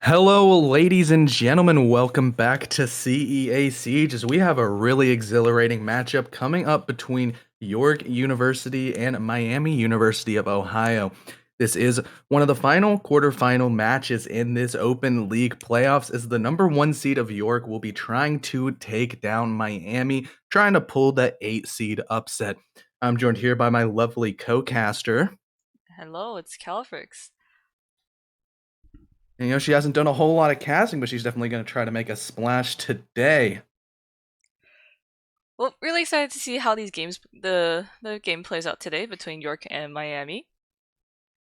Hello, ladies and gentlemen. Welcome back to CEA Siege as we have a really exhilarating matchup coming up between York University and Miami University of Ohio. This is one of the final quarterfinal matches in this open league playoffs as the number one seed of York will be trying to take down Miami, trying to pull the 8 seed upset. I'm joined here by my lovely co-caster. Hello, it's Califrix. And, she hasn't done a whole lot of casting, but she's definitely going to try to make a splash today. Well, really excited to see how the game plays out today between York and Miami.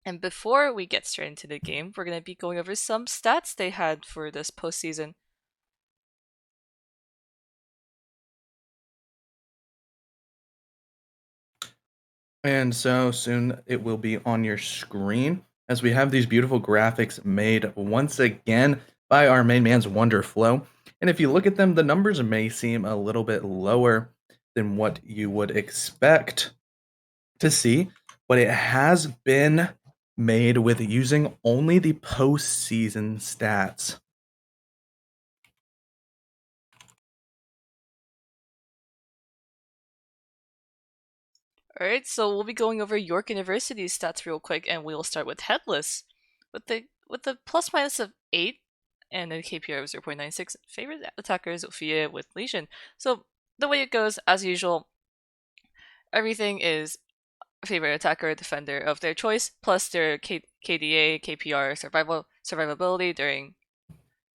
And before we get straight into the game, we're gonna be going over some stats they had for this postseason. And so soon it will be on your screen as we have these beautiful graphics made once again by our main man's Wonderflow. And if you look at them, the numbers may seem a little bit lower than what you would expect to see, but it has been made with using only the postseason stats. Alright, so we'll be going over York University's stats real quick, and we'll start with Headless. With the plus minus of 8 and a KPI of 0.96, favorite attacker is Sophia with Legion. So the way it goes, as usual, everything is favorite attacker or defender of their choice, plus their KDA, KPR, survivability during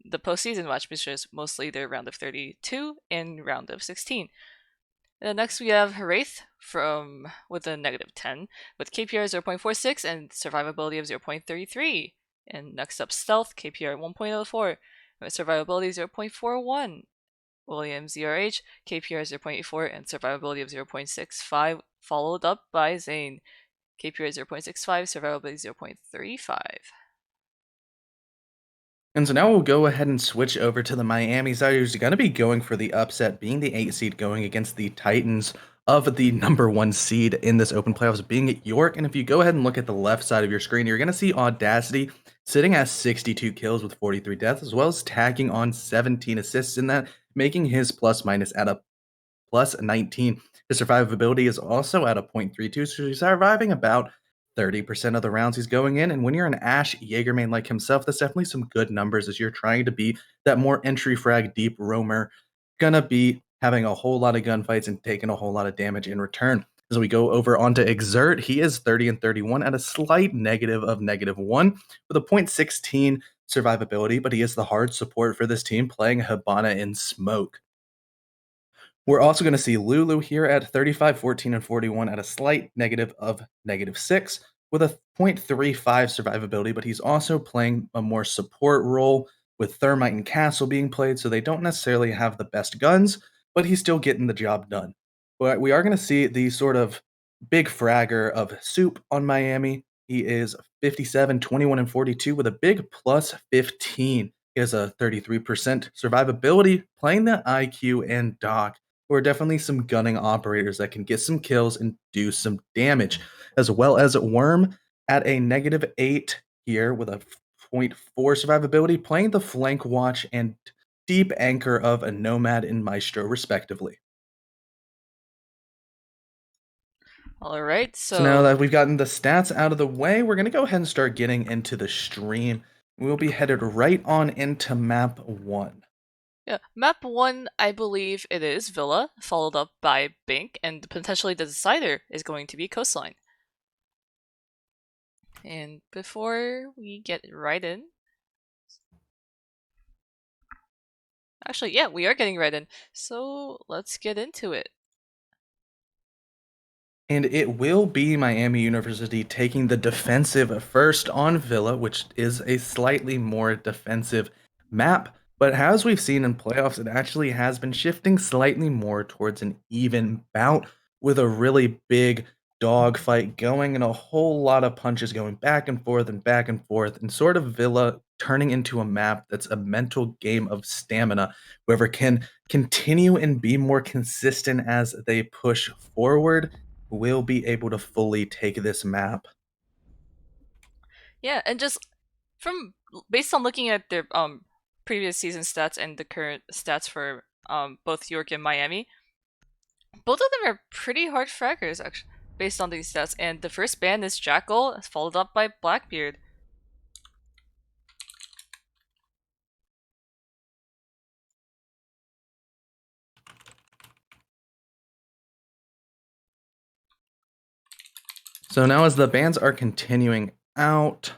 the postseason match, which is mostly their round of 32 and round of 16. And then next we have Wraith from with a negative 10, with KPR 0.46 and survivability of 0.33. And next up Stealth, KPR 1.04, with survivability 0.41. William ZRH, KPR 0.84, and survivability of 0.65, followed up by Zane, KPR 0.65, survivability 0.35. And so now we'll go ahead and switch over to the Miami side, who's going to be going for the upset, being the 8 seed going against the Titans of the number 1 seed in this open playoffs, being at York. And if you go ahead and look at the left side of your screen, you're going to see Audacity sitting at 62 kills with 43 deaths, as well as tacking on 17 assists in that, making his plus minus at a plus 19. His survivability is also at a 0.32, so he's surviving about 30% of the rounds he's going in. And when you're an Ash Jaeger main like himself, that's definitely some good numbers as you're trying to be that more entry frag deep roamer, gonna be having a whole lot of gunfights and taking a whole lot of damage in return. As we go over onto Exert, he is 30 and 31 at a slight negative of -1 with a 0.16 survivability, but he is the hard support for this team playing Hibana in Smoke. We're also going to see Lulu here at 35, 14, and 41 at a slight negative of -6 with a 0.35 survivability, but he's also playing a more support role with Thermite and Castle being played, so they don't necessarily have the best guns, but he's still getting the job done. But we are going to see the sort of big fragger of Soup on Miami. He is 57, 21, and 42 with a big plus 15. He has a 33% survivability, playing the IQ and Doc, who are definitely some gunning operators that can get some kills and do some damage, as well as Worm at a -8 here with a 0.4 survivability, playing the flank watch and deep anchor of a Nomad and Maestro, respectively. Alright, So now so that we've gotten the stats out of the way, we're going to go ahead and start getting into the stream. We'll be headed right on into map 1. yeah, map 1, I believe it is Villa, followed up by Bank, and potentially the decider is going to be Coastline. And before we get right in, actually, yeah, we are getting right in, so let's get into it. And it will be Miami University taking the defensive first on Villa, which is a slightly more defensive map. But as we've seen in playoffs, it actually has been shifting slightly more towards an even bout with a really big dogfight going and a whole lot of punches going back and forth, and sort of Villa turning into a map that's a mental game of stamina. Whoever can continue and be more consistent as they push forward will be able to fully take this map. Yeah, and just from based on looking at their previous season stats and the current stats for both York and Miami, both of them are pretty hard fraggers actually, based on these stats. And the first ban is Jackal, followed up by Blackbeard. So now as the bans are continuing out,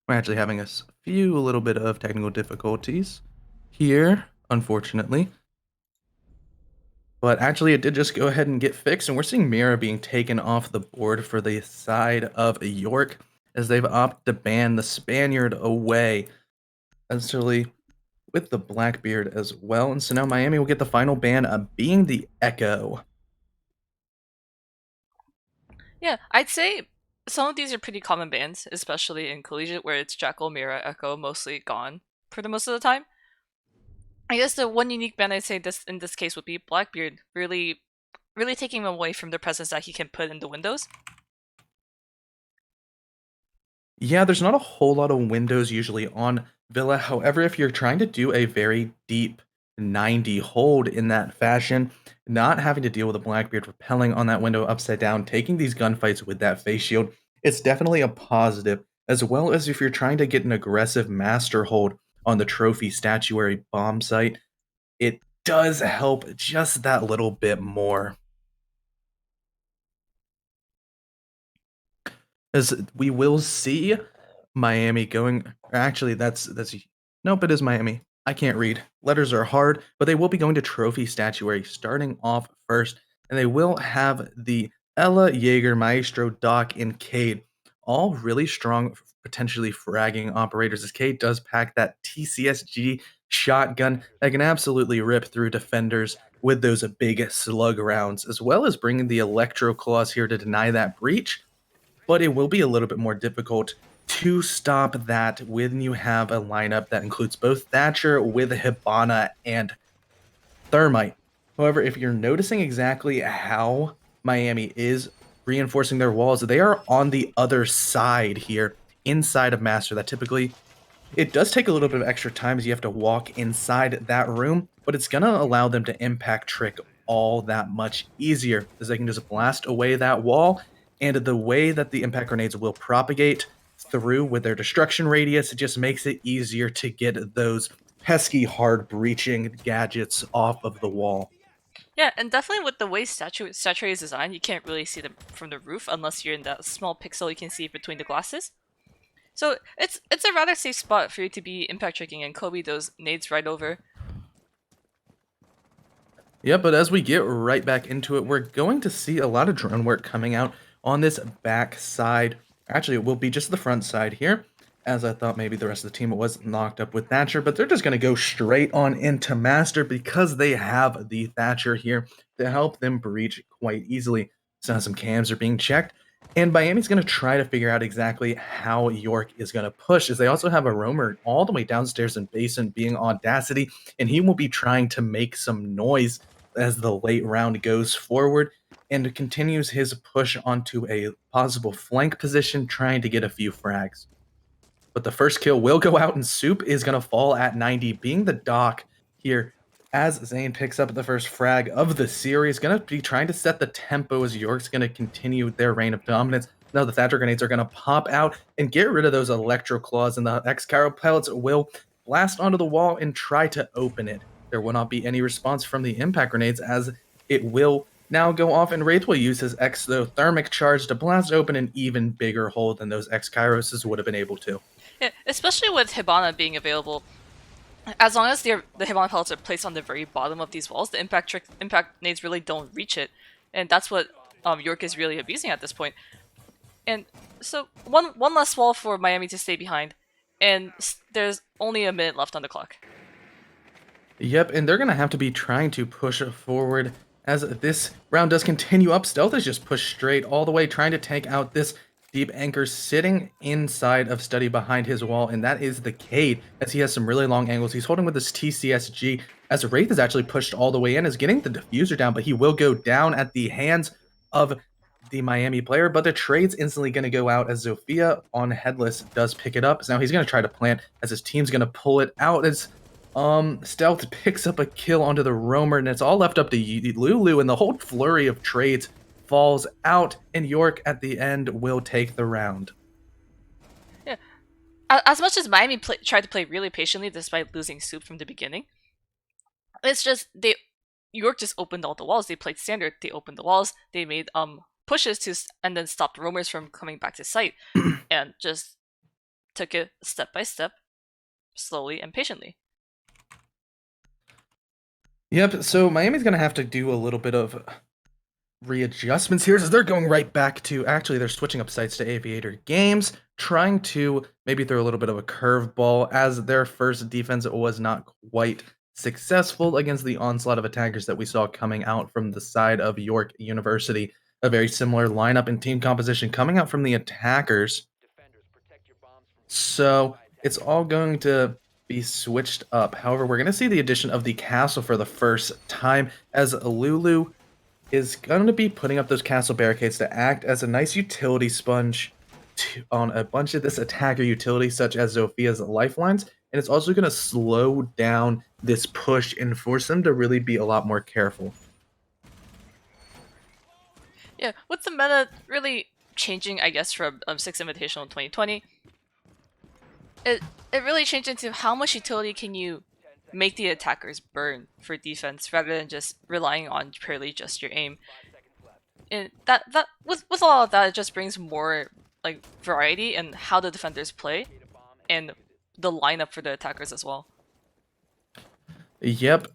we're actually having a little bit of technical difficulties here, unfortunately. But actually, it did just go ahead and get fixed, and we're seeing Mira being taken off the board for the side of York as they've opted to ban the Spaniard away, essentially with the Blackbeard as well. And so now Miami will get the final ban of being the Echo. Yeah, I'd say some of these are pretty common bans, especially in collegiate where it's Jackal, Mira, Echo mostly gone for the most of the time. I guess the one unique ban I'd say this in this case would be Blackbeard, really taking him away from the presence that he can put in the windows. Yeah, there's not a whole lot of windows usually on Villa. However, if you're trying to do a very deep 90 hold in that fashion, not having to deal with a Blackbeard repelling on that window upside down, taking these gunfights with that face shield, it's definitely a positive, as well as if you're trying to get an aggressive master hold on the trophy statuary bomb site, it does help just that little bit more. As we will see Miami going. Actually, that's nope. It is Miami. I can't read. Letters are hard, but they will be going to Trophy Statuary starting off first, and they will have the Ella Jaeger, Maestro, Doc, and Cade, all really strong, potentially fragging operators. As Cade does pack that TCSG shotgun that can absolutely rip through defenders with those big slug rounds, as well as bringing the Electro Claws here to deny that breach, but it will be a little bit more difficult to stop that when you have a lineup that includes both Thatcher with Hibana and Thermite. However, if you're noticing exactly how Miami is reinforcing their walls, they are on the other side here inside of Master. That typically it does take a little bit of extra time as you have to walk inside that room, but it's going to allow them to impact trick all that much easier as they can just blast away that wall. And the way that the impact grenades will propagate through with their destruction radius, it just makes it easier to get those pesky hard breaching gadgets off of the wall. Yeah, and definitely with the way Statue is designed, you can't really see them from the roof unless you're in that small pixel you can see between the glasses. So it's a rather safe spot for you to be impact tricking and Kobe those nades right over. Yeah, but as we get right back into it, we're going to see a lot of drone work coming out on this back side. Actually, it will be just the front side here, as I thought maybe the rest of the team was knocked up with Thatcher, but they're just going to go straight on into Master because they have the Thatcher here to help them breach quite easily. So some cams are being checked, and Miami's going to try to figure out exactly how York is going to push, as they also have a roamer all the way downstairs in Basin being Audacity, and he will be trying to make some noise as the late round goes forward and continues his push onto a possible flank position, trying to get a few frags. But the first kill will go out, and Soup is going to fall at 90, being the Doc here as Zane picks up the first frag of the series. Going to be trying to set the tempo as York's going to continue their reign of dominance. Now the Thatcher grenades are going to pop out and get rid of those Electro Claws, and the X-Cairo pellets will blast onto the wall and try to open it. There will not be any response from the impact grenades as it will now go off, and Wraith will use his exothermic charge to blast open an even bigger hole than those X-Kairoses would have been able to. Yeah, especially with Hibana being available. As long as the Hibana pellets are placed on the very bottom of these walls, the impact nades really don't reach it, and that's what York is really abusing at this point. And so one last wall for Miami to stay behind, and there's only a minute left on the clock. Yep, and they're going to have to be trying to push forward as this round does continue up. Stealth is just pushed straight all the way, trying to take out this deep anchor sitting inside of Study behind his wall, and that is the Cade, as he has some really long angles. He's holding with his TCSG, as Wraith is actually pushed all the way in, is getting the diffuser down, but he will go down at the hands of the Miami player, but the trade's instantly going to go out as Zofia on Headless does pick it up. So now he's going to try to plant as his team's going to pull it out as Stealth picks up a kill onto the Roamer, and it's all left up to Lulu, and the whole flurry of trades falls out, and York at the end will take the round. Yeah. As much as Miami tried to play really patiently despite losing Soup from the beginning, it's just York just opened all the walls. They played standard. They opened the walls. They made pushes to and then stopped roamers from coming back to site, and just took it step by step, slowly and patiently. Yep, so Miami's going to have to do a little bit of readjustments here as they're going right back to actually they're switching up sites to Aviator Games, trying to maybe throw a little bit of a curveball as their first defense was not quite successful against the onslaught of attackers that we saw coming out from the side of York University. A very similar lineup and team composition coming out from the attackers. So it's all going to be switched up. However, we're going to see the addition of the castle for the first time as Lulu is going to be putting up those castle barricades to act as a nice utility sponge on a bunch of this attacker utility, such as Zofia's lifelines. And it's also going to slow down this push and force them to really be a lot more careful. Yeah, with the meta really changing, I guess, from 6 Invitational in 2020, it really changed into how much utility can you make the attackers burn for defense rather than just relying on purely just your aim. And that with all of that, it just brings more like variety in how the defenders play and the lineup for the attackers as well. Yep.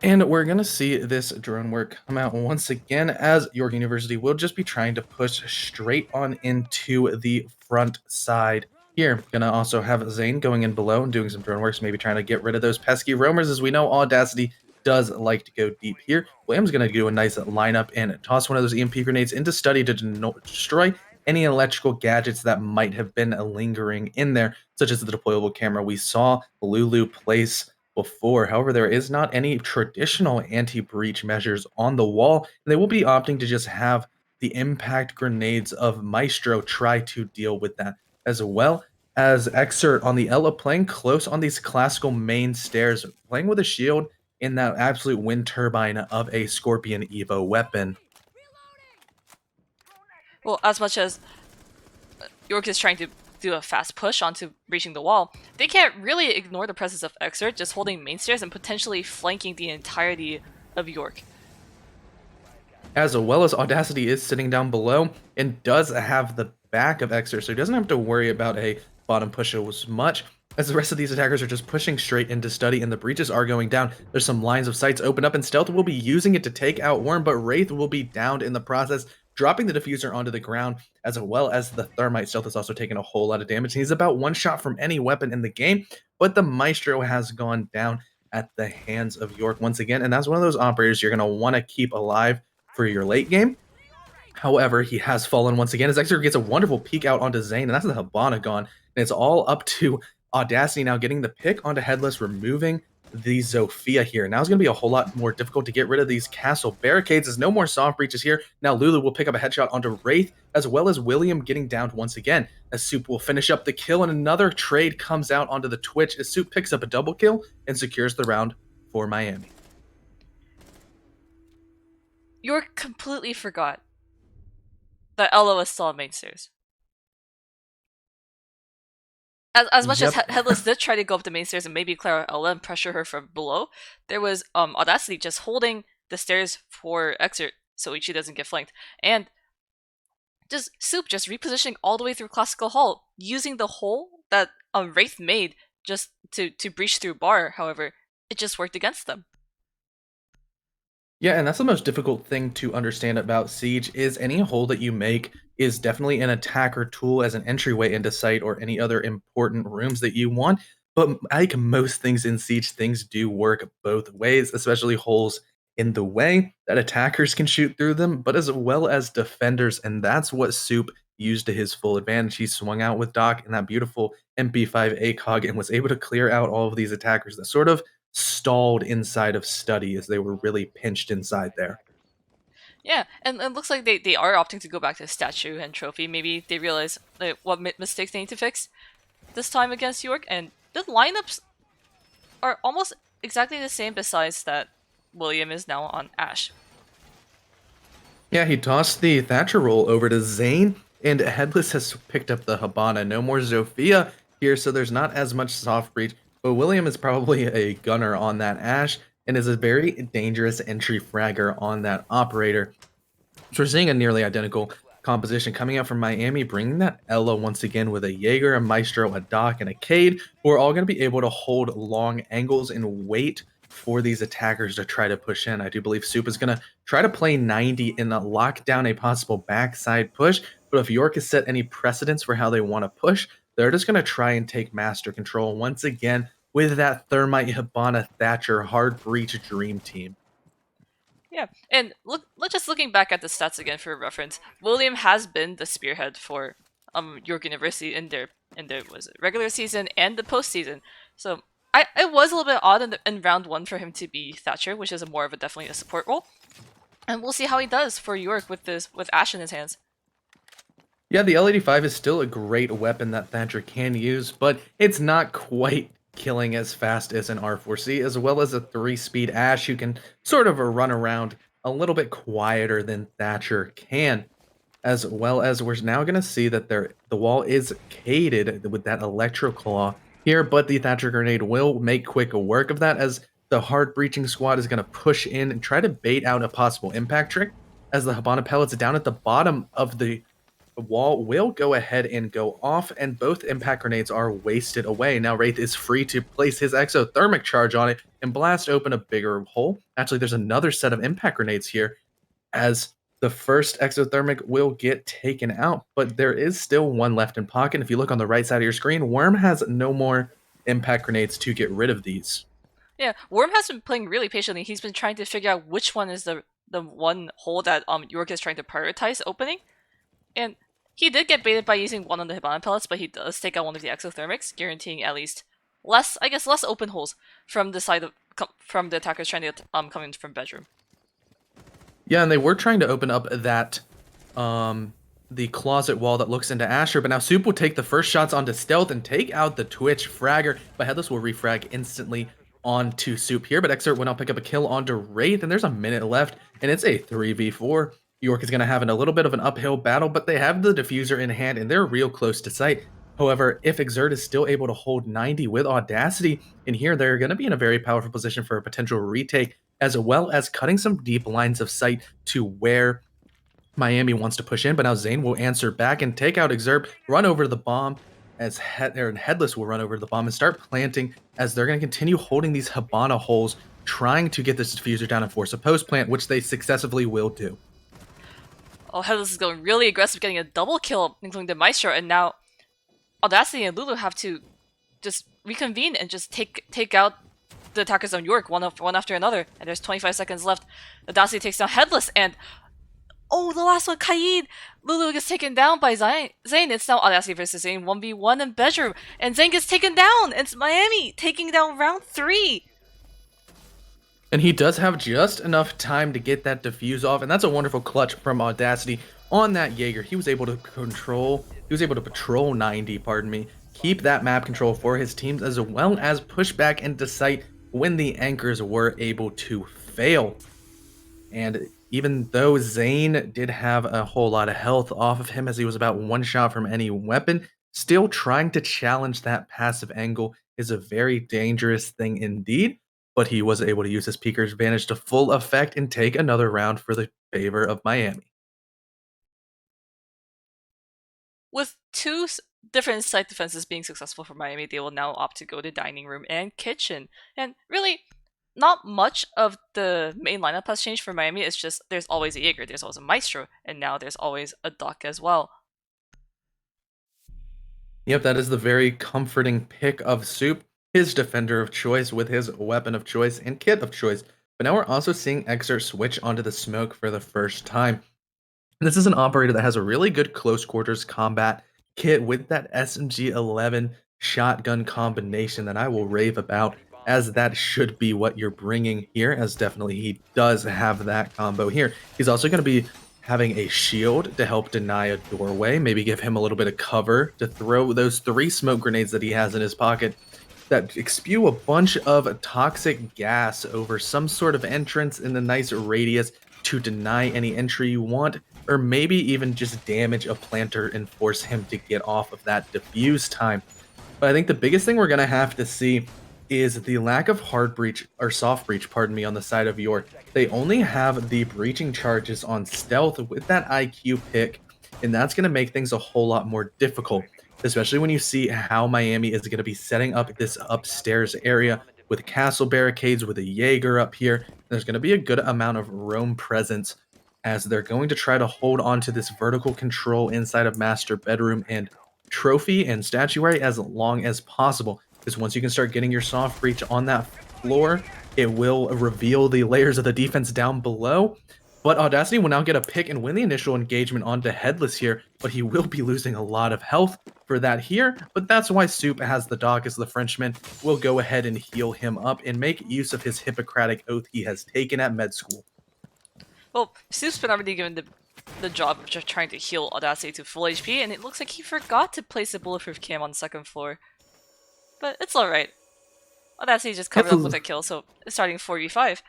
And we're going to see this drone work come out once again as York University will just be trying to push straight on into the front side. Here, going to also have Zane going in below and doing some drone works, maybe trying to get rid of those pesky roamers. As we know, Audacity does like to go deep here. William's going to do a nice lineup and toss one of those EMP grenades into study to destroy any electrical gadgets that might have been lingering in there, such as the deployable camera we saw Lulu place before. However, there is not any traditional anti-breach measures on the wall, and they will be opting to just have the impact grenades of Maestro try to deal with that, as well as Exert on the Ella playing close on these classical main stairs, playing with a shield in that absolute wind turbine of a Scorpion Evo weapon. Well, as much as York is trying to do a fast push onto reaching the wall, they can't really ignore the presence of Exert just holding main stairs and potentially flanking the entirety of York. As well as Audacity is sitting down below and does have the back of Exer, so he doesn't have to worry about a bottom push as much, as the rest of these attackers are just pushing straight into study and the breaches are going down. There's some lines of sights open up and Stealth will be using it to take out Worm, but Wraith will be downed in the process, dropping the diffuser onto the ground, as well as the Thermite. Stealth has also taken a whole lot of damage. He's about one shot from any weapon in the game, but the Maestro has gone down at the hands of York once again, and that's one of those operators you're going to want to keep alive for your late game. However, he has fallen once again as Exeter gets a wonderful peek out onto Zane, and that's the Habana gone. And it's all up to Audacity now getting the pick onto Headless, removing the Zofia here. Now it's going to be a whole lot more difficult to get rid of these castle barricades. There's no more soft breaches here. Now Lulu will pick up a headshot onto Wraith, as well as William getting downed once again. As Soup will finish up the kill, and another trade comes out onto the Twitch as Soup picks up a double kill and secures the round for Miami. York completely forgot that Ella was still on main stairs. As much as Headless did try to go up the main stairs and maybe clear out Ella and pressure her from below, there was Audacity just holding the stairs for Exert so she doesn't get flanked. And just Soup just repositioning all the way through Classical Hall, using the hole that Wraith made just to breach through bar. However, it just worked against them. Yeah, and that's the most difficult thing to understand about Siege is any hole that you make is definitely an attacker tool as an entryway into site or any other important rooms that you want. But like most things in Siege, things do work both ways, especially holes in the way that attackers can shoot through them, but as well as defenders. And that's what Soup used to his full advantage. He swung out with Doc in that beautiful MP5 ACOG and was able to clear out all of these attackers that sort of stalled inside of study as they were really pinched inside there. Yeah, and it looks like they are opting to go back to statue and trophy. Maybe they realize what mistakes they need to fix this time against York, and the lineups are almost exactly the same. Besides that, William is now on Ash. Yeah, he tossed the Thatcher roll over to Zane, and Headless has picked up the Habana. No more Zofia here, so there's not as much soft breach. But William is probably a gunner on that Ash and is a very dangerous entry fragger on that operator. So we're seeing a nearly identical composition coming out from Miami, bringing that Ella once again with a Jaeger, a Maestro, a Doc, and a Cade, who are all going to be able to hold long angles and wait for these attackers to try to push in. I do believe Soup is going to try to play 90 and lock down a possible backside push, but if York has set any precedents for how they want to push, they're just going to try and take master control once again with that Thermite Hibana Thatcher hard breach dream team. Yeah, and let's just looking back at the stats again for reference. William has been the spearhead for York University in their was it regular season and the postseason. So it was a little bit odd in round one for him to be Thatcher, which is more of a definitely a support role. And we'll see how he does for York with this with Ash in his hands. Yeah, the L85 is still a great weapon that Thatcher can use, but it's not quite killing as fast as an R4C, as well as a 3-speed Ash who can sort of run around a little bit quieter than Thatcher can. As well as we're now going to see that the wall is caded with that Electro Claw here, but the Thatcher Grenade will make quick work of that as the hard breaching squad is going to push in and try to bait out a possible impact trick as the Habana pellets down at the bottom of the wall will go ahead and go off, and both impact grenades are wasted away. Now Wraith is free to place his exothermic charge on it and blast open a bigger hole. Actually, there's another set of impact grenades here as the first exothermic will get taken out, but there is still one left in pocket. If you look on the right side of your screen, Worm has no more impact grenades to get rid of these. Yeah, Worm has been playing really patiently. He's been trying to figure out which one is the one hole that York is trying to prioritize opening. And he did get baited by using one on the Hibana pellets, but he does take out one of the exothermics, guaranteeing at least less, I guess, less open holes from the side of from the attackers trying to come in from bedroom. Yeah, and they were trying to open up that the closet wall that looks into Asher, but now Soup will take the first shots onto Stealth and take out the Twitch fragger, but Headless will refrag instantly onto Soup here, but Exert will now pick up a kill onto Wraith, and there's a minute left, and it's a 3v4. York is going to have a little bit of an uphill battle, but they have the diffuser in hand, and they're real close to sight. However, if Exert is still able to hold 90 with Audacity, in here they're going to be in a very powerful position for a potential retake, as well as cutting some deep lines of sight to where Miami wants to push in. But now Zane will answer back and take out Exert, run over to the bomb, as Headless will run over to the bomb and start planting, as they're going to continue holding these Habana holes, trying to get this diffuser down and force a post plant, which they successfully will do. Oh, Headless is going really aggressive, getting a double kill, including the Maestro, and now Audacity and Lulu have to just reconvene and just take out the attackers on York one after another. And there's 25 seconds left. Audacity takes down Headless, and oh, the last one, Kaid! Lulu gets taken down by Zane. It's now Audacity versus Zane 1v1 in bedroom, and Zane gets taken down. It's Miami taking down round 3. And he does have just enough time to get that diffuse off, and that's a wonderful clutch from Audacity on that Jaeger. He was able to patrol 90, pardon me, keep that map control for his teams, as well as push back into sight when the anchors were able to fail. And even though Zane did have a whole lot of health off of him, as he was about one shot from any weapon, still trying to challenge that passive angle is a very dangerous thing indeed. But he was able to use his Peeker's advantage to full effect and take another round for the favor of Miami. With two different site defenses being successful for Miami, they will now opt to go to dining room and kitchen. And really, not much of the main lineup has changed for Miami. It's just there's always a Jaeger, there's always a Maestro, and now there's always a Duck as well. Yep, that is the very comforting pick of Soup, his defender of choice with his weapon of choice and kit of choice. But now we're also seeing Exert switch onto the smoke for the first time. This is an operator that has a really good close quarters combat kit with that SMG 11 shotgun combination that I will rave about, as that should be what you're bringing here, as definitely he does have that combo here. He's also going to be having a shield to help deny a doorway, maybe give him a little bit of cover to throw those 3 smoke grenades that he has in his pocket that spew a bunch of toxic gas over some sort of entrance in the nice radius to deny any entry you want, or maybe even just damage a planter and force him to get off of that diffuse time. But I think the biggest thing we're going to have to see is the lack of hard breach or soft breach, pardon me, on the side of York. They only have the breaching charges on stealth with that IQ pick, and that's going to make things a whole lot more difficult, especially when you see how Miami is going to be setting up this upstairs area with castle barricades, with a Jaeger up here. There's going to be a good amount of roam presence as they're going to try to hold on to this vertical control inside of master bedroom and trophy and statuary as long as possible, because once you can start getting your soft breach on that floor, it will reveal the layers of the defense down below. But Audacity will now get a pick and win the initial engagement onto Headless here, but he will be losing a lot of health for that here. But that's why Soup has the dog, as the Frenchman will go ahead and heal him up and make use of his Hippocratic oath he has taken at med school. Well, Soup's been already given the job of just trying to heal Audacity to full HP, and it looks like he forgot to place a bulletproof cam on the second floor. But it's alright. Audacity just covered up with a kill, so it's starting 4v5.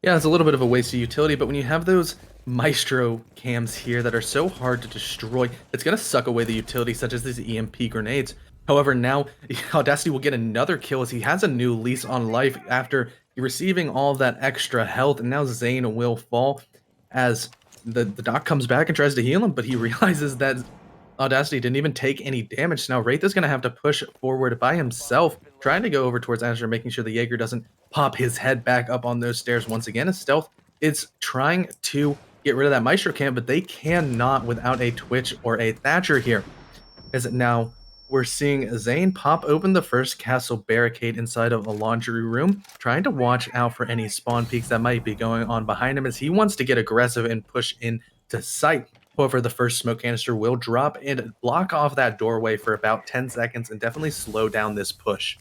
Yeah, it's a little bit of a waste of utility, but when you have those Maestro cams here that are so hard to destroy, it's going to suck away the utility, such as these EMP grenades. However, now Audacity will get another kill as he has a new lease on life after receiving all of that extra health, and now Zane will fall as the doc comes back and tries to heal him, but he realizes that Audacity didn't even take any damage. So now Wraith is going to have to push forward by himself, trying to go over towards Azure, making sure the Jaeger doesn't pop his head back up on those stairs once again. As Stealth is trying to get rid of that Maestro camp, but they cannot without a Twitch or a Thatcher here. As now we're seeing Zane pop open the first castle barricade inside of a laundry room, trying to watch out for any spawn peeks that might be going on behind him as he wants to get aggressive and push into sight. However, the first smoke canister will drop and block off that doorway for about 10 seconds and definitely slow down this push.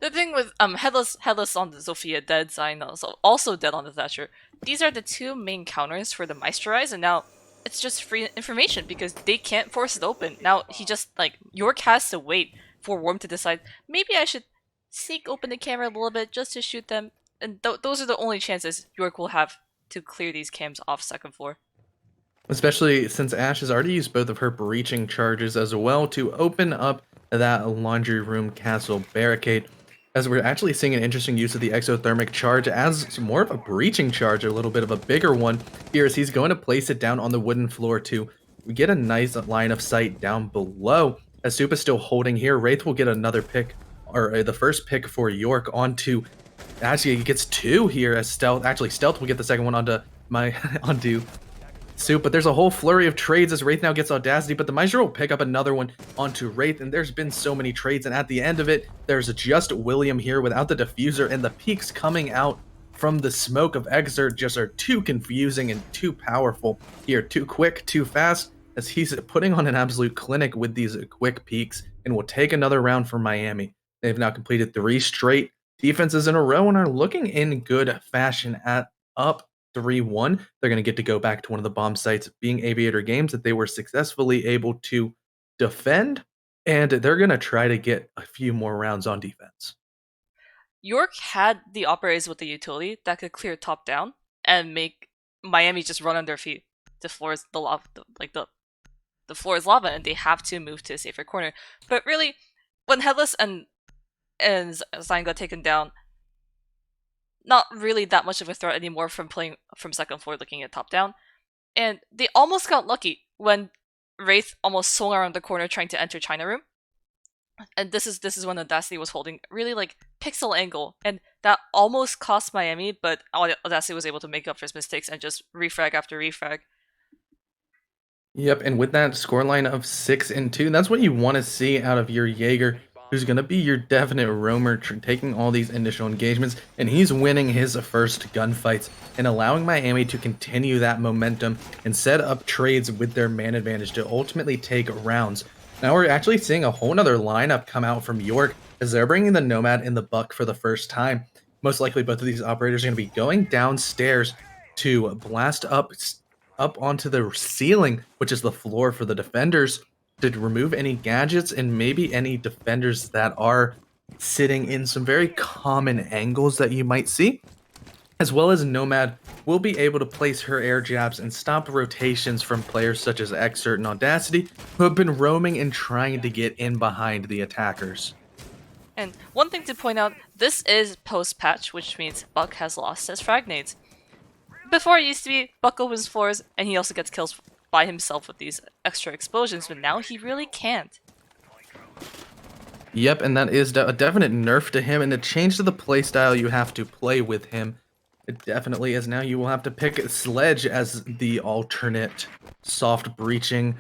The thing with Headless on the Zofia, dead, Zine also dead on the Thatcher. These are the two main counters for the Maesterize, and now it's just free information because they can't force it open. Now he just, like, York has to wait for Worm to decide, maybe I should sneak open the camera a little bit just to shoot them, and those are the only chances York will have to clear these cams off second floor. Especially since Ash has already used both of her breaching charges as well to open up that laundry room castle barricade. As we're actually seeing an interesting use of the exothermic charge as more of a breaching charge, a little bit of a bigger one here, as he's going to place it down on the wooden floor to get a nice line of sight down below. As Soup is still holding here, Wraith will get another pick, or the first pick for York onto, actually he gets 2 here as Stealth, actually Stealth will get the second one onto Soup, but there's a whole flurry of trades as Wraith now gets Audacity, but the Maestro will pick up another one onto Wraith, and there's been so many trades, and at the end of it, there's just William here without the diffuser, and the peaks coming out from the smoke of Exert just are too confusing and too powerful here, too quick, too fast, as he's putting on an absolute clinic with these quick peaks, and will take another round for Miami. They've now completed 3 straight defenses in a row and are looking in good fashion at up 3-1. They're going to get to go back to one of the bomb sites, being Aviator Games, that they were successfully able to defend, and they're going to try to get a few more rounds on defense. York had the operators with the utility that could clear top down and make Miami just run on their feet. The floor is the lava, the floor is lava, and they have to move to a safer corner. But really, when Headless and Zine got taken down, not really that much of a threat anymore from playing from second floor looking at top down. And they almost got lucky when Wraith almost swung around the corner trying to enter China Room. And this is when Audacity was holding really like pixel angle, and that almost cost Miami, but Audacity was able to make up for his mistakes and just refrag after refrag. Yep, and with that scoreline of 6-2, that's what you want to see out of your Jaeger, who's going to be your definite roamer, taking all these initial engagements, and he's winning his first gunfights and allowing Miami to continue that momentum and set up trades with their man advantage to ultimately take rounds. Now we're actually seeing a whole nother lineup come out from York as they're bringing the Nomad in the buck for the first time. Most likely, both of these operators are going to be going downstairs to blast up onto the ceiling, which is the floor for the defenders, to remove any gadgets and maybe any defenders that are sitting in some very common angles that you might see. As well as Nomad will be able to place her air jabs and stop rotations from players such as Xert and Audacity, who have been roaming and trying to get in behind the attackers. And one thing to point out, this is post-patch, which means Buck has lost his frag nades. Before it used to be Buck opens floors and he also gets kills by himself with these extra explosions, but now he really can't. Yep, and that is a definite nerf to him and a change to the playstyle you have to play with him. It definitely is. Now you will have to pick Sledge as the alternate soft breaching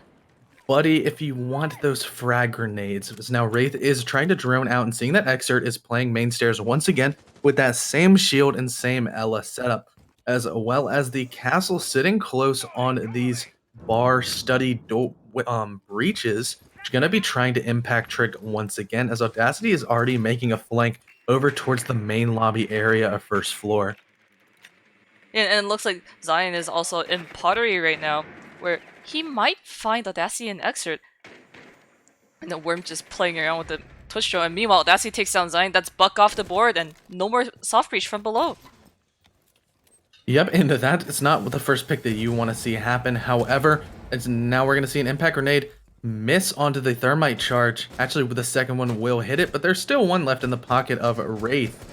buddy if you want those frag grenades. Because now Wraith is trying to drone out and seeing that Xert is playing main stairs once again with that same shield and same Ella setup, as well as the castle sitting close on these bar study breaches. She's going to be trying to impact trick once again, as Audacity is already making a flank over towards the main lobby area of first floor. And it looks like Zion is also in pottery right now, where he might find Audacity and Xert. And the Worm just playing around with the Twitch drone. And meanwhile, Audacity takes down Zion. That's Buck off the board, and no more soft breach from below. Yep, and that is not the first pick that you want to see happen. However, now we're going to see an impact grenade miss onto the thermite charge. Actually, the second one will hit it, but there's still one left in the pocket of Wraith.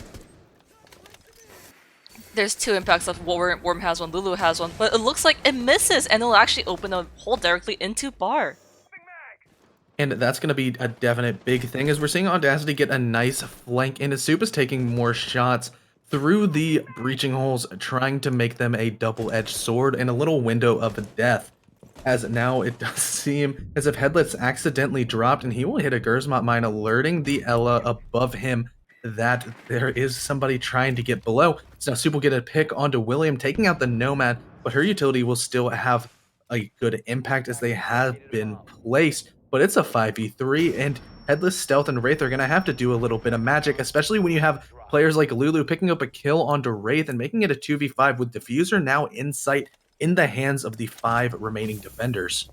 There's two impacts left. Worm has one, Lulu has one, but it looks like it misses, and it'll actually open a hole directly into bar. And that's going to be a definite big thing, as we're seeing Audacity get a nice flank, and Soup is taking more shots through the breaching holes, trying to make them a double-edged sword and a little window of death. As now it does seem as if Headless accidentally dropped, and he will hit a Gersmot mine, alerting the Ella above him that there is somebody trying to get below. So now Soup will get a pick onto William, taking out the Nomad, but her utility will still have a good impact as they have been placed. But it's a 5v3, and Headless, Stealth, and Wraith are going to have to do a little bit of magic, especially when you have players like Lulu picking up a kill onto Wraith and making it a 2v5 with Diffuser now in sight in the hands of the 5 remaining defenders.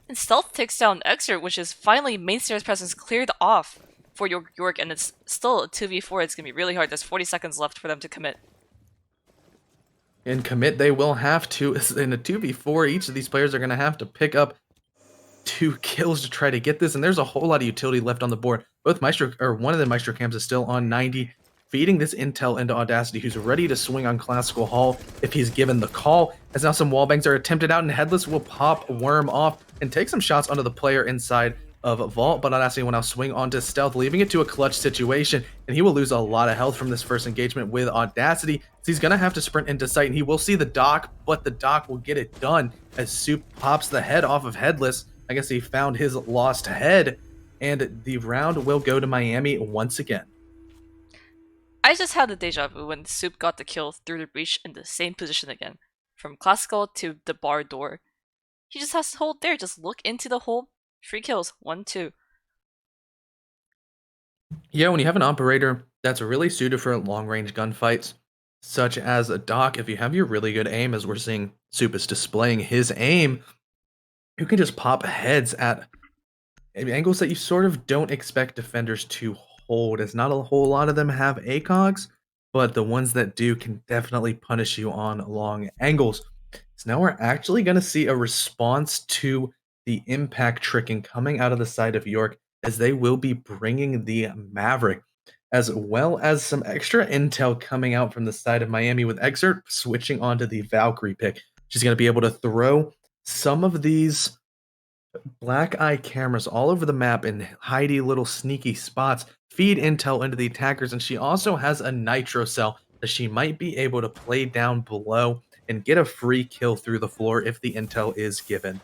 And Stealth takes down Xert, which is finally main stairs presence cleared off for York, and it's still a 2v4. It's going to be really hard. There's 40 seconds left for them to commit. And commit they will have to. In a 2v4, each of these players are going to have to pick up 2 kills to try to get this, and there's a whole lot of utility left on the board. Both Maestro, or one of the Maestro cams is still on 90, feeding this intel into Audacity, who's ready to swing on Classical Hall if he's given the call. As now some wallbangs are attempted out, and Headless will pop Worm off and take some shots onto the player inside of Vault, but Audacity will now swing onto Stealth, leaving it to a clutch situation, and he will lose a lot of health from this first engagement with Audacity. So he's going to have to sprint into sight, and he will see the Doc, but the Doc will get it done as Soup pops the head off of Headless. I guess he found his lost head, and the round will go to Miami once again. I just had the deja vu when Soup got the kill through the breach in the same position again. From Classical to the bar door. He just has to hold there, just look into the hole. Free kills, 1, 2. Yeah, when you have an operator that's really suited for long-range gunfights, such as a Doc, if you have your really good aim, as we're seeing Soup is displaying his aim, you can just pop heads at angles that you sort of don't expect defenders to hold, as not a whole lot of them have ACOGs, but the ones that do can definitely punish you on long angles. So now we're actually going to see a response to the impact tricking coming out of the side of York, as they will be bringing the Maverick, as well as some extra intel coming out from the side of Miami, with Xert switching onto the Valkyrie pick. She's going to be able to throw some of these black eye cameras all over the map in hidey little sneaky spots, feed intel into the attackers, and she also has a nitro cell that she might be able to play down below and get a free kill through the floor if the intel is given.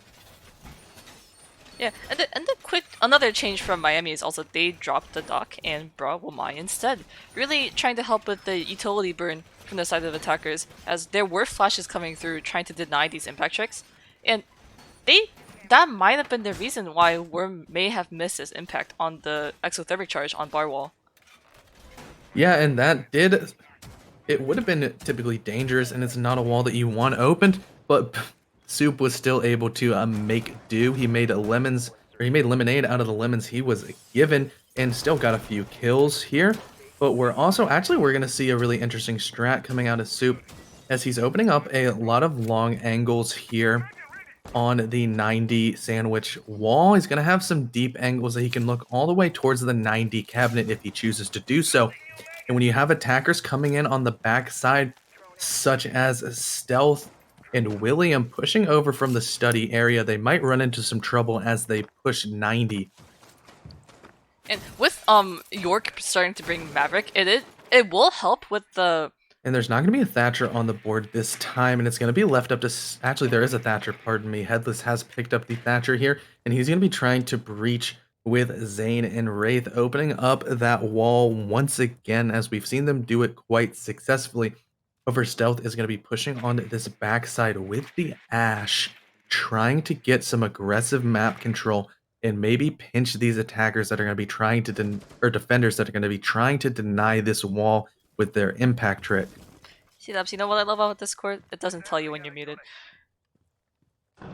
Yeah, and the quick another change from Miami is also they dropped the Doc and brought Wamai instead, really trying to help with the utility burn from the side of attackers, as there were flashes coming through trying to deny these impact tricks, and they that might have been the reason why Worm may have missed his impact on the exothermic charge on bar wall. Yeah, and that did it would have been typically dangerous, and it's not a wall that you want opened, but Soup was still able to make do. He made lemons, or he made lemonade out of the lemons he was given, and still got a few kills here. But we're gonna see a really interesting strat coming out of Soup, as he's opening up a lot of long angles here on the 90 sandwich wall. He's gonna have some deep angles that he can look all the way towards the 90 cabinet if he chooses to do so. And when you have attackers coming in on the backside, such as Stealth and William pushing over from the study area, they might run into some trouble as they push 90. And with York starting to bring Maverick, it will help with the. And there's not going to be a Thatcher on the board this time, and it's going to be left up to... Actually, there is a Thatcher, pardon me. Headless has picked up the Thatcher here, and he's going to be trying to breach with Zane and Wraith, opening up that wall once again, as we've seen them do it quite successfully. Over Stealth is going to be pushing on this backside with the Ash, trying to get some aggressive map control and maybe pinch these attackers that are going to be trying to... or defenders that are going to be trying to deny this wall with their impact trick. See, Labs, you know what I love about Discord? It doesn't tell you when you're muted.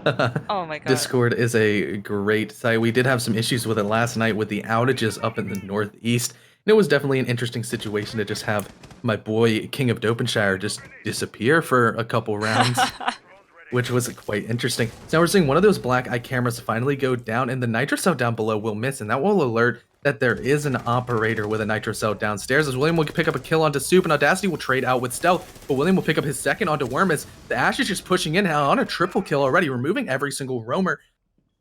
Oh my god. Discord is a great site. We did have some issues with it last night with the outages up in the Northeast. And it was definitely an interesting situation to just have my boy King of Dopenshire just disappear for a couple rounds, which was quite interesting. So now we're seeing one of those black eye cameras finally go down, and the nitro cell down below will miss, and that will alert that there is an operator with a nitro cell downstairs, as William will pick up a kill onto Soup, and Audacity will trade out with Stealth, but William will pick up his second onto Worm as the Ash is just pushing in on a triple kill already, removing every single roamer,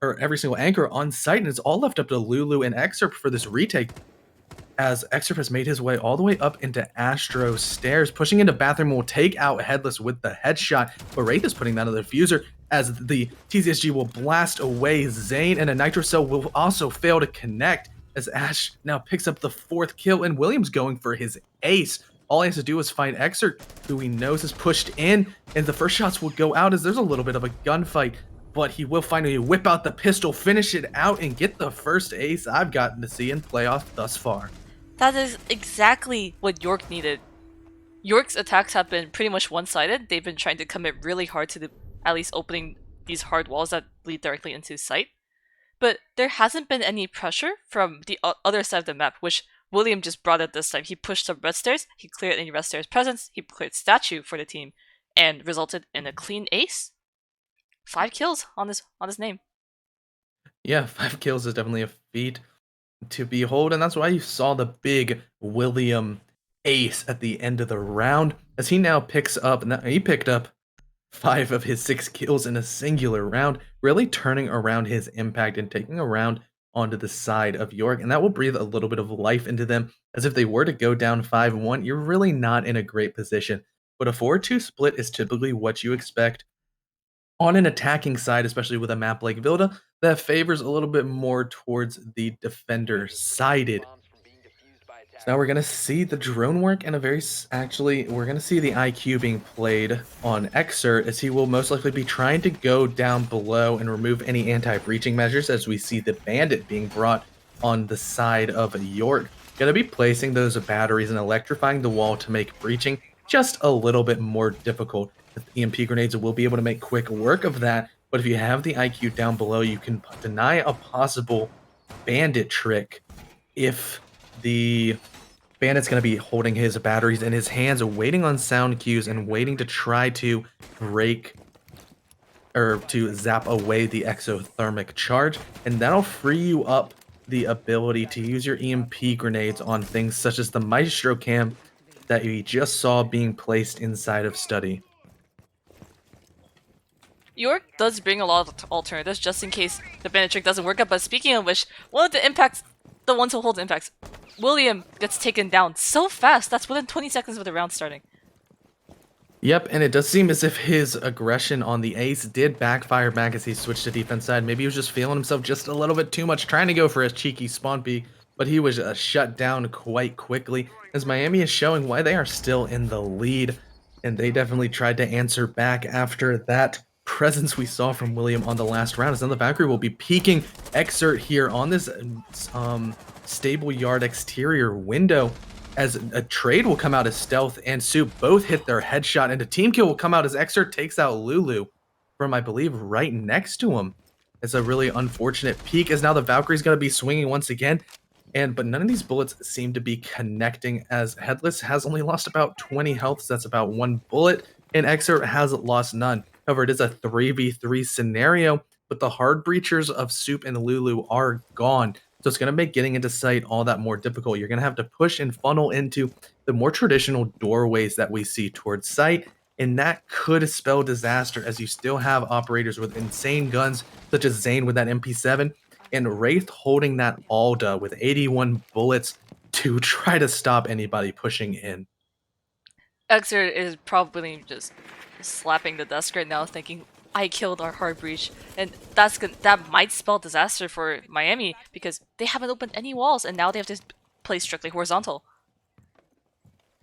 or every single anchor on site, and it's all left up to Lulu and Excerpt for this retake, as Excerpt has made his way all the way up into Astro's stairs, pushing into bathroom, will take out Headless with the headshot, but Wraith is putting down the diffuser, as the TZSG will blast away Zane, and a nitro cell will also fail to connect, as Ash now picks up the fourth kill, and Williams going for his ace. All he has to do is find Excerpt, who he knows is pushed in, and the first shots will go out as there's a little bit of a gunfight, but he will finally whip out the pistol, finish it out, and get the first ace I've gotten to see in playoff thus far. That is exactly what York needed. York's attacks have been pretty much one-sided. They've been trying to commit really hard to at least opening these hard walls that lead directly into sight. But there hasn't been any pressure from the other side of the map, which William just brought it this time. He pushed up red stairs, he cleared any red stairs presence, he cleared statue for the team, and resulted in a clean ace. 5 kills on his name. Yeah, 5 kills is definitely a feat to behold, and that's why you saw the big William ace at the end of the round, as he now picks up, he picked up 5 of his 6 kills in a singular round, really turning around his impact and taking a round onto the side of York, and that will breathe a little bit of life into them, as if they were to go down 5-1, you're really not in a great position. But a 4-2 split is typically what you expect on an attacking side, especially with a map like Vilda, that favors a little bit more towards the defender-sided. So now we're going to see the drone work, and we're going to see the IQ being played on Exer, as he will most likely be trying to go down below and remove any anti-breaching measures, as we see the bandit being brought on the side of York. Going to be placing those batteries and electrifying the wall to make breaching just a little bit more difficult. The EMP grenades will be able to make quick work of that, but if you have the IQ down below, you can deny a possible bandit trick if the bandit's going to be holding his batteries in his hands, waiting on sound cues and waiting to try to break or to zap away the exothermic charge, and that'll free you up the ability to use your EMP grenades on things such as the Maestro cam that you just saw being placed inside of Study. York does bring a lot of alternatives just in case the bandit trick doesn't work out, but speaking of which, one of the impacts, the ones who hold impacts, William gets taken down so fast. That's within 20 seconds of the round starting. Yep, and it does seem as if his aggression on the ace did backfire back as he switched to defense side. Maybe he was just feeling himself just a little bit too much, trying to go for a cheeky spawn peek, but he was shut down quite quickly, as Miami is showing why they are still in the lead, and they definitely tried to answer back after that presence we saw from William on the last round. As then the Valkyrie will be peeking Exert here on this stable yard exterior window, as a trade will come out as Stealth and Soup both hit their headshot, and a team kill will come out as Exert takes out Lulu from, I believe, right next to him. It's a really unfortunate peek, as now the Valkyrie's going to be swinging once again. But none of these bullets seem to be connecting, as Headless has only lost about 20 health, so that's about 1 bullet, and Exert has lost none. However, it is a 3v3 scenario, but the hard breachers of Soup and Lulu are gone. So it's going to make getting into sight all that more difficult. You're going to have to push and funnel into the more traditional doorways that we see towards sight, and that could spell disaster, as you still have operators with insane guns, such as Zane with that MP7, and Wraith holding that Alda with 81 bullets to try to stop anybody pushing in. Exer is probably just slapping the desk right now, thinking, "I killed our hard breach," and that might spell disaster for Miami because they haven't opened any walls, and now they have to play strictly horizontal.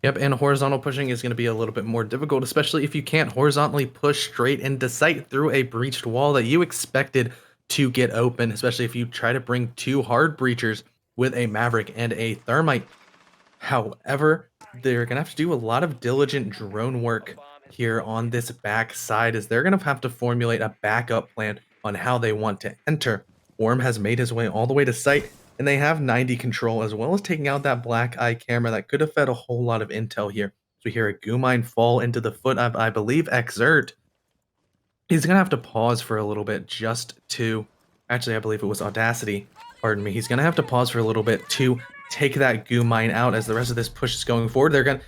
Yep, and horizontal pushing is going to be a little bit more difficult, especially if you can't horizontally push straight into sight through a breached wall that you expected to get open, especially if you try to bring 2 hard breachers with a Maverick and a Thermite. However, they're going to have to do a lot of diligent drone work here on this back side, as they're going to have to formulate a backup plan on how they want to enter. Worm has made his way all the way to site, and they have 90 control, as well as taking out that black eye camera that could have fed a whole lot of intel here. So we hear a goo mine fall into the foot of, I believe, Exert. He's going to have to pause for a little bit just to... Actually, I believe it was Audacity. Pardon me. He's going to have to pause for a little bit to take that goo mine out, as the rest of this push is going forward. They're going to...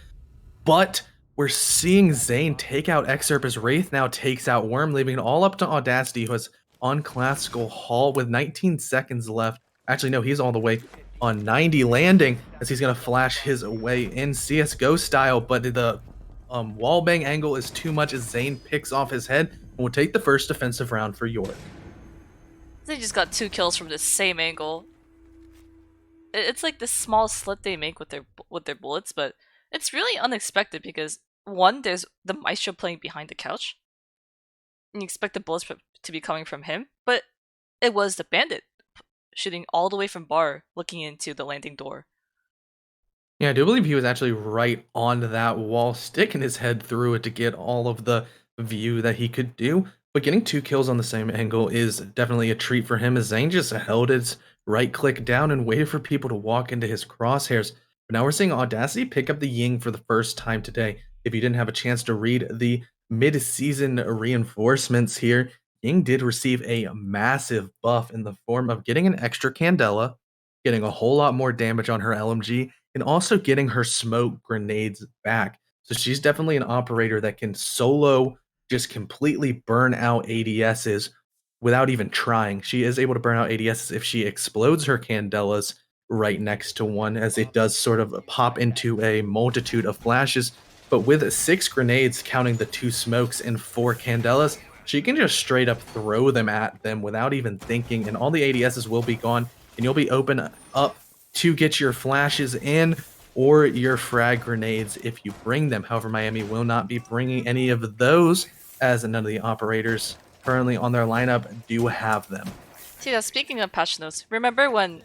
But we're seeing Zane take out Excerpt, as Wraith now takes out Worm, leaving it all up to Audacity, who is on classical halt with 19 seconds left. Actually, no, he's all the way on 90 landing, as he's going to flash his way in CSGO style, but the wallbang angle is too much, as Zane picks off his head and will take the first defensive round for York. They just got 2 kills from the same angle. It's like this small slit they make with their bullets, but it's really unexpected because one, there's the Maestro playing behind the couch, and you expect the bullets to be coming from him, but it was the Bandit shooting all the way from bar, looking into the landing door. Yeah, I do believe he was actually right on that wall, sticking his head through it to get all of the view that he could do. But getting 2 kills on the same angle is definitely a treat for him, as Zane just held his right click down and waited for people to walk into his crosshairs. But now we're seeing Audacity pick up the Ying for the first time today. If you didn't have a chance to read the mid-season reinforcements here, Ying did receive a massive buff in the form of getting an extra Candela, getting a whole lot more damage on her LMG, and also getting her smoke grenades back. So she's definitely an operator that can solo just completely burn out ADSs without even trying. She is able to burn out ADSs if she explodes her Candelas right next to one, as it does sort of pop into a multitude of flashes. But with 6 grenades, counting the 2 smokes and 4 Candelas, she can just straight up throw them at them without even thinking, and all the ADSs will be gone, and you'll be open up to get your flashes in or your frag grenades if you bring them. However, Miami will not be bringing any of those, as none of the operators currently on their lineup do have them. See, now speaking of patch notes, remember when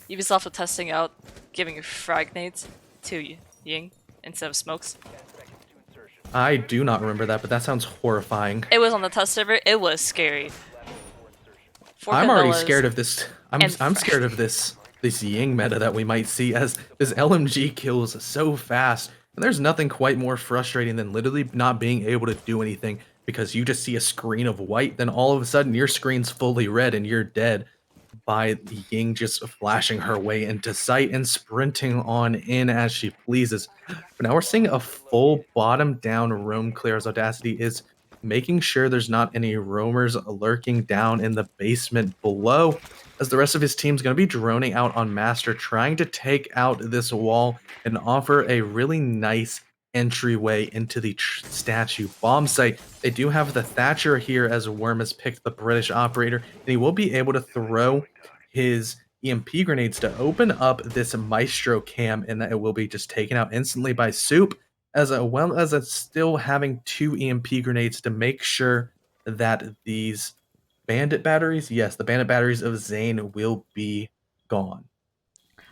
Ubisoft was testing out giving frag nades to Ying instead of smokes? I do not remember that, but that sounds horrifying. It was on the test server. It was scary. I'm already scared of this. I'm scared of this Ying meta that we might see, as this LMG kills so fast. And there's nothing quite more frustrating than literally not being able to do anything because you just see a screen of white, then all of a sudden your screen's fully red and you're dead, by Ying just flashing her way into sight and sprinting on in as she pleases. But now we're seeing a full bottom down roam clear, as Audacity is making sure there's not any roamers lurking down in the basement below, as the rest of his team's going to be droning out on Master, trying to take out this wall and offer a really nice entryway into the statue bomb site. They do have the Thatcher here, as Worm has picked the British operator, and he will be able to throw his EMP grenades to open up this Maestro cam, and that it will be just taken out instantly by Soup. as well as still having 2 EMP grenades to make sure that these bandit batteries, yes, the bandit batteries of Zane will be gone.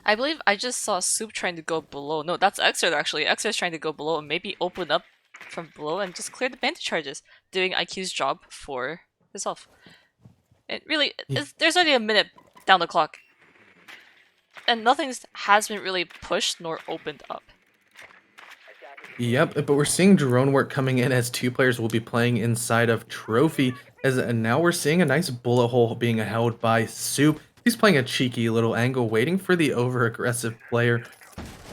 I believe I just saw Soup trying to go below. No, that's Exer actually. Exer's trying to go below and maybe open up from below and just clear the bandit charges, doing IQ's job for himself. It really is. There's already a minute down the clock, and nothing has been really pushed nor opened up. Yep, but we're seeing drone work coming in as 2 players will be playing inside of Trophy. As now we're seeing a nice bullet hole being held by Soup. He's playing a cheeky little angle, waiting for the over-aggressive player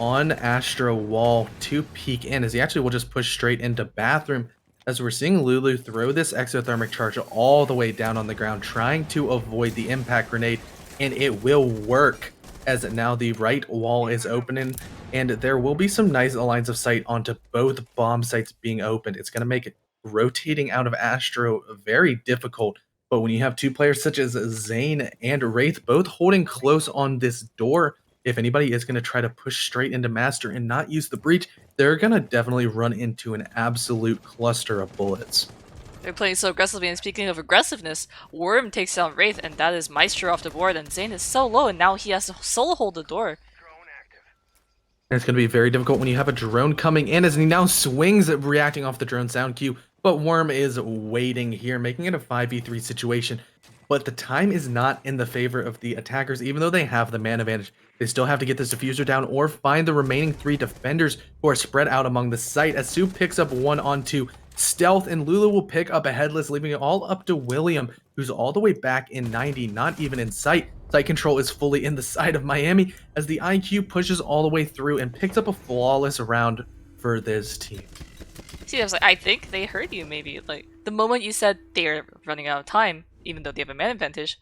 on Astro Wall to peek in, as he actually will just push straight into Bathroom. As we're seeing Lulu throw this exothermic charge all the way down on the ground, trying to avoid the impact grenade, and it will work. As now the right wall is opening, and there will be some nice lines of sight onto both bomb sites being opened. It's going to make rotating out of Astro very difficult. But when you have 2 players such as Zane and Wraith both holding close on this door, if anybody is going to try to push straight into Master and not use the breach, they're going to definitely run into an absolute cluster of bullets. They're playing so aggressively, and speaking of aggressiveness, Worm takes down Wraith, and that is Maestro off the board, and Zane is so low, and now he has to solo hold the door. And it's going to be very difficult when you have a drone coming in, as he now swings at reacting off the drone sound cue, but Worm is waiting here, making it a 5v3 situation. But the time is not in the favor of the attackers, even though they have the man advantage. They still have to get this diffuser down or find the remaining 3 defenders who are spread out among the site, as Soup picks up 1 onto Stealth, and Lulu will pick up a Headless, leaving it all up to William, who's all the way back in 90, not even in sight. Site control is fully in the side of Miami, as the IQ pushes all the way through and picks up a flawless round for this team. See, I was like, I think they heard you, maybe. Like, the moment you said they're running out of time, even though they have a man advantage,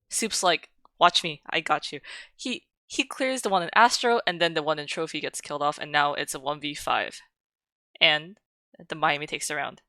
Soup's like, watch me, I got you. He clears the one in Astro, and then the one in Trophy gets killed off, and now it's a 1v5. And the Miami takes the round.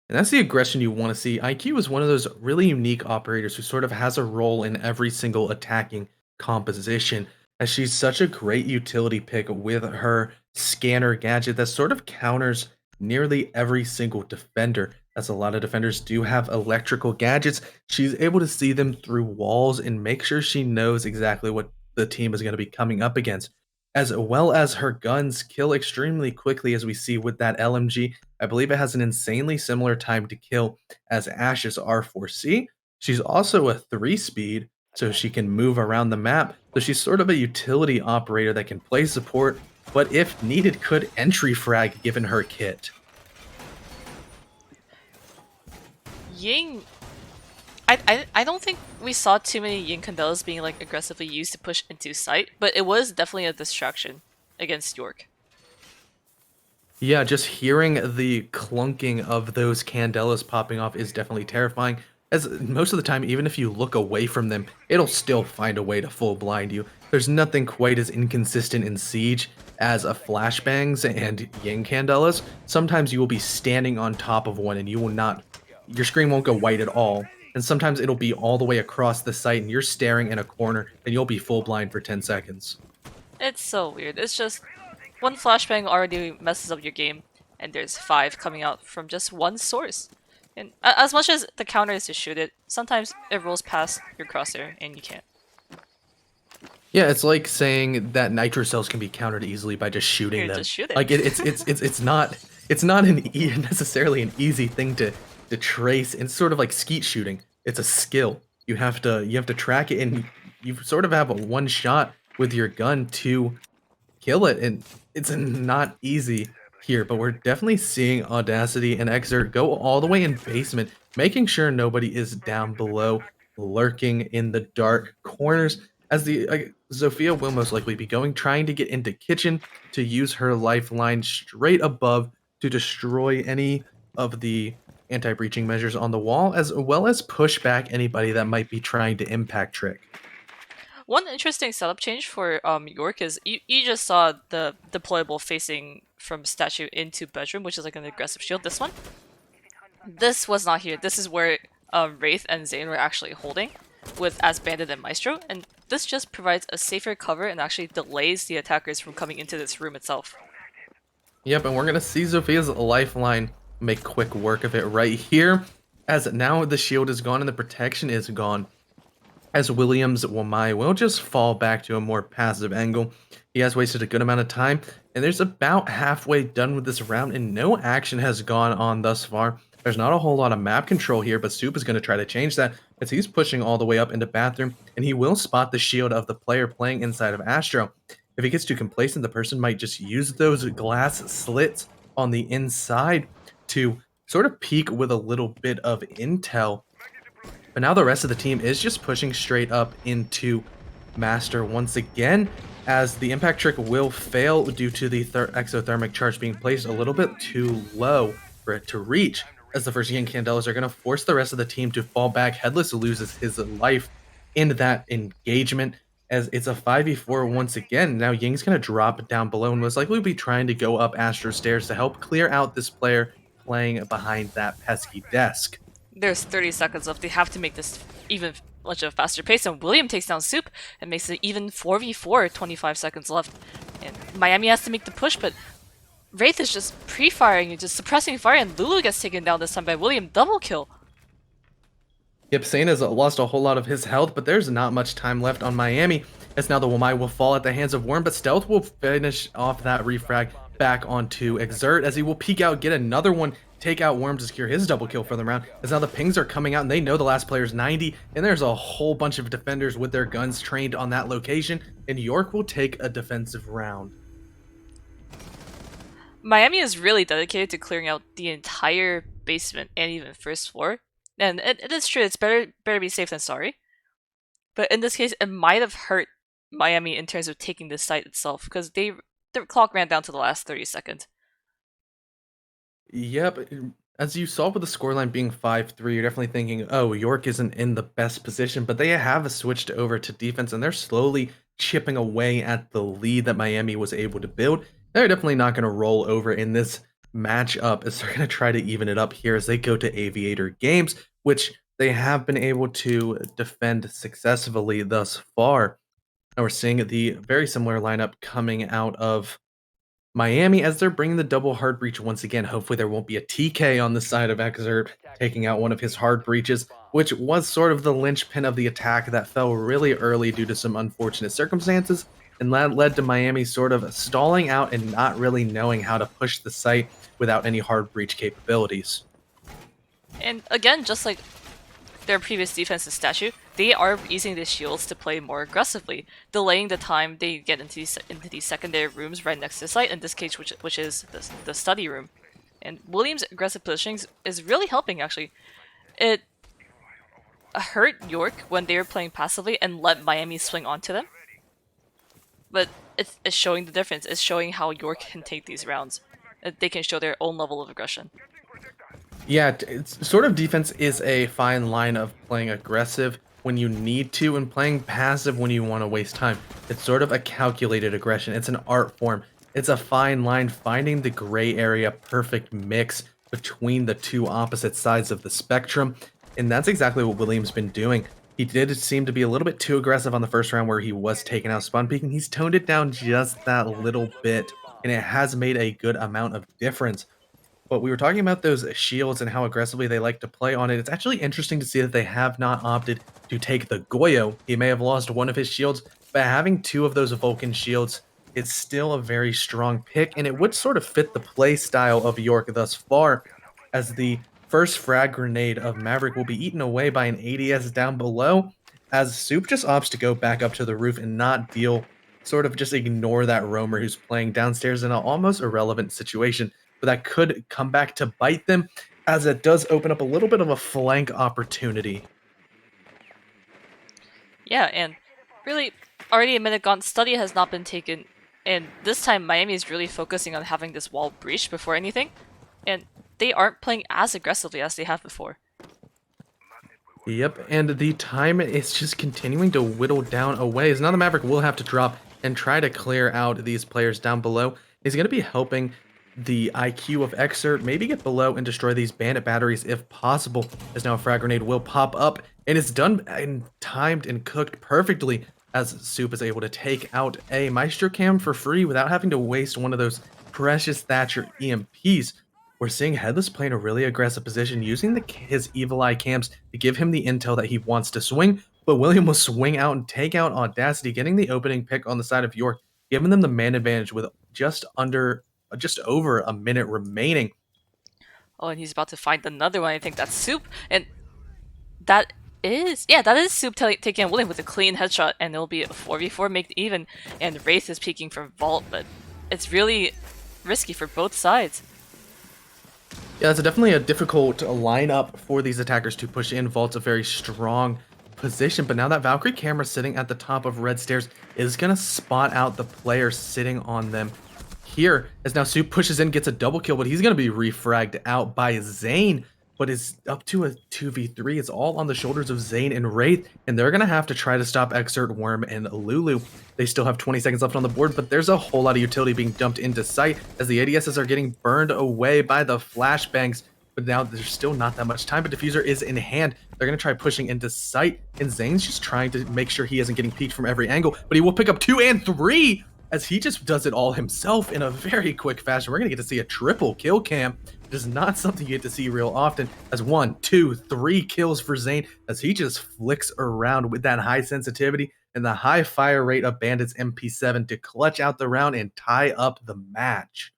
And that's the aggression you want to see. IQ is one of those really unique operators who sort of has a role in every single attacking composition, as she's such a great utility pick with her scanner gadget that sort of counters nearly every single defender. As a lot of defenders do have electrical gadgets, she's able to see them through walls and make sure she knows exactly what the team is going to be coming up against. As well as her guns kill extremely quickly, as we see with that LMG. I believe it has an insanely similar time to kill as Ash's R4C. She's also a 3-speed, so she can move around the map. So she's sort of a utility operator that can play support, but if needed, could entry frag given her kit. Ying, I don't think we saw too many Ying Candelas being like aggressively used to push into sight, but it was definitely a distraction against York. Yeah, just hearing the clunking of those candelas popping off is definitely terrifying. As most of the time, even if you look away from them, it'll still find a way to full blind you. There's nothing quite as inconsistent in Siege as a flashbangs and Ying candelas. Sometimes you will be standing on top of one and you will not, your screen won't go white at all. And sometimes it'll be all the way across the site and you're staring in a corner and you'll be full blind for 10 seconds. It's so weird. It's just one flashbang already messes up your game, and there's 5 coming out from just one source. And as much as the counter is to shoot it, sometimes it rolls past your crosshair and you can't. Yeah, it's like saying that nitro cells can be countered easily by just shooting Here, them. just shoot it. Like it's not necessarily an easy thing to trace. It's sort of like skeet shooting. It's a skill. You have to track it, and you sort of have a one shot with your gun to kill it, and it's not easy here. But we're definitely seeing Audacity and Exert go all the way in basement, making sure nobody is down below, lurking in the dark corners. As the Zofia will most likely be trying to get into kitchen to use her lifeline straight above to destroy any of the anti-breaching measures on the wall, as well as push back anybody that might be trying to impact trick. One interesting setup change for York is you just saw the deployable facing from statue into bedroom, which is like an aggressive shield. This was not here. This is where Wraith and Zane were actually holding, with as Bandit and Maestro, and this just provides a safer cover and actually delays the attackers from coming into this room itself. Yep, and we're gonna see Zophia's lifeline make quick work of it right here, as now the shield is gone and the protection is gone. As Williams Wamai will just fall back to a more passive angle. He has wasted a good amount of time, and there's about halfway done with this round, and no action has gone on thus far. There's not a whole lot of map control here, but Soup is going to try to change that as he's pushing all the way up into bathroom, and he will spot the shield of the player playing inside of Astro. If he gets too complacent, the person might just use those glass slits on the inside to sort of peek with a little bit of intel, but now the rest of the team is just pushing straight up into Master once again, as the impact trick will fail due to the exothermic charge being placed a little bit too low for it to reach. As the first Candelas are going to force the rest of the team to fall back. Headless loses his life in that engagement, as it's a 5v4 once again. Now Ying's going to drop down below and most likely be trying to go up Astro stairs to help clear out this player playing behind that pesky desk. There's 30 seconds left. They have to make this even much of a faster pace, and William takes down Soup and makes it even 4v4, 25 seconds left. And Miami has to make the push, but Wraith is just pre-firing and just suppressing fire, and Lulu gets taken down this time by William. Double kill. Yep, Sane has lost a whole lot of his health, but there's not much time left on Miami, as now the Wamai will fall at the hands of Worm, but Stealth will finish off that refrag back onto Exert, as he will peek out, get another one, take out Worm to secure his double kill for the round, as now the pings are coming out, and they know the last player's 90, and there's a whole bunch of defenders with their guns trained on that location, and York will take a defensive round. Miami is really dedicated to clearing out the entire basement and even first floor. And it is true, it's better be safe than sorry. But in this case, it might have hurt Miami in terms of taking the site itself, because their clock ran down to the last 30 seconds. Yep, as you saw with the scoreline being 5-3, you're definitely thinking, oh, York isn't in the best position, but they have switched over to defense, and they're slowly chipping away at the lead that Miami was able to build. They're definitely not going to roll over in this matchup, as they're going to try to even it up here as they go to Aviator Games, which they have been able to defend successfully thus far. And we're seeing the very similar lineup coming out of Miami as they're bringing the double hard breach once again. Hopefully there won't be a TK on the side of Exert taking out one of his hard breaches, which was sort of the linchpin of the attack that fell really early due to some unfortunate circumstances, and that led to Miami sort of stalling out and not really knowing how to push the site without any hard breach capabilities. And again, just like their previous defensive statue, they are using the shields to play more aggressively, delaying the time they get into these secondary rooms right next to the site, in this case which is the study room. And Williams' aggressive positioning is really helping, actually. It hurt York when they were playing passively and let Miami swing onto them. But it's showing the difference. It's showing how York can take these rounds. They can show their own level of aggression. Yeah, it's sort of defense is a fine line of playing aggressive when you need to and playing passive when you want to waste time. It's sort of a calculated aggression. It's an art form. It's a fine line finding the gray area perfect mix between the two opposite sides of the spectrum. And that's exactly what William's been doing. He did seem to be a little bit too aggressive on the first round where he was taking out spawn peek, and he's toned it down just that little bit, and it has made a good amount of difference. But we were talking about those shields and how aggressively they like to play on it. It's actually interesting to see that they have not opted to take the Goyo. He may have lost one of his shields, but having two of those Vulcan shields is still a very strong pick, and it would sort of fit the play style of York thus far, as the first frag grenade of Maverick will be eaten away by an ADS down below, as Soup just opts to go back up to the roof and not deal, sort of just ignore that roamer who's playing downstairs in an almost irrelevant situation. But that could come back to bite them, as it does open up a little bit of a flank opportunity. Yeah, and really, already a minute gone, study has not been taken, and this time Miami is really focusing on having this wall breached before anything, and they aren't playing as aggressively as they have before. Yep, and the time is just continuing to whittle down away, as now the Maverick will have to drop and try to clear out these players down below. He's going to be helping the IQ of Exert maybe get below and destroy these bandit batteries if possible, as now a frag grenade will pop up, and it's done and timed and cooked perfectly as Soup is able to take out a Maestro Cam for free without having to waste one of those precious Thatcher EMPs. We're seeing Headless playing a really aggressive position, using his Evil Eye cams to give him the intel that he wants to swing, but William will swing out and take out Audacity, getting the opening pick on the side of York, giving them the man advantage with just over a minute remaining. Oh, and he's about to find another one. I think that's Soup, and that that is Soup taking out William with a clean headshot, and it'll be a 4v4 make it even. And Wraith is peeking from Vault, but it's really risky for both sides. Yeah, it's definitely a difficult lineup for these attackers to push in. Vault's a very strong position, but now that Valkyrie camera sitting at the top of red stairs is going to spot out the player sitting on them here, as now Soup pushes in, gets a double kill, but he's going to be refragged out by Zane, but is up to a 2v3. It's all on the shoulders of Zane and Wraith, and they're going to have to try to stop Exert, Worm, and Lulu. They still have 20 seconds left on the board, but there's a whole lot of utility being dumped into sight as the ADSs are getting burned away by the flashbangs. But now there's still not that much time, but Diffuser is in hand. They're going to try pushing into sight, and Zane's just trying to make sure he isn't getting peeked from every angle, but he will pick up 2 and 3 as he just does it all himself in a very quick fashion. We're going to get to see a triple kill cam. It is not something you get to see real often, as 1, 2, 3 kills for Zane as he just flicks around with that high sensitivity and the high fire rate of Bandit's MP7 to clutch out the round and tie up the match.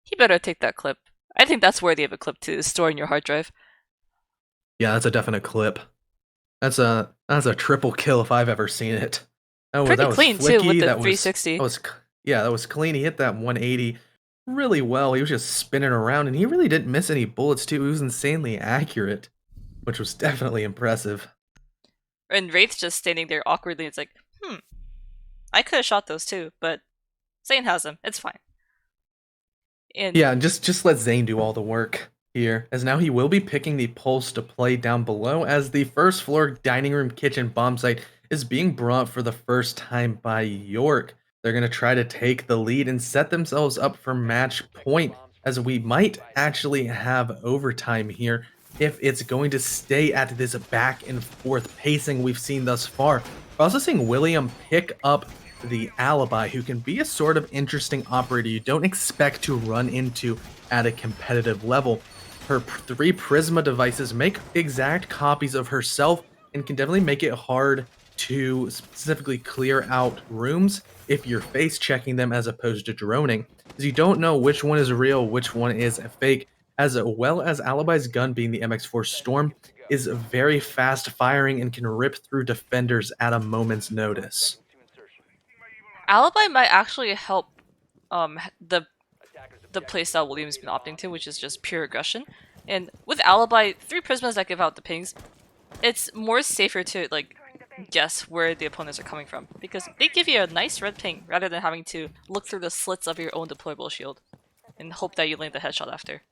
He better take that clip. I think that's worthy of a clip to store in your hard drive. Yeah, that's a definite clip. That's a triple kill if I've ever seen it. Pretty that was clean flicky. too with the that 360. that was clean. He hit that 180 really well. He was just spinning around, and he really didn't miss any bullets too. He was insanely accurate, which was definitely impressive. And Wraith's just standing there awkwardly. It's like, I could have shot those too, but Zane has them. It's fine. And yeah, just let Zane do all the work here, as now he will be picking the pulse to play down below, as the first floor dining room kitchen bomb site is being brought for the first time by York. They're going to try to take the lead and set themselves up for match point, as we might actually have overtime here if it's going to stay at this back and forth pacing we've seen thus far. We're also seeing William pick up the Alibi, who can be a sort of interesting operator you don't expect to run into at a competitive level. Her 3 Prisma devices make exact copies of herself and can definitely make it hard to specifically clear out rooms if you're face checking them as opposed to droning, because you don't know which one is real, which one is a fake, as well as Alibi's gun, being the MX4 Storm, is very fast firing and can rip through defenders at a moment's notice. Alibi might actually help the playstyle William's been opting to, which is just pure aggression. And with Alibi, 3 Prismas that give out the pings, it's more safer to like guess where the opponents are coming from, because they give you a nice red ping rather than having to look through the slits of your own deployable shield and hope that you land the headshot after.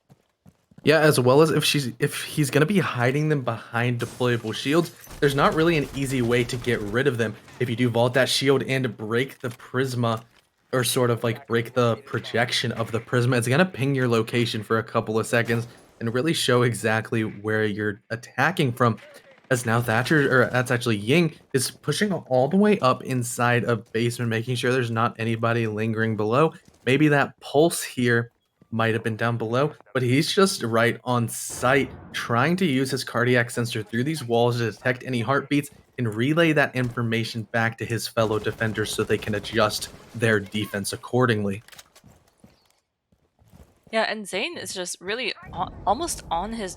Yeah, as well as if he's going to be hiding them behind deployable shields, there's not really an easy way to get rid of them. If you do vault that shield and break the Prisma, or sort of like break the projection of the Prisma, it's going to ping your location for a couple of seconds and really show exactly where you're attacking from. As now Thatcher, or that's actually Ying, is pushing all the way up inside of basement, making sure there's not anybody lingering below. Maybe that pulse here might have been down below, but he's just right on site, trying to use his cardiac sensor through these walls to detect any heartbeats and relay that information back to his fellow defenders so they can adjust their defense accordingly. Yeah, and Zane is just really almost on his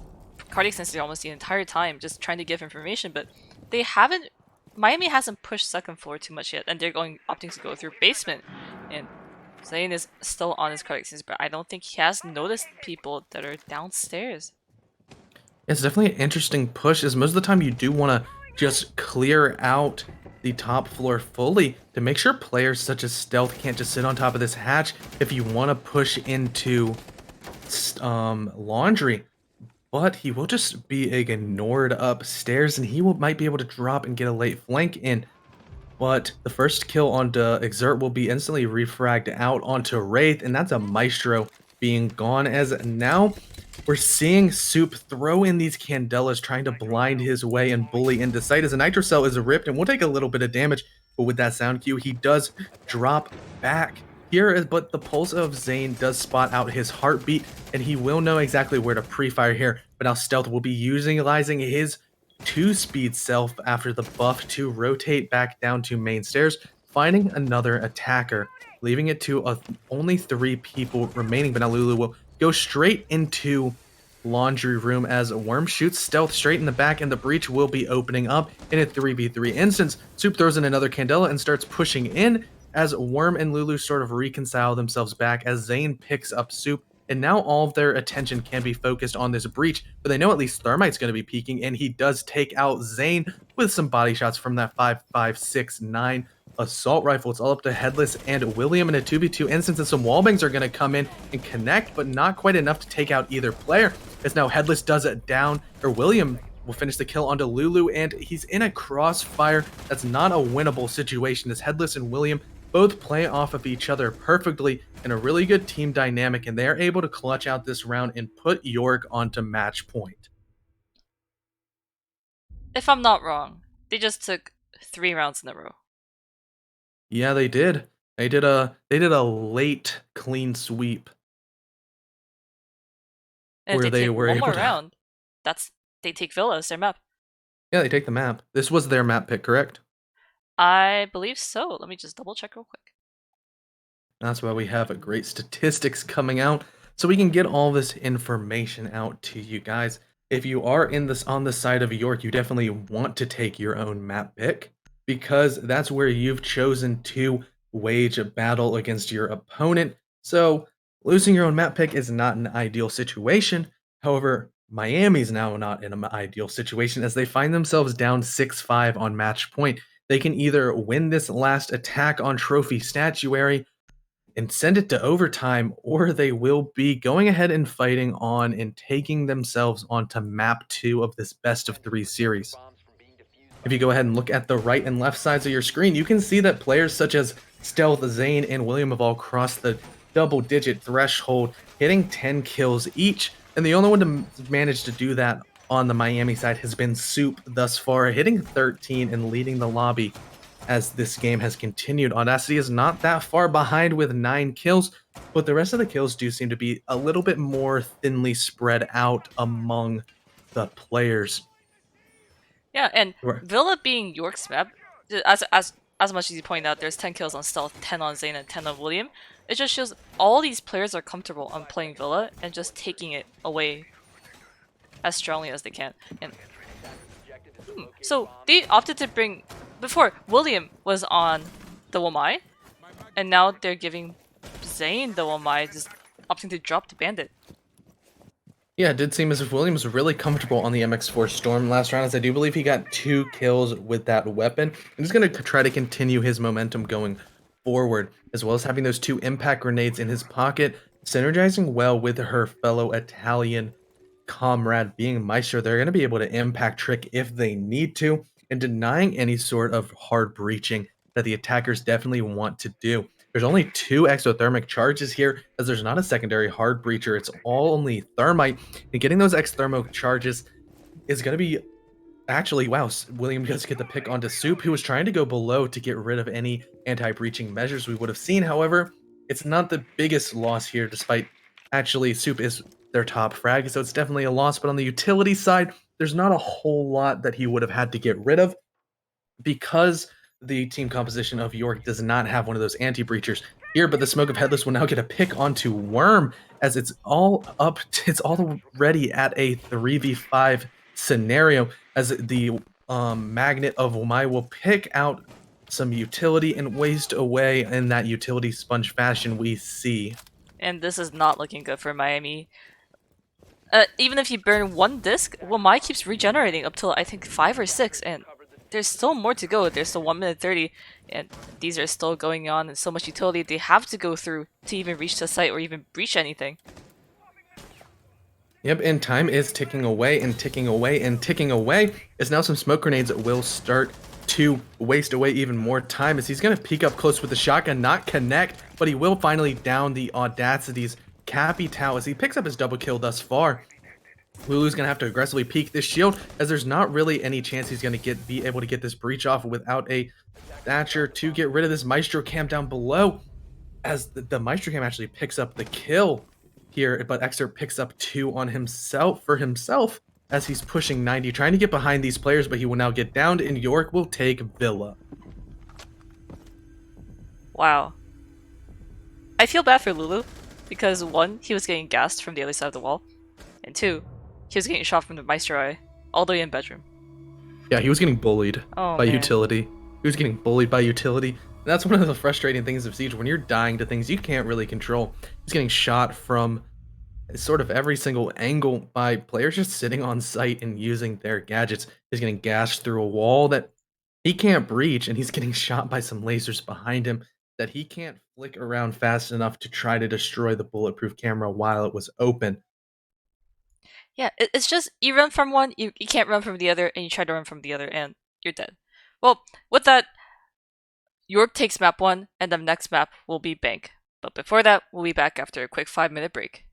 cardiac sensor almost the entire time, just trying to give information, but they haven't. Miami hasn't pushed second floor too much yet, and they're opting to go through basement. And Zane is still on his cardiac sensor, but I don't think he has noticed people that are downstairs. It's definitely an interesting push, as most of the time you do want to just clear out the top floor fully to make sure players such as Stealth can't just sit on top of this hatch if you want to push into laundry. But he will just be ignored upstairs, and he might be able to drop and get a late flank in. But the first kill onto Exert will be instantly refragged out onto Wraith, and that's a Maestro being gone, as now We're seeing Soup throw in these Candelas, trying to blind his way and bully into sight as a Nitro Cell is ripped and will take a little bit of damage. But with that sound cue, he does drop back here. But the pulse of Zane does spot out his heartbeat, and he will know exactly where to pre-fire here. But now Stealth will be utilizing his 2-speed self after the buff to rotate back down to main stairs, finding another attacker, leaving it to only 3 people remaining. But now Lulu will go straight into laundry room as Worm shoots Stealth straight in the back, and the breach will be opening up in a 3v3 instance. Soup throws in another Candela and starts pushing in as Worm and Lulu sort of reconcile themselves back as Zane picks up Soup, and now all of their attention can be focused on this breach, but they know at least Thermite's going to be peeking, and he does take out Zane with some body shots from that 5.56.9 assault rifle. It's all up to Headless and William in a 2v2 instance, and some wallbangs are going to come in and connect, but not quite enough to take out either player, as now Headless does it down, or William will finish the kill onto Lulu, and he's in a crossfire. That's not a winnable situation, as Headless and William both play off of each other perfectly in a really good team dynamic, and they are able to clutch out this round and put York onto match point. If I'm not wrong, they just took 3 rounds in a row. Yeah, they did. They did a late clean sweep. And Where if they they take were one able more to- round, they take Villa as their map. Yeah, they take the map. This was their map pick, correct? I believe so. Let me just double check real quick. That's why we have great statistics coming out, so we can get all this information out to you guys. If you are on the side of York, you definitely want to take your own map pick, because that's where you've chosen to wage a battle against your opponent. So losing your own map pick is not an ideal situation. However, Miami's now not in an ideal situation as they find themselves down 6-5 on match point. They can either win this last attack on Trophy Statuary and send it to overtime, or they will be going ahead and fighting on and taking themselves onto map 2 of this best of 3 series. If you go ahead and look at the right and left sides of your screen, you can see that players such as Stealth, Zane, and William have all crossed the double-digit threshold, hitting 10 kills each, and the only one to manage to do that on the Miami side has been Soup thus far, hitting 13 and leading the lobby as this game has continued. Audacity is not that far behind with 9 kills, but the rest of the kills do seem to be a little bit more thinly spread out among the players. Yeah, and Sure. Villa being York's map, as much as you point out, there's 10 kills on Stealth, 10 on Zane, and 10 on William. It just shows all these players are comfortable on playing Villa and just taking it away as strongly as they can. And so they opted to bring, before William was on the Wamai, and now they're giving Zane the Wamai, just opting to drop the Bandit. Yeah, it did seem as if William was really comfortable on the MX4 Storm last round, as I do believe he got 2 kills with that weapon. And he's going to try to continue his momentum going forward, as well as having those 2 impact grenades in his pocket, synergizing well with her fellow Italian comrade being Maestro. They're going to be able to impact trick if they need to, and denying any sort of hard breaching that the attackers definitely want to do. There's only 2 exothermic charges here, as there's not a secondary hard breacher. It's all only thermite, and getting those exothermic charges is going to be actually, wow, William does get the pick onto Soup, who was trying to go below to get rid of any anti-breaching measures we would have seen. However, it's not the biggest loss here, despite actually Soup is their top frag, so it's definitely a loss. But on the utility side, there's not a whole lot that he would have had to get rid of, because the team composition of York does not have one of those anti-breachers here. But the Smoke of Headless will now get a pick onto Worm, as it's all up. It's already at a 3v5 scenario, as the Magnet of Wamai will pick out some utility and waste away in that utility sponge fashion we see. And this is not looking good for Miami. Even if you burn 1 disc, Wamai keeps regenerating up till I think 5 or 6, and there's still more to go. There's still 1 minute 30, and these are still going on, and so much utility they have to go through to even reach the site or even breach anything. Yep, and time is ticking away and ticking away and ticking away, as now some smoke grenades will start to waste away even more time, as he's going to peek up close with the shotgun, not connect, but he will finally down the Audacity's Capital as he picks up his double kill thus far. Lulu's gonna have to aggressively peek this shield, as there's not really any chance he's gonna be able to get this breach off without a Thatcher to get rid of this Maestro Cam down below, as the Maestro Cam actually picks up the kill here, but Exer picks up 2 on himself as he's pushing 90, trying to get behind these players, but he will now get downed, and York will take Villa. Wow. I feel bad for Lulu, because 1, he was getting gassed from the other side of the wall, and 2, he was getting shot from the Maestro Eye, all the way in bedroom. Yeah, he was getting bullied by man. utility. He was getting bullied by utility. And that's one of the frustrating things of Siege, when you're dying to things you can't really control. He's getting shot from sort of every single angle by players just sitting on site and using their gadgets. He's getting gashed through a wall that he can't breach, and he's getting shot by some lasers behind him that he can't flick around fast enough to try to destroy the bulletproof camera while it was open. Yeah, it's just, you run from one, you can't run from the other, and you try to run from the other, and you're dead. Well, with that, York takes map 1, and the next map will be Bank. But before that, we'll be back after a quick 5-minute break.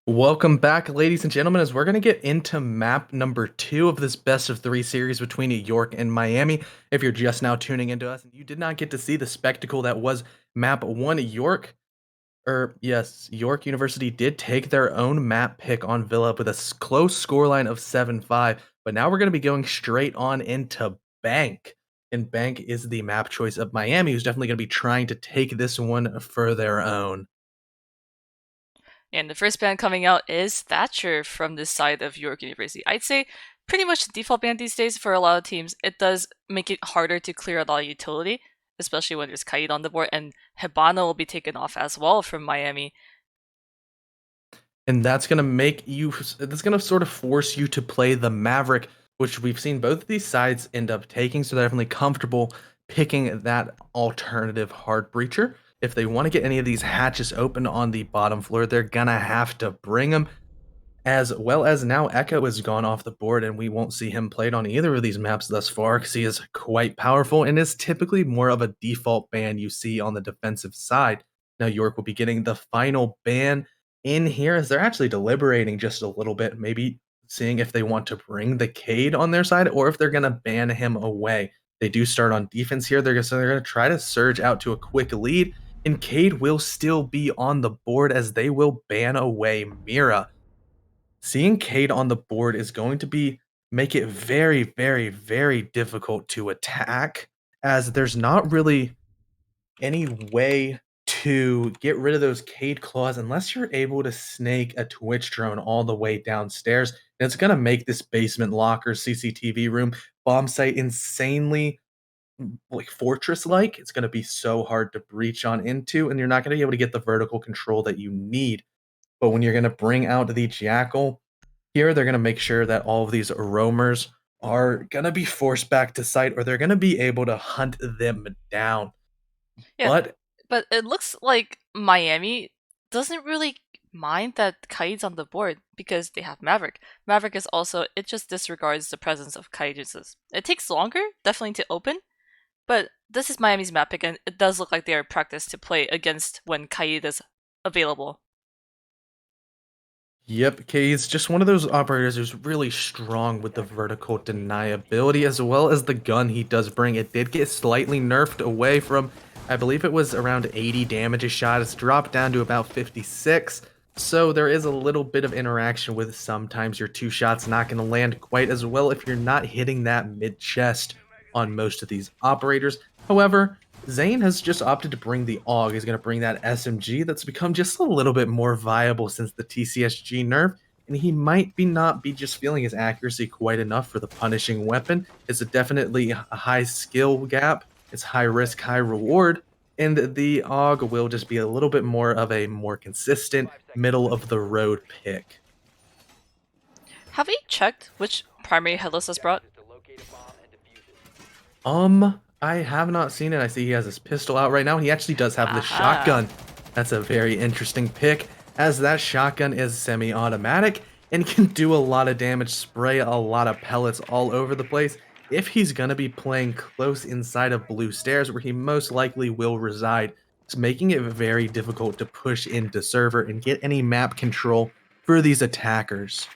Welcome back, ladies and gentlemen, as we're going to get into map number 2 of this best of 3 series between York and Miami. If you're just now tuning into us and you did not get to see the spectacle that was map 1, York University did take their own map pick on Villa with a close scoreline of 7-5. But now we're going to be going straight on into Bank. And Bank is the map choice of Miami, who's definitely going to be trying to take this one for their own. And the first band coming out is Thatcher from this side of York University. I'd say pretty much the default band these days for a lot of teams. It does make it harder to clear a lot of utility, especially when there's Kaid on the board, and Hibana will be taken off as well from Miami. And that's going to sort of force you to play the Maverick, which we've seen both of these sides end up taking. So they're definitely comfortable picking that alternative hard breacher. If they want to get any of these hatches open on the bottom floor, they're going to have to bring them. As well as now Echo has gone off the board, and we won't see him played on either of these maps thus far because he is quite powerful and is typically more of a default ban you see on the defensive side. Now York will be getting the final ban in here as they're actually deliberating just a little bit, maybe seeing if they want to bring the Cade on their side or if they're going to ban him away. They do start on defense here. They're going to try to surge out to a quick lead, and Cade will still be on the board as they will ban away Mira. Seeing Cade on the board is going to be make it very, very, very difficult to attack, as there's not really any way to get rid of those Cade claws unless you're able to snake a Twitch drone all the way downstairs. And it's going to make this basement locker CCTV room bomb site insanely like fortress like. It's going to be so hard to breach on into, and you're not going to be able to get the vertical control that you need. But when you're going to bring out the Jackal, here, they're going to make sure that all of these roamers are going to be forced back to site, or they're going to be able to hunt them down. Yeah, But but it looks like Miami doesn't really mind that Kaid's on the board because they have Maverick. Maverick is also, it just disregards the presence of Kaid's. It takes longer, definitely, to open, but this is Miami's map pick, and it does look like they are practiced to play against when Kaid is available. yep, okay, he's just one of those operators who's really strong with the vertical deniability as well as the gun he does bring. It did get slightly nerfed away from, I believe it was around 80 damage a shot. It's dropped down to about 56. So there is a little bit of interaction with sometimes your two shots not going to land quite as well if you're not hitting that mid chest on most of these operators. However, Zane has just opted to bring the AUG. He's going to bring that SMG that's become just a little bit more viable since the TCSG nerf, and he might be not be just feeling his accuracy quite enough for the punishing weapon. It's definitely a high skill gap. It's high risk, high reward, and the AUG will just be a little bit more of a more consistent middle of the road pick. Have we checked which primary Headless has brought? I have not seen it. I see he has his pistol out right now. He actually does have the Aha. shotgun. That's a very interesting pick, as that shotgun is semi-automatic and can do a lot of damage, spray a lot of pellets all over the place. If he's going to be playing close inside of Blue Stairs, where he most likely will reside, it's making it very difficult to push into server and get any map control for these attackers.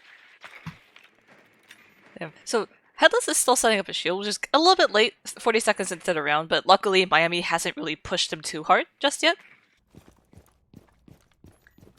Yeah. So Headless is still setting up a shield, which is a little bit late, 40 seconds into the round, but luckily Miami hasn't really pushed him too hard just yet.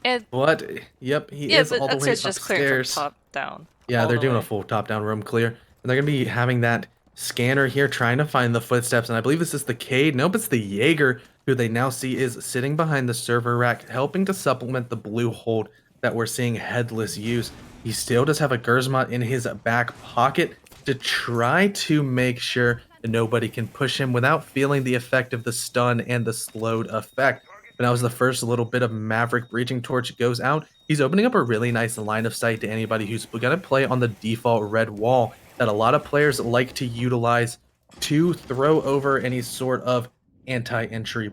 And But, yep, he yeah, is but all the way upstairs just clearing from upstairs. top down. Yeah, All they're the doing a way. full top-down room clear. And they're going to be having that scanner here trying to find the footsteps. And I believe this is the Cade. Nope, it's the Jaeger, who they now see is sitting behind the server rack, helping to supplement the blue hold that we're seeing Headless use. He still does have a Gersmot in his back pocket to try to make sure that nobody can push him without feeling the effect of the stun and the slowed effect. But that was the first little bit of Maverick breaching torch goes out. He's opening up a really nice line of sight to anybody who's going to play on the default red wall that a lot of players like to utilize to throw over any sort of anti-entry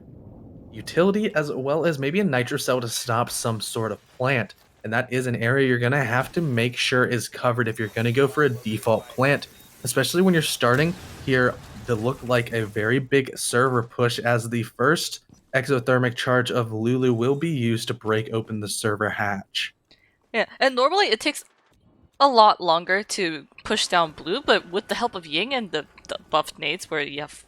utility, as well as maybe a nitro cell to stop some sort of plant. And that is an area you're going to have to make sure is covered if you're going to go for a default plant, especially when you're starting here to look like a very big server push, as the first exothermic charge of Lulu will be used to break open the server hatch. Yeah, and normally it takes a lot longer to push down blue, but with the help of Ying and the buffed nades, where you have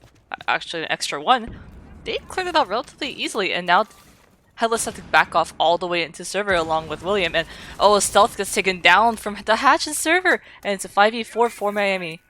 actually an extra one, they cleared it out relatively easily, and now Headless have to back off all the way into server along with William, and oh, Stealth gets taken down from the hatch and server, and it's a 5v4 for Miami.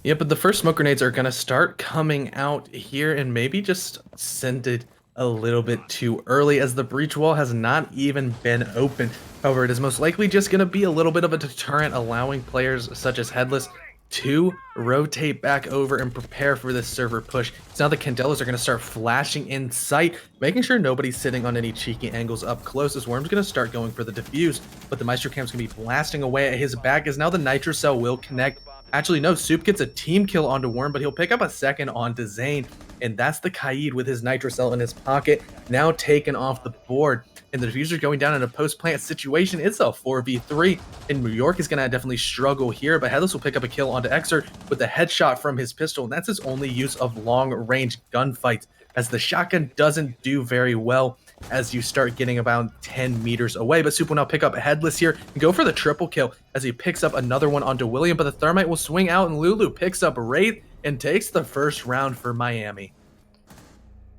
Yeah, but the first smoke grenades are going to start coming out here and maybe just send it a little bit too early as the breach wall has not even been open. However, it is most likely just going to be a little bit of a deterrent, allowing players such as Headless to rotate back over and prepare for this server push. So now the Candelas are going to start flashing in sight, making sure nobody's sitting on any cheeky angles up close as Worm's going to start going for the defuse, but the Maestro Cam's going to be blasting away at his back as now the Nitro Cell will connect. Actually, no, Soup gets a team kill onto Worm, but he'll pick up a second onto Zane, and that's the Kaid with his Nitro Cell in his pocket, now taken off the board. And the diffuser going down in a post-plant situation. It's a 4v3, and New York is going to definitely struggle here, but Headless will pick up a kill onto Exert with a headshot from his pistol, and that's his only use of long-range gunfights, as the shotgun doesn't do very well as you start getting about 10 meters away. But Soup will now pick up Headless here and go for the triple kill as he picks up another one onto William, but the Thermite will swing out, and Lulu picks up Wraith and takes the first round for Miami.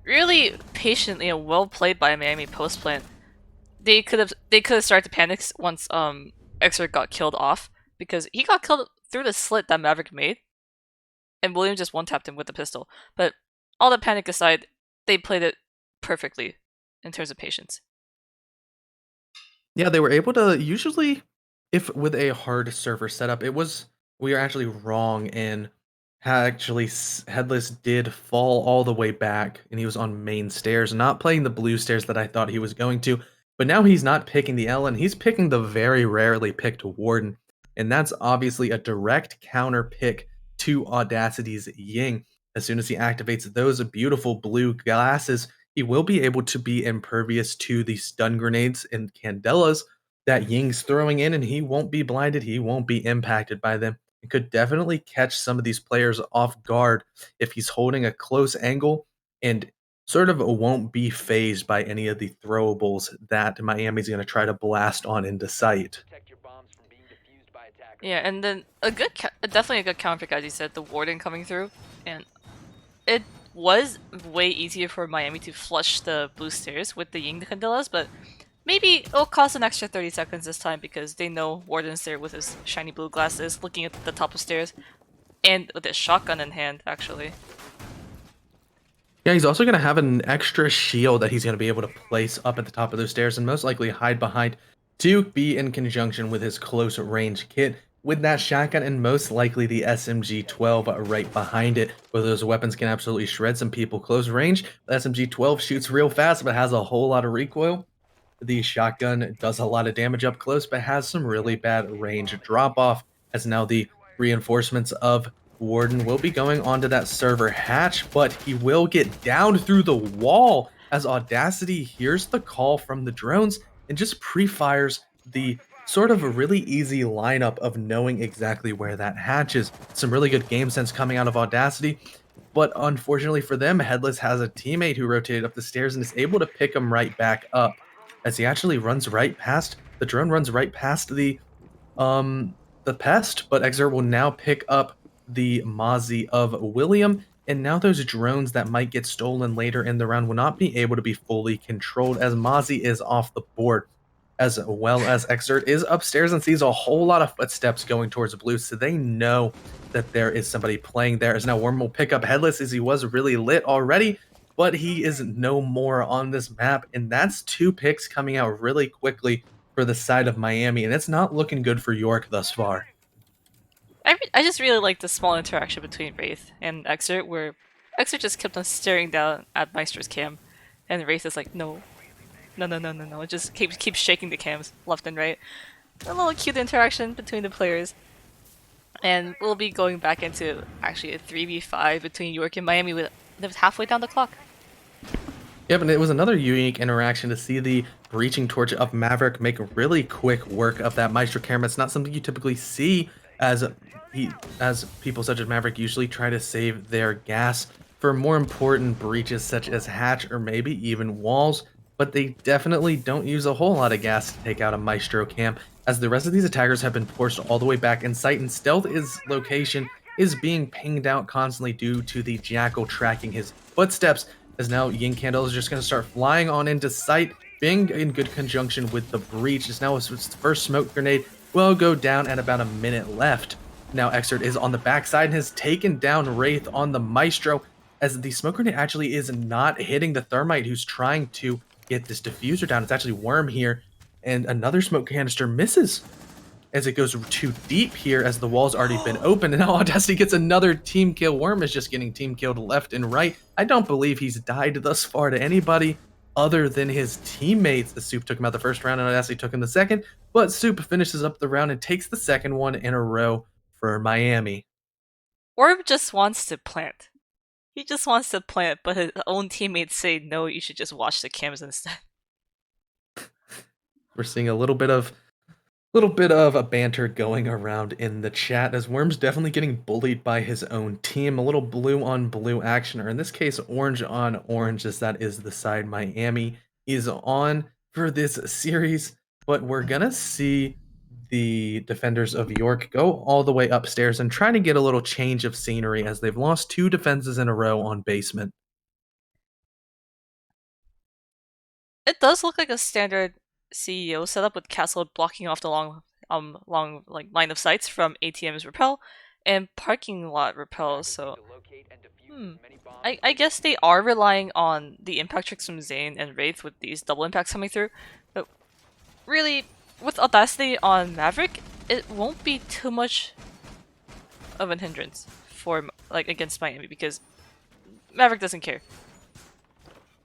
Really patiently and well played by Miami post plant. They could have started to panic once Exer got killed off, because he got killed through the slit that Maverick made, and William just one tapped him with the pistol. But all the panic aside, they played it perfectly in terms of patience. Yeah, they were able to usually, if with a hard server setup, we are actually wrong in actually Headless did fall all the way back and he was on main stairs, not playing the blue stairs that I thought he was going to. But now he's not picking the L and he's picking the very rarely picked Warden. And that's obviously a direct counter pick to Audacity's Ying. As soon as he activates those beautiful blue glasses, he will be able to be impervious to the stun grenades and candelas that Ying's throwing in, and he won't be blinded, he won't be impacted by them. It could definitely catch some of these players off guard if he's holding a close angle and sort of won't be phased by any of the throwables that Miami's going to try to blast on into sight. Yeah, and then definitely a good counter, as you said, the Warden coming through, and it was way easier for Miami to flush the blue stairs with the Ying Candelas, but maybe it'll cost an extra 30 seconds this time because they know Warden's there with his shiny blue glasses looking at the top of stairs, and with his shotgun in hand, actually. Yeah, he's also going to have an extra shield that he's going to be able to place up at the top of those stairs and most likely hide behind to be in conjunction with his close range kit with that shotgun and most likely the SMG-12 right behind it. Both of those weapons can absolutely shred some people close range. The SMG-12 shoots real fast but has a whole lot of recoil. The shotgun does a lot of damage up close but has some really bad range drop off, as now the reinforcements of Warden will be going onto that server hatch, but he will get down through the wall as Audacity hears the call from the drones and just pre-fires the sort of a really easy lineup of knowing exactly where that hatch is. Some really good game sense coming out of Audacity, but unfortunately for them, Headless has a teammate who rotated up the stairs and is able to pick him right back up as he actually runs right past, the drone runs right past the pest, but Exer will now pick up the Mozzie of William, and now those drones that might get stolen later in the round will not be able to be fully controlled as Mozzie is off the board, as well as Exert is upstairs and sees a whole lot of footsteps going towards blue, so they know that there is somebody playing there. As now Worm will pick up Headless as he was really lit already, but he is no more on this map, and that's 2 picks coming out really quickly for the side of Miami, and it's not looking good for York thus far. I just really like the small interaction between Wraith and Exer, where Exer just kept on staring down at Meister's cam, and Wraith is like, no, no, no, no, no, no. It just keeps shaking the cams left and right. A little cute interaction between the players. And we'll be going back into actually a 3v5 between York and Miami with halfway down the clock. Yep, and it was another unique interaction to see the breaching torch of Maverick make really quick work of that Maestro camera. It's not something you typically see as people such as Maverick usually try to save their gas for more important breaches such as hatch or maybe even walls. but they definitely don't use a whole lot of gas to take out a Maestro camp, as the rest of these attackers have been forced all the way back in sight, and Stealth's location is being pinged out constantly due to the Jackal tracking his footsteps, as now Yin Candle is just going to start flying on into sight, being in good conjunction with the Breach, as now its first smoke grenade will go down at about a minute left. Now Exert is on the backside and has taken down Wraith on the Maestro, as the smoke grenade actually is not hitting the Thermite who's trying to get this diffuser down. It's actually Worm here, and another smoke canister misses as it goes too deep here, as the wall's already been opened, and now Audacity gets another team kill. Worm is just getting team killed left and right. I don't believe he's died thus far to anybody other than his teammates. The Soup took him out the first round and Audacity took him the second, but Soup finishes up the round and takes the second one in a row for Miami. Orb just wants to plant. He just wants to plant, but his own teammates say, no, you should just watch the cams instead. We're seeing a little bit of a banter going around in the chat, as Worm's definitely getting bullied by his own team. A little blue on blue action, or in this case, orange on orange, as that is the side Miami is on for this series. But we're gonna see the defenders of York go all the way upstairs and try to get a little change of scenery, as they've lost 2 defenses in a row on basement. It does look like a standard CEO setup, with Castle blocking off the long like line of sights from ATM's repel and parking lot repel. So, I guess they are relying on the impact tricks from Zane and Wraith with these double impacts coming through. But really, with Audacity on Maverick, it won't be too much of an hindrance for like against Miami, because Maverick doesn't care.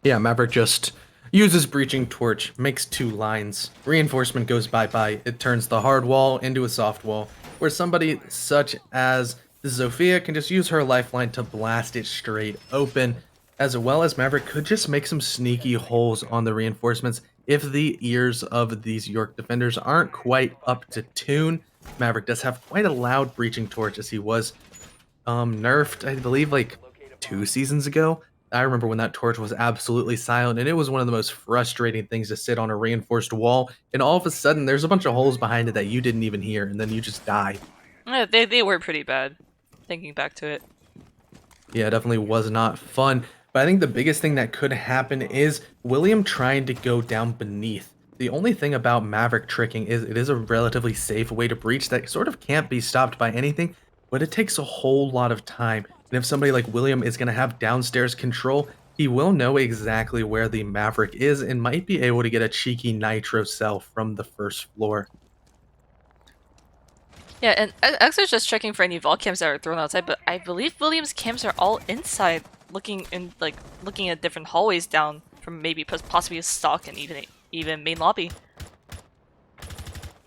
Yeah, Maverick just uses Breaching Torch, makes 2 lines, reinforcement goes bye-bye, it turns the hard wall into a soft wall, where somebody such as Zofia can just use her lifeline to blast it straight open, as well as Maverick could just make some sneaky holes on the reinforcements if the ears of these York defenders aren't quite up to tune. Maverick does have quite a loud Breaching Torch, as he was nerfed, I believe, like 2 seasons ago. I remember when that torch was absolutely silent, and it was one of the most frustrating things to sit on a reinforced wall, and all of a sudden there's a bunch of holes behind it that you didn't even hear, and then you just die. Yeah, they were pretty bad, thinking back to it. Yeah, it definitely was not fun, but I think the biggest thing that could happen is William trying to go down beneath. The only thing about Maverick tricking is it is a relatively safe way to breach that sort of can't be stopped by anything, but it takes a whole lot of time. And if somebody like William is going to have downstairs control, he will know exactly where the Maverick is and might be able to get a cheeky nitro cell from the first floor. Yeah, and Exer's just checking for any vault cams that are thrown outside, but I believe William's cams are all inside, looking at different hallways down from maybe possibly a stock and even main lobby.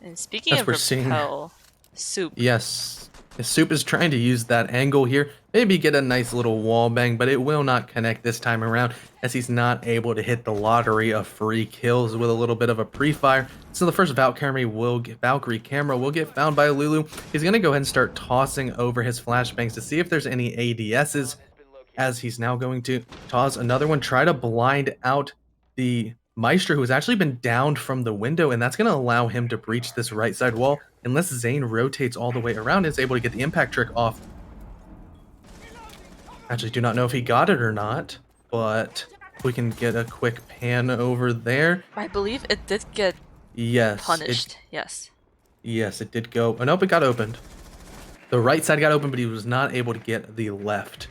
And speaking of repel, Soup. Yes. Soup is trying to use that angle here, maybe get a nice little wall bang, but it will not connect this time around, as he's not able to hit the lottery of free kills with a little bit of a pre-fire. So the first Valkyrie camera will get found by Lulu. He's going to go ahead and start tossing over his flashbangs to see if there's any ADSs, as he's now going to toss another one, try to blind out the Maestro, who has actually been downed from the window, and that's going to allow him to breach this right side wall unless Zane rotates all the way around and is able to get the impact trick off. Actually, do not know if he got it or not, but we can get a quick pan over there. I believe it did get punished. Yes, it did go. Oh, nope, it got opened. The right side got open, but he was not able to get the left.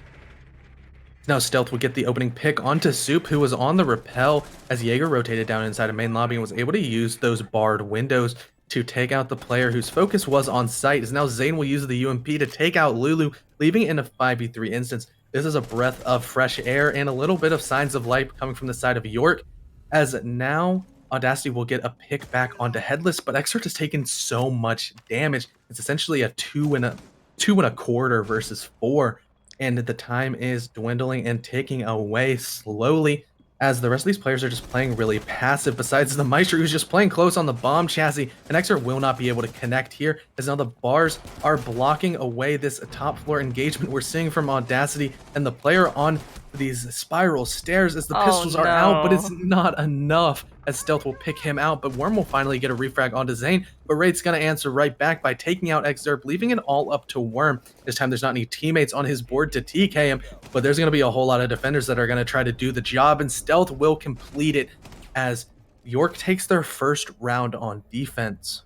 Now Stealth will get the opening pick onto Soup, who was on the repel as Jaeger rotated down inside of main lobby and was able to use those barred windows to take out the player whose focus was on sight. As now Zane will use the UMP to take out Lulu, leaving it in a 5v3 instance. This is a breath of fresh air and a little bit of signs of life coming from the side of York, as now Audacity will get a pick back onto Headless, but Exert has taken so much damage. It's essentially a 2 and a quarter versus 4. And the time is dwindling and ticking away slowly, as the rest of these players are just playing really passive, besides the Maestro, who's just playing close on the bomb chassis, and Exer will not be able to connect here, as now the bars are blocking away this top floor engagement we're seeing from Audacity, and the player on these spiral stairs as the Oh pistols are out, but it's no. not enough as Stealth will pick him out, but Worm will finally get a refrag onto Zane, but Wraith's gonna answer right back by taking out Excerpt, leaving it all up to Worm. This time there's not any teammates on his board to TK him, but there's gonna be a whole lot of defenders that are gonna try to do the job, and Stealth will complete it as York takes their first round on defense.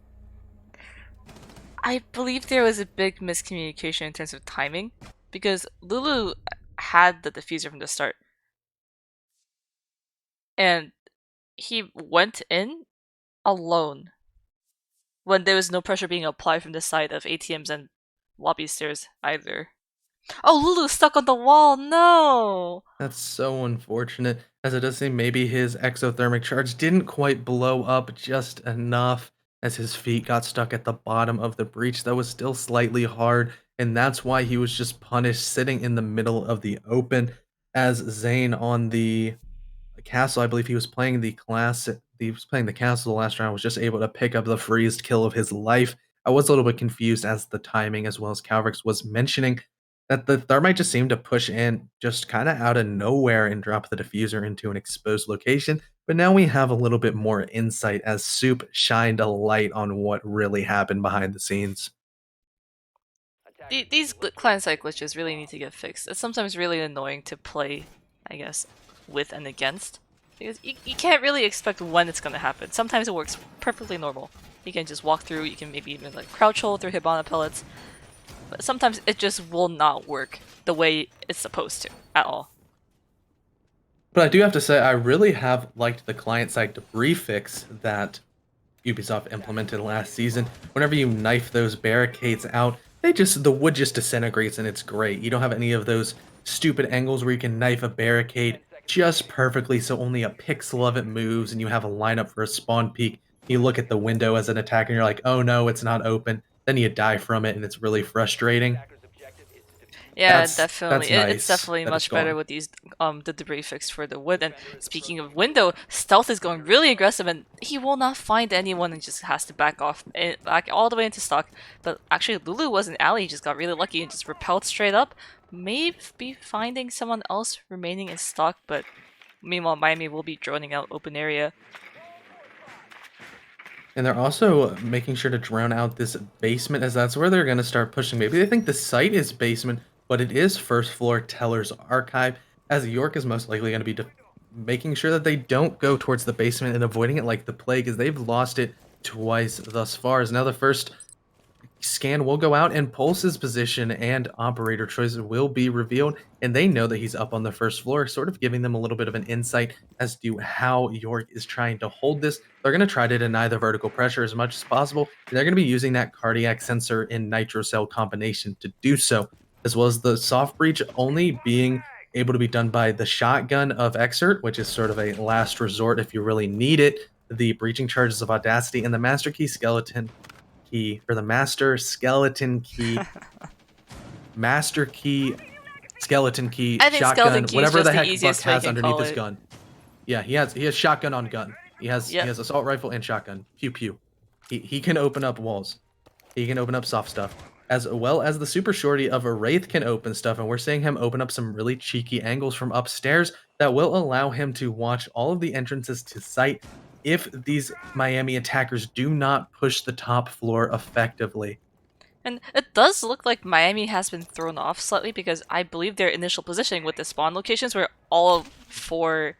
I believe there was a big miscommunication in terms of timing because Lulu had the diffuser from the start and he went in alone when there was no pressure being applied from the side of ATMs and lobby stairs either. Oh, Lulu's stuck on the wall. No. That's so unfortunate, as it does seem maybe his exothermic charge didn't quite blow up just enough, as his feet got stuck at the bottom of the breach that was still slightly hard, and that's why he was just punished sitting in the middle of the open, as Zane on the castle, I believe he was playing the class. He was playing the castle the last round. Was just able to pick up the freezed kill of his life. I was a little bit confused as the timing, as well as Calvrix was mentioning that the Thermite just seemed to push in just kind of out of nowhere and drop the diffuser into an exposed location. But now we have a little bit more insight as Soup shined a light on what really happened behind the scenes. These client-side glitches really need to get fixed. It's sometimes really annoying to play, I guess, with and against. Because you can't really expect when it's gonna happen. Sometimes it works perfectly normal. You can just walk through, you can maybe even like crouch hold through Hibana pellets. But sometimes it just will not work the way it's supposed to, at all. But I do have to say, I really have liked the client-side debris fix that Ubisoft implemented last season. Whenever you knife those barricades out, the wood just disintegrates and it's great. You don't have any of those stupid angles where you can knife a barricade just perfectly so only a pixel of it moves and you have a lineup for a spawn peak. You look at the window as an attacker and you're like, oh no, it's not open. Then you die from it and it's really frustrating. Yeah, definitely. That's It's nice definitely that it's much better gone. with these the debris fix for the wood. And speaking of window, Stealth is going really aggressive, and he will not find anyone and just has to back off, back all the way into stock. But actually, Lulu was an alley, just got really lucky and just repelled straight up. Maybe finding someone else remaining in stock, but meanwhile, Miami will be droning out open area. And they're also making sure to drown out this basement, as that's where they're going to start pushing. Maybe they think the site is basement, but it is first floor Teller's Archive, as York is most likely going to be making sure that they don't go towards the basement and avoiding it like the plague, as they've lost it twice thus far. As now the first scan will go out and Pulse's position and operator choices will be revealed, and they know that he's up on the first floor, sort of giving them a little bit of an insight as to how York is trying to hold this. They're going to try to deny the vertical pressure as much as possible, and they're going to be using that cardiac sensor in nitrocell combination to do so, as well as the soft breach only being able to be done by the shotgun of Exert, which is sort of a last resort if you really need it, the breaching charges of Audacity, and the master key skeleton key, or the master skeleton key, master key, skeleton key, I think shotgun, skeleton key whatever is the just the heck Buck easiest way you has can underneath call his it. gun. Yeah, he has shotgun on gun. He has assault rifle and shotgun. Pew pew. He can open up walls. He can open up soft stuff, as well as the super shorty of a Wraith can open stuff, and we're seeing him open up some really cheeky angles from upstairs that will allow him to watch all of the entrances to site if these Miami attackers do not push the top floor effectively. And it does look like Miami has been thrown off slightly because I believe their initial positioning with the spawn locations were all for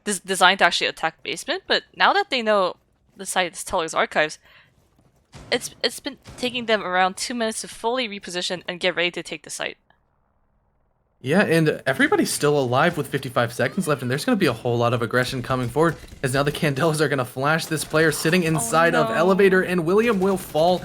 designed to actually attack basement, but now that they know the site's Teller's Archives, it's been taking them around 2 minutes to fully reposition and get ready to take the site. Yeah, and everybody's still alive with 55 seconds left, and there's going to be a whole lot of aggression coming forward, as now the Candelas are going to flash this player sitting inside of Elevator, and William will fall,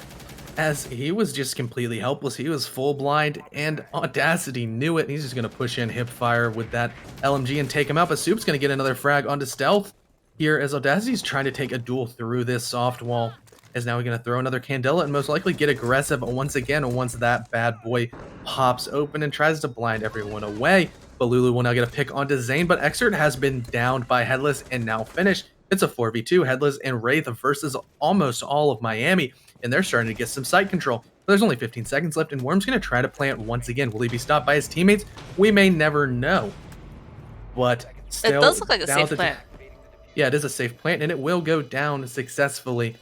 as he was just completely helpless. He was full blind, and Audacity knew it, and he's just going to push in hip fire with that LMG and take him out, but Soup's going to get another frag onto Stealth here, as Audacity's trying to take a duel through this soft wall. Is now going to throw another Candela and most likely get aggressive once again once that bad boy pops open and tries to blind everyone away. But Lulu will now get a pick onto Zane, but Exert has been downed by Headless and now finished. It's a 4v2, Headless and Wraith versus almost all of Miami, and they're starting to get some site control. There's only 15 seconds left, and Worm's going to try to plant once again. Will he be stopped by his teammates? We may never know. but It does still, look like a now safe that plant. yeah, it is a safe plant, and it will go down successfully.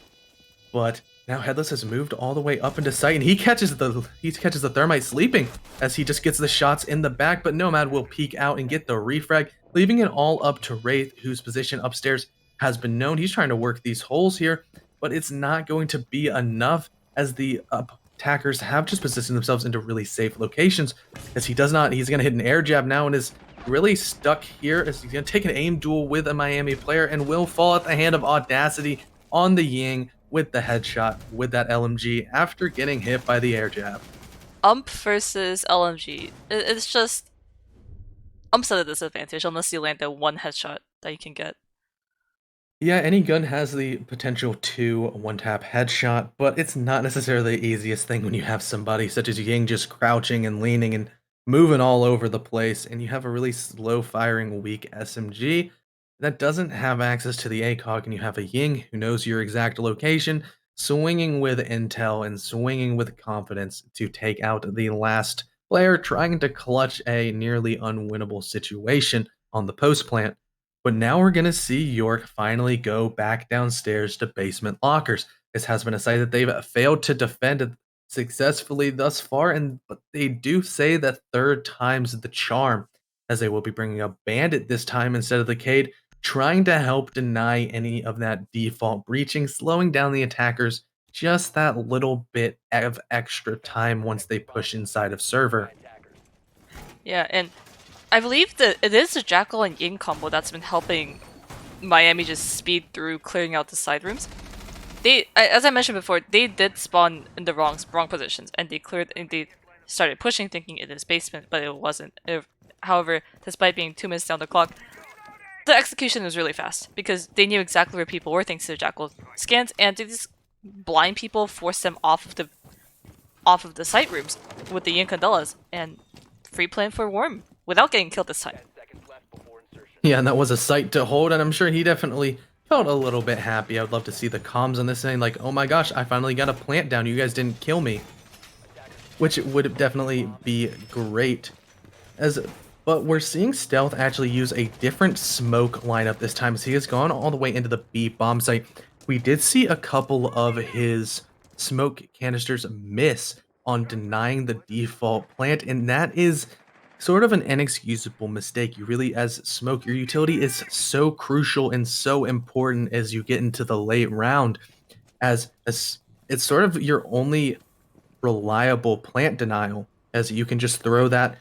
But now Headless has moved all the way up into sight, and he catches the thermite sleeping as he just gets the shots in the back. But Nomad will peek out and get the refrag, leaving it all up to Wraith, whose position upstairs has been known. He's trying to work these holes here, but it's not going to be enough as the attackers have just positioned themselves into really safe locations. As he does not, he's going to hit an air jab now and is really stuck here as he's going to take an aim duel with a Miami player and will fall at the hand of Audacity on the Ying with the headshot with that LMG after getting hit by the air jab. Versus LMG. It's just Ump's at a disadvantage unless you land the one headshot that you can get. Yeah, any gun has the potential to one-tap headshot, but it's not necessarily the easiest thing when you have somebody such as Ying just crouching and leaning and moving all over the place, and you have a really slow-firing, weak SMG that doesn't have access to the ACOG, and you have a Ying who knows your exact location, swinging with intel and swinging with confidence to take out the last player, trying to clutch a nearly unwinnable situation on the post plant. But now we're going to see York finally go back downstairs to basement lockers. This has been a site that they've failed to defend successfully thus far, and but they do say that third time's the charm, as they will be bringing a bandit this time instead of the Cade, trying to help deny any of that default breaching, slowing down the attackers just that little bit of extra time once they push inside of server. Yeah, and I believe that it is the Jackal and Ying combo that's been helping Miami just speed through clearing out the side rooms. As I mentioned before, they did spawn in the wrong positions, and they started pushing, thinking it is basement, but it wasn't. However, despite being 2 minutes down the clock, the execution was really fast because they knew exactly where people were thanks to the Jackal scans, and they just blind people, force them off of the site rooms with the Ying Candelas, and free plan for Worm without getting killed this time. Yeah, and that was a sight to hold, and I'm sure he definitely felt a little bit happy. I would love to see the comms on this saying like, oh my gosh, I finally got a plant down. You guys didn't kill me. Which would definitely be great. But we're seeing Stealth actually use a different smoke lineup this time as he has gone all the way into the B bomb site. We did see a couple of his smoke canisters miss on denying the default plant, and that is sort of an inexcusable mistake. You really, as smoke, your utility is so crucial and so important as you get into the late round, as it's sort of your only reliable plant denial, as you can just throw that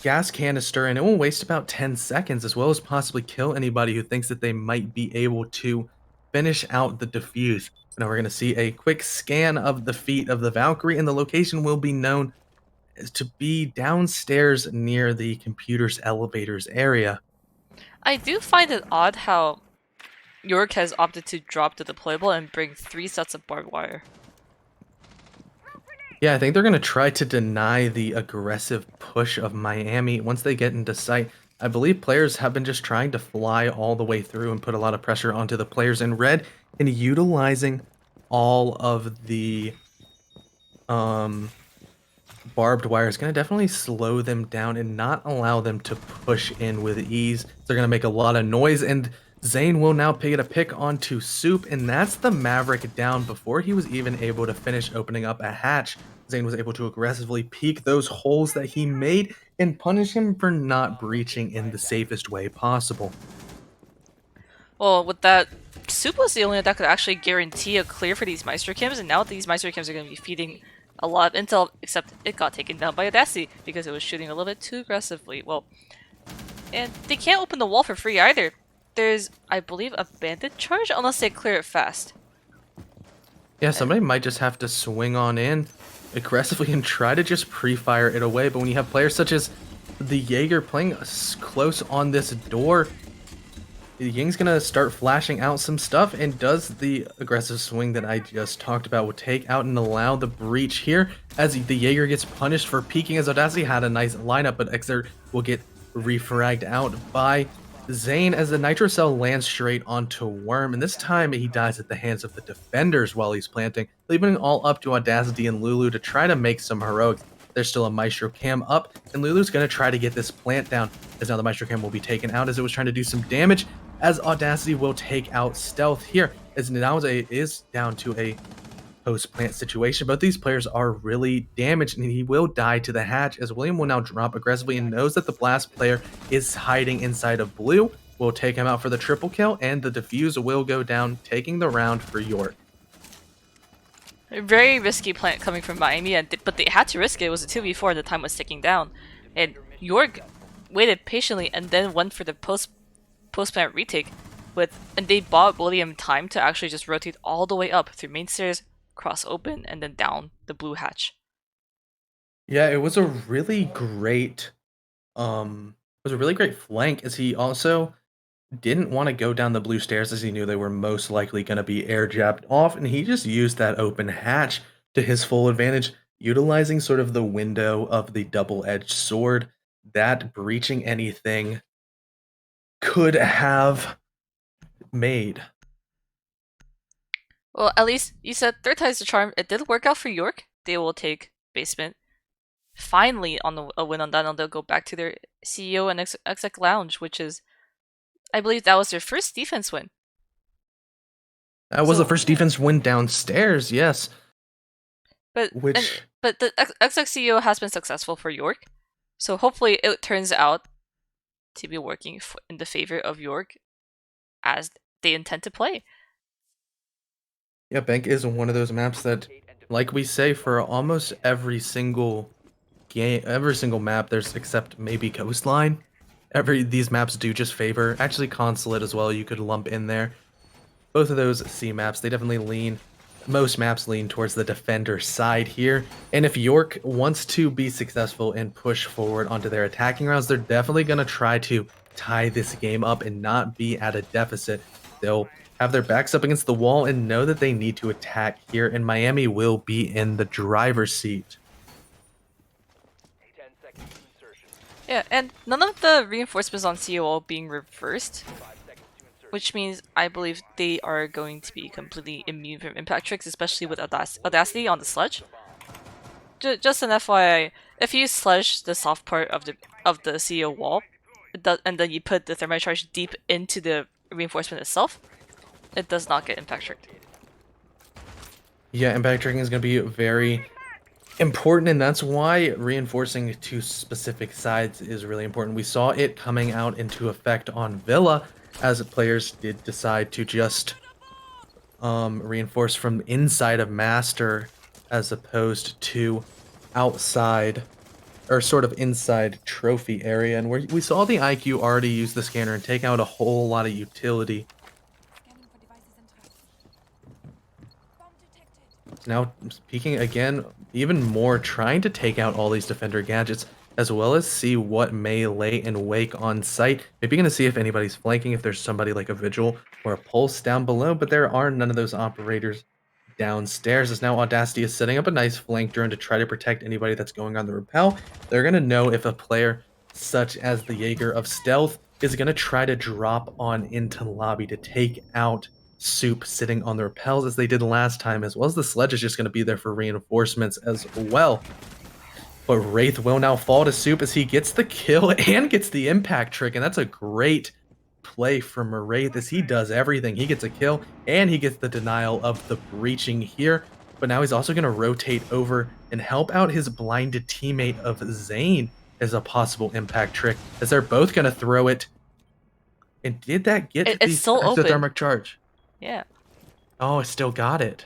gas canister and it will waste about 10 seconds, as well as possibly kill anybody who thinks that they might be able to finish out the defuse. Now we're going to see a quick scan of the feet of the Valkyrie, and the location will be known to be downstairs near the computer's elevators area. I do find it odd how York has opted to drop the deployable and bring 3 sets of barbed wire. Yeah, I think they're going to try to deny the aggressive push of Miami once they get into sight. I believe players have been just trying to fly all the way through and put a lot of pressure onto the players in red, and utilizing all of the barbed wire is going to definitely slow them down and not allow them to push in with ease. They're going to make a lot of noise, and Zane will now get a pick onto Soup, and that's the Maverick down before he was even able to finish opening up a hatch. Zane was able to aggressively peek those holes that he made and punish him for not breaching in the safest way possible. Well, with that, Soup was the only one that could actually guarantee a clear for these Meister Kims, and now these Meister Kims are going to be feeding a lot of intel, except it got taken down by Audacity because it was shooting a little bit too aggressively. Well, and they can't open the wall for free either. There's, I believe, a bandit charge unless they clear it fast. Yeah, somebody might just have to swing on in aggressively and try to just pre-fire it away, but when you have players such as the Jaeger playing close on this door, Ying's gonna start flashing out some stuff, and does the aggressive swing that I just talked about will take out and allow the breach here as the Jaeger gets punished for peeking, as Audacity had a nice lineup, but Exer will get refragged out by Zane as the Nitro Cell lands straight onto Worm, and this time he dies at the hands of the defenders while he's planting, leaving it all up to Audacity and Lulu to try to make some heroics. There's still a Maestro Cam up, and Lulu's going to try to get this plant down, as now the Maestro Cam will be taken out as it was trying to do some damage, as Audacity will take out Stealth here, as now is down to a post-plant situation. Both these players are really damaged, and he will die to the hatch, as William will now drop aggressively and knows that the blast player is hiding inside of blue. Will take him out for the triple kill, and the defuse will go down, taking the round for York. A very risky plant coming from Miami, but they had to risk it. It was a 2v4, the time was ticking down. And York waited patiently and then went for the post-plant retake, and they bought William time to actually just rotate all the way up through main stairs, cross open, and then down the blue hatch. Yeah, it was a really great flank, as he also didn't want to go down the blue stairs, as he knew they were most likely going to be air jabbed off, and he just used that open hatch to his full advantage, utilizing sort of the window of the double-edged sword that breaching anything could have made. Well, at least you said third time's the charm. It did work out for York. They will take basement. Finally, on a win on that, and they'll go back to their CEO and exec lounge, which is, I believe that was their first defense win. That was the first defense win downstairs, yes. But the exec CEO has been successful for York, so hopefully it turns out to be working in the favor of York as they intend to play. Yeah, Bank is one of those maps that, like we say, for almost every single game, every single map, there's except maybe Coastline. These maps do just favor, actually Consulate as well, you could lump in there. Both of those C maps, they definitely lean, most maps lean towards the defender side here. And if York wants to be successful and push forward onto their attacking rounds, they're definitely going to try to tie this game up and not be at a deficit. They'll have their backs up against the wall and know that they need to attack here, and Miami will be in the driver's seat. Yeah, and none of the reinforcements on COL being reversed, which means I believe they are going to be completely immune from impact tricks, especially with Audacity on the sledge. Just an FYI, if you sledge the soft part of the CO wall, and then you put the thermite charge deep into the reinforcement itself, it does not get impact tricked. Yeah, impact tricking is going to be very important, and that's why reinforcing to specific sides is really important. We saw it coming out into effect on Villa, as players did decide to just reinforce from inside of Master as opposed to outside, or sort of inside trophy area, and we saw the IQ already use the scanner and take out a whole lot of utility. Now peeking again, even more, trying to take out all these defender gadgets, as well as see what may lay in wake on site. Maybe gonna see if anybody's flanking, if there's somebody like a Vigil or a Pulse down below, but there are none of those operators downstairs, as now Audacity is setting up a nice flank drone to try to protect anybody that's going on the rappel. They're gonna know if a player such as the Jaeger of Stealth is gonna try to drop on into lobby to take out Soup sitting on the rappels, as they did last time, as well as the sledge is just going to be there for reinforcements as well. But Wraith will now fall to Soup as he gets the kill and gets the impact trick, and that's a great play from Wraith as he does everything. He gets a kill and he gets the denial of the breaching here, but now he's also going to rotate over and help out his blinded teammate of Zane as a possible impact trick, as they're both going to throw it. And did that get the exothermic charge? Yeah. Oh, I still got it.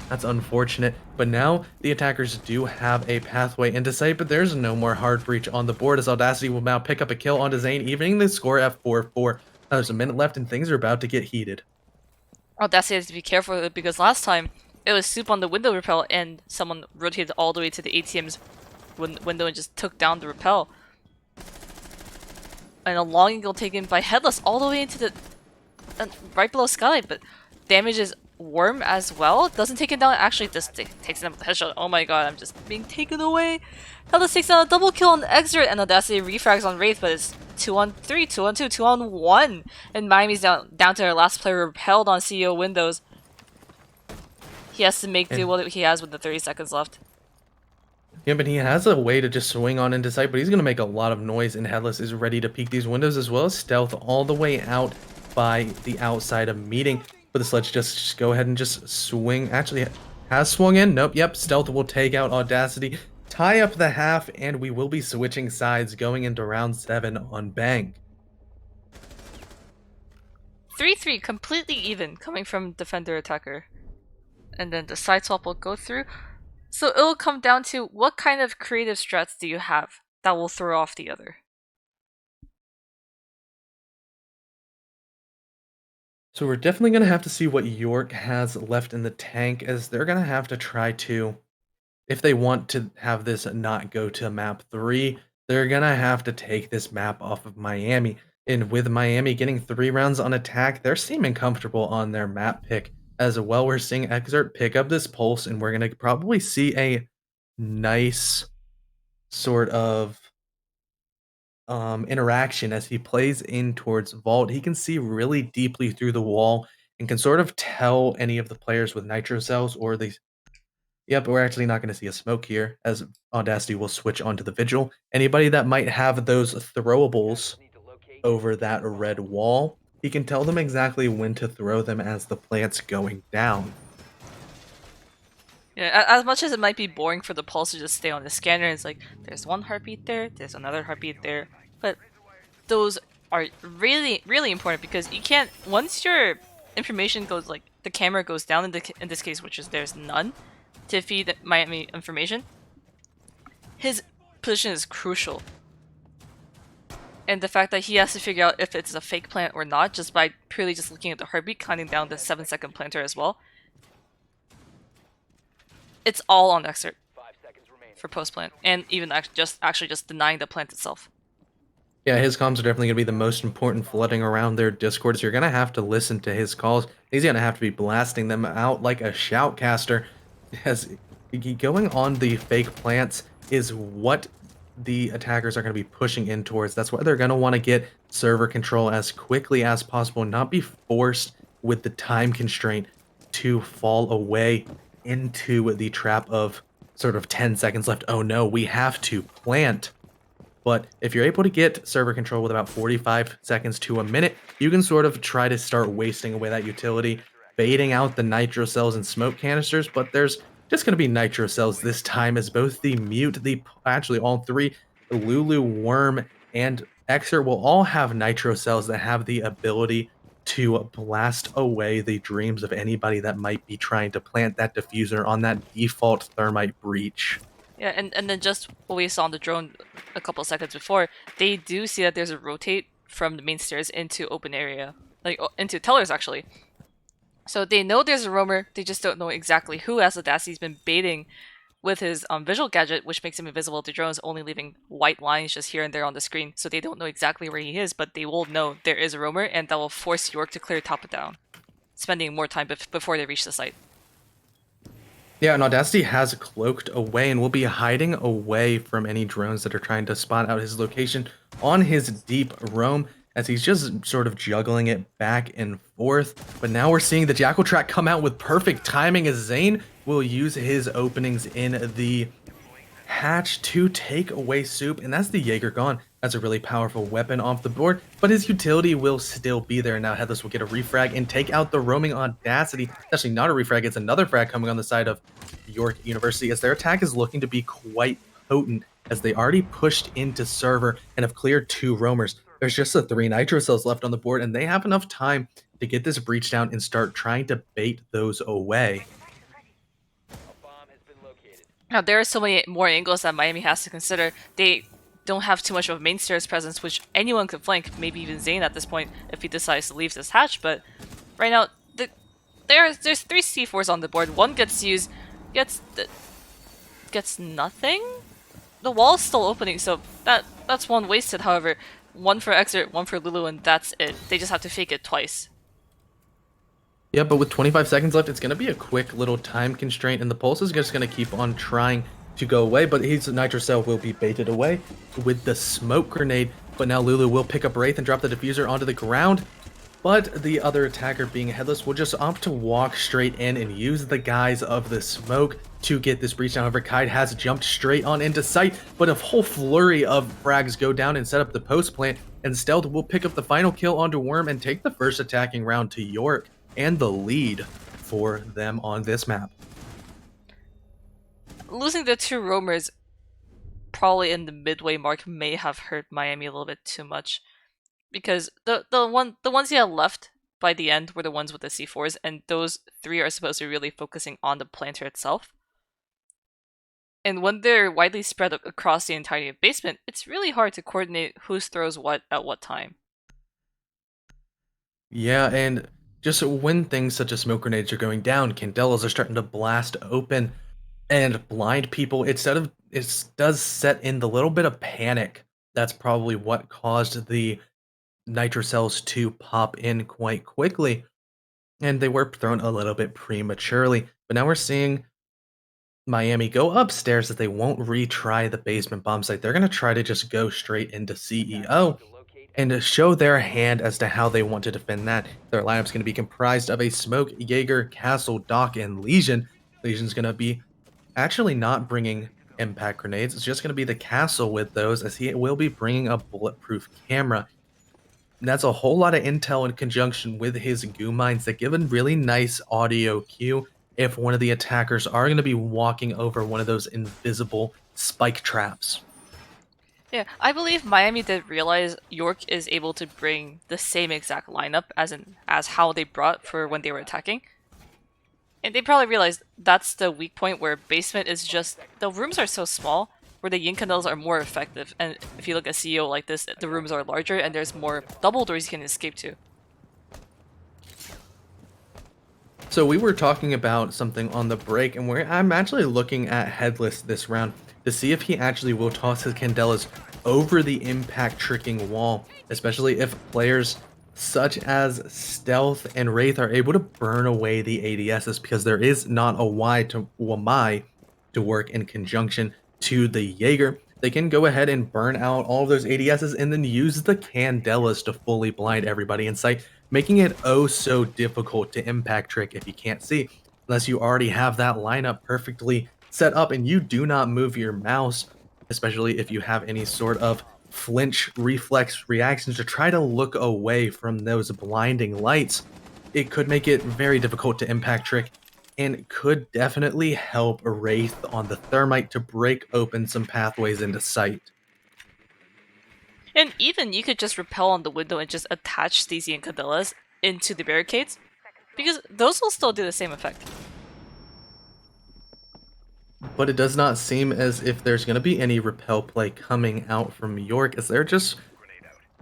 That's unfortunate. But now the attackers do have a pathway into sight, but there's no more hard breach on the board, as Audacity will now pick up a kill onto Zane, evening the score at 4-4. Now there's a minute left and things are about to get heated. Audacity has to be careful, because last time it was Soup on the window rappel and someone rotated all the way to the ATM's window and just took down the rappel. And a long angle taken by Headless all the way into the right below Skylight, but damage is Worm as well. It doesn't take it down, actually just takes it down with a headshot. Oh my god, I'm just being taken away. Headless takes down a double kill on Exert, and Audacity refrags on Wraith, but it's 2-on-3, 2-on-2, 2-on-1. And Miami's down to their last player repelled on CEO windows. He has to make do what he has with the 30 seconds left. Yeah, but he has a way to just swing on into sight, but he's going to make a lot of noise, and Headless is ready to peek these windows as well as stealth all the way out by the outside of meeting. But the sledge just go ahead and just swing. Actually, has swung in. Nope. Yep. Stealth will take out Audacity, tie up the half, and we will be switching sides going into round 7 on Bank. 3-3, completely even, coming from defender attacker. And then the side swap will go through. So it'll come down to what kind of creative strats do you have that will throw off the other. So we're definitely going to have to see what York has left in the tank, as they're going to have to try to, if they want to have this not go to map 3, they're going to have to take this map off of Miami. And with Miami getting 3 rounds on attack, they're seeming comfortable on their map pick. As well, we're seeing Exert pick up this pulse, and we're going to probably see a nice sort of interaction as he plays in towards Vault. He can see really deeply through the wall and can sort of tell any of the players with nitro cells or the. Yep, we're actually not going to see a smoke here, as Audacity will switch onto the Vigil. Anybody that might have those throwables over that red wall, he can tell them exactly when to throw them as the plant's going down. Yeah, as much as it might be boring for the pulse to just stay on the scanner, it's like, there's one heartbeat there, there's another heartbeat there, but those are really, really important because you can't, once your information goes, like, the camera goes down in this case, which is there's none to feed Miami information, his position is crucial. And the fact that he has to figure out if it's a fake plant or not just by purely just looking at the heartbeat, counting down the 7-second planter as well. It's all on Exert for post plant, and even actually just denying the plant itself. Yeah, his comms are definitely going to be the most important flooding around their Discord, so you're going to have to listen to his calls. He's going to have to be blasting them out like a shoutcaster. As going on the fake plants is what the attackers are going to be pushing in towards. That's why they're going to want to get server control as quickly as possible and not be forced with the time constraint to fall away into the trap of sort of 10 seconds left. Oh no, we have to plant. But if you're able to get server control with about 45 seconds to a minute, you can sort of try to start wasting away that utility, baiting out the nitro cells and smoke canisters, but there's just going to be nitro cells this time, as both the mute, actually all three, the Lulu, Worm, and Exer will all have nitro cells that have the ability to blast away the dreams of anybody that might be trying to plant that diffuser on that default thermite breach. Yeah, and then just what we saw on the drone a couple seconds before, they do see that there's a rotate from the main stairs into open area, like into tellers actually. So they know there's a roamer, they just don't know exactly who, as Audacity's been baiting with his visual gadget, which makes him invisible to drones, only leaving white lines just here and there on the screen. So they don't know exactly where he is, but they will know there is a roamer, and that will force York to clear top it down, spending more time before they reach the site. Yeah, and Audacity has cloaked away and will be hiding away from any drones that are trying to spot out his location on his deep roam, as he's just sort of juggling it back and forth. But now we're seeing the Jackal track come out with perfect timing, as Zane will use his openings in the hatch to take away Soup, and that's the Jaeger gone. That's a really powerful weapon off the board, but his utility will still be there. Now Headless will get a refrag and take out the roaming Audacity. It's actually not a refrag, it's another frag coming on the side of York University, as their attack is looking to be quite potent, as they already pushed into server and have cleared 2 roamers. There's just the 3 nitro cells left on the board, and they have enough time to get this breach down and start trying to bait those away. Now, there are so many more angles that Miami has to consider. They don't have too much of a main stairs presence, which anyone could flank, maybe even Zane at this point if he decides to leave this hatch, but right now, there's 3 C4s on the board. One gets used, gets nothing? The wall's still opening, so that's one wasted, however. One for Exert, one for Lulu, and that's it. They just have to fake it twice. Yeah, but with 25 seconds left, it's going to be a quick little time constraint, and the Pulse is just going to keep on trying to go away, but his Nitro Cell will be baited away with the Smoke Grenade, but now Lulu will pick up Wraith and drop the Diffuser onto the ground. But the other attacker, being headless, will just opt to walk straight in and use the guise of the smoke to get this breach down. However, Kite has jumped straight on into sight, but a whole flurry of frags go down and set up the post plant, and Stealth will pick up the final kill onto Worm and take the first attacking round to York and the lead for them on this map. Losing the two roamers probably in the midway mark may have hurt Miami a little bit too much, because the ones he had left by the end were the ones with the C4s, and those three are supposed to be really focusing on the planter itself. And when they're widely spread across the entire basement, it's really hard to coordinate who throws what at what time. Yeah, and just when things such as smoke grenades are going down, Candelas are starting to blast open and blind people. It does set in the little bit of panic. That's probably what caused the nitro cells to pop in quite quickly, and they were thrown a little bit prematurely. But now we're seeing Miami go upstairs, as they won't retry the basement bomb site. They're going to try to just go straight into CEO and to show their hand as to how they want to defend that. Their lineup's going to be comprised of a Smoke, Jaeger, Castle, Doc, and Legion. Legion's going to be actually not bringing impact grenades. It's just going to be the Castle with those, as he will be bringing a bulletproof camera. And that's a whole lot of intel in conjunction with his goo mines that give a really nice audio cue if one of the attackers are going to be walking over one of those invisible spike traps. Yeah, I believe Miami did realize York is able to bring the same exact lineup as how they brought for when they were attacking. And they probably realized that's the weak point, where basement is just the rooms are so small where the yin candles are more effective. And if you look at CEO like this, the rooms are larger and there's more double doors you can escape to. So we were talking about something on the break, and I'm actually looking at Headless this round to see if he actually will toss his Candelas over the impact tricking wall, especially if players such as Stealth and Wraith are able to burn away the ADSs, because there is not a Y to Wamai to work in conjunction to the Jaeger. They can go ahead and burn out all of those ADSs and then use the Candelas to fully blind everybody in sight, making it oh so difficult to impact trick if you can't see, unless you already have that lineup perfectly set up and you do not move your mouse, especially if you have any sort of flinch reflex reactions to try to look away from those blinding lights. It could make it very difficult to impact trick, and could definitely help Wraith on the Thermite to break open some pathways into sight. And even you could just repel on the window and just attach Stacy and Cadellas into the barricades, because those will still do the same effect. But it does not seem as if there's going to be any repel play coming out from York, as they're just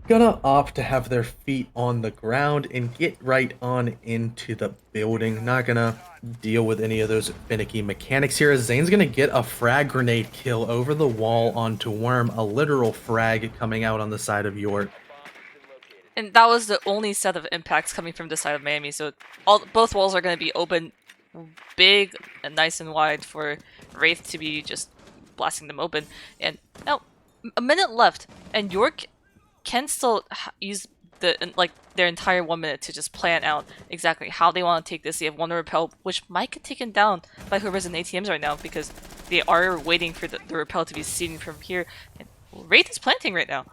gonna opt to have their feet on the ground and get right on into the building. Not gonna deal with any of those finicky mechanics here, as Zane's gonna get a frag grenade kill over the wall onto Worm, a literal frag coming out on the side of York. And that was the only set of impacts coming from the side of Miami, so both walls are going to be open big and nice and wide for Wraith to be just blasting them open. And now, a minute left, and York can still use their entire 1 minute to just plan out exactly how they want to take this. They have one repel, which might get taken down by whoever's in ATMs right now, because they are waiting for the repel to be seen from here. And Wraith is planting right now.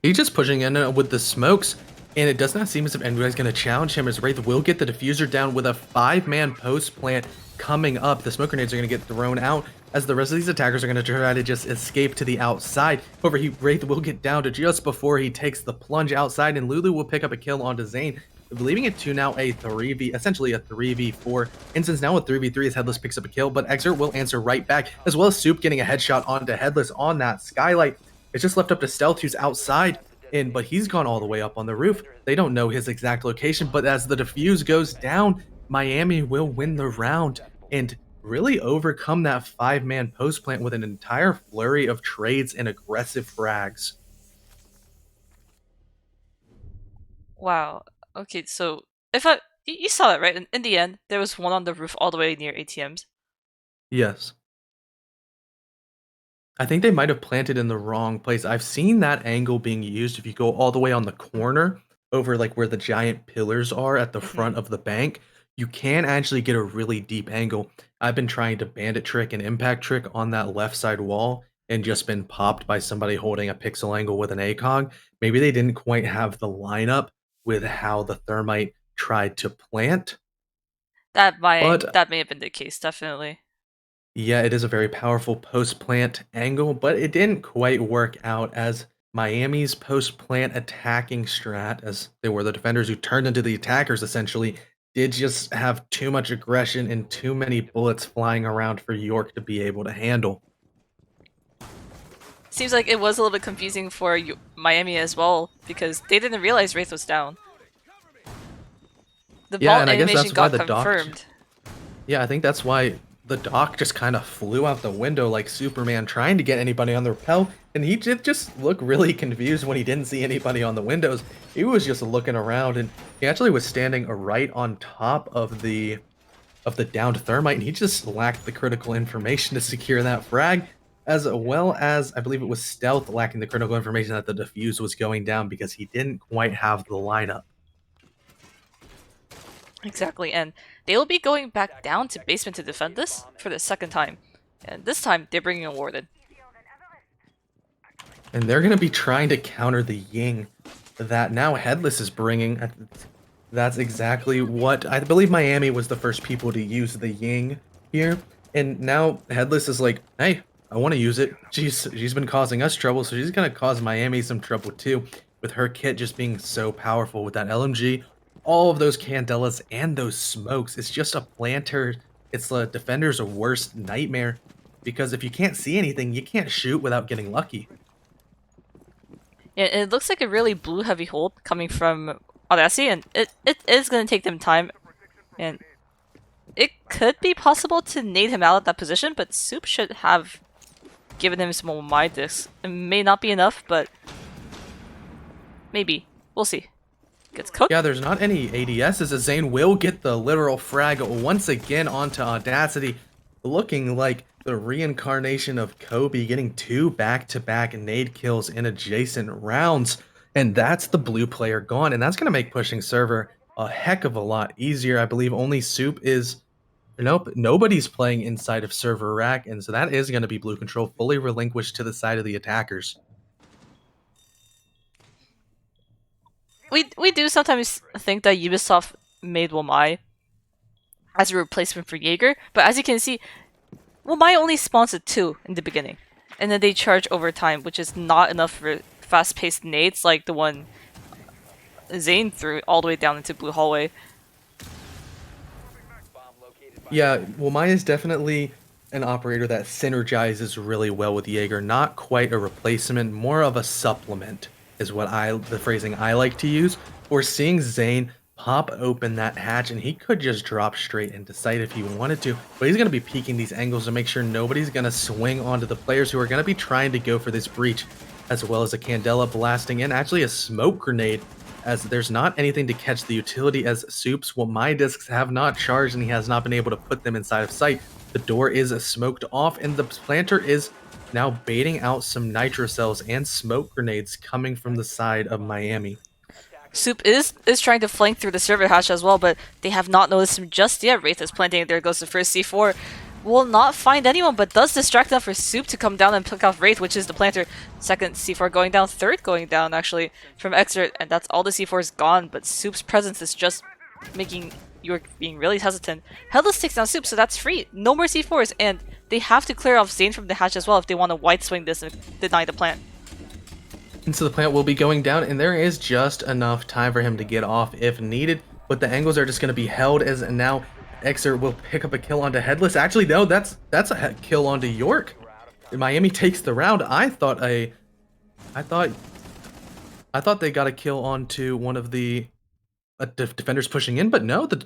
He's just pushing in with the smokes, and it does not seem as if anybody's going to challenge him, as Wraith will get the diffuser down with a 5-man post plant coming up. The smoke grenades are going to get thrown out, as the rest of these attackers are going to try to just escape to the outside. However, Wraith will get down to just before he takes the plunge outside, and Lulu will pick up a kill onto Zane, leaving it to now a 3v, essentially a 3v4 instance. Now a 3v3 as Headless picks up a kill, but Exert will answer right back, as well as Soup getting a headshot onto Headless on that skylight. It's just left up to Stealth, who's outside, but he's gone all the way up on the roof. They don't know his exact location, but as the defuse goes down, Miami will win the round and really overcome that 5-man post plant with an entire flurry of trades and aggressive frags. Wow. Okay, so if you saw that, right? In the end, there was one on the roof all the way near ATMs. Yes. I think they might have planted in the wrong place. I've seen that angle being used if you go all the way on the corner over like where the giant pillars are at the Hmm. front of the bank, you can actually get a really deep angle. I've been trying to bandit trick and impact trick on that left side wall and just been popped by somebody holding a pixel angle with an ACOG. Maybe they didn't quite have the lineup with how the thermite tried to plant, but That may have been the case, definitely. yeah, it is a very powerful post plant angle, but it didn't quite work out as Miami's post plant attacking strat, as they were the defenders who turned into the attackers essentially, did just have too much aggression and too many bullets flying around for York to be able to handle. Seems like it was a little bit confusing for Miami as well because they didn't realize Wraith was down. The Yeah, vault and I guess animation that's why got the doc. confirmed. Yeah, I think that's why the doc just kind of flew out the window like Superman trying to get anybody on the rappel, and he did just look really confused when he didn't see anybody on the windows. He was just looking around, and he actually was standing right on top of the downed thermite, and he just lacked the critical information to secure that frag, as well as I believe it was Stealth lacking the critical information that the defuse was going down because he didn't quite have the lineup. Exactly, and they will be going back down to basement to defend this for the second time. And this time, they're bringing a Warden. And they're going to be trying to counter the Ying that now Headless is bringing. That's exactly what I believe Miami was the first people to use the Ying here. And now Headless is like, hey, I want to use it. She's been causing us trouble, so she's going to cause Miami some trouble too, with her kit just being so powerful with that LMG. All of those Candelas and those smokes. It's just a planter. It's the defender's worst nightmare. Because if you can't see anything, you can't shoot without getting lucky. Yeah, it looks like a really blue heavy hold coming from Audacity, and it is going to take them time. And it could be possible to nade him out at that position, but Soup should have given him some more my discs. It may not be enough, but maybe. We'll see. Gets cooked. Yeah, there's not any ADSs as Zane will get the literal frag once again onto Audacity, looking like the reincarnation of Kobe, getting two back-to-back nade kills in adjacent rounds. And that's the blue player gone, and that's going to make pushing server a heck of a lot easier. I believe only Soup is... Nope, nobody's playing inside of server rack, and so that is going to be blue control fully relinquished to the side of the attackers. We do sometimes think that Ubisoft made Womai as a replacement for Jaeger, but as you can see, Womai only spawns at 2 in the beginning, and then they charge over time, which is not enough for fast-paced nades like the one Zane threw all the way down into Blue Hallway. Yeah, well, Maya is definitely an operator that synergizes really well with Jaeger. Not quite a replacement, more of a supplement is what the phrasing I like to use. We're seeing Zane pop open that hatch, and he could just drop straight and decide if he wanted to, but he's going to be peeking these angles to make sure nobody's going to swing onto the players who are going to be trying to go for this breach, as well as a Candela blasting in, actually a smoke grenade, as there's not anything to catch the utility as Soups. Well, my discs have not charged and he has not been able to put them inside of sight. The door is smoked off and the planter is now baiting out some nitro cells and smoke grenades coming from the side of Miami. Soup is trying to flank through the server hatch as well, but they have not noticed him just yet. Wraith is planting. There goes the first C4. Will not find anyone, but does distract enough for Soup to come down and pick off Wraith, which is the planter. Second C4 going down, third going down actually from Exert, and that's all the C4 is gone, but Soup's presence is just making York being really hesitant. Headless takes down Soup, so that's free. No more C4s, and they have to clear off Zane from the hatch as well if they want to white swing this and deny the plant. And so the plant will be going down, and there is just enough time for him to get off if needed, but the angles are just going to be held as now Exer will pick up a kill onto Headless. Actually, no, that's a kill onto York. Miami takes the round. I thought they got a kill onto one of the defenders pushing in, but no, the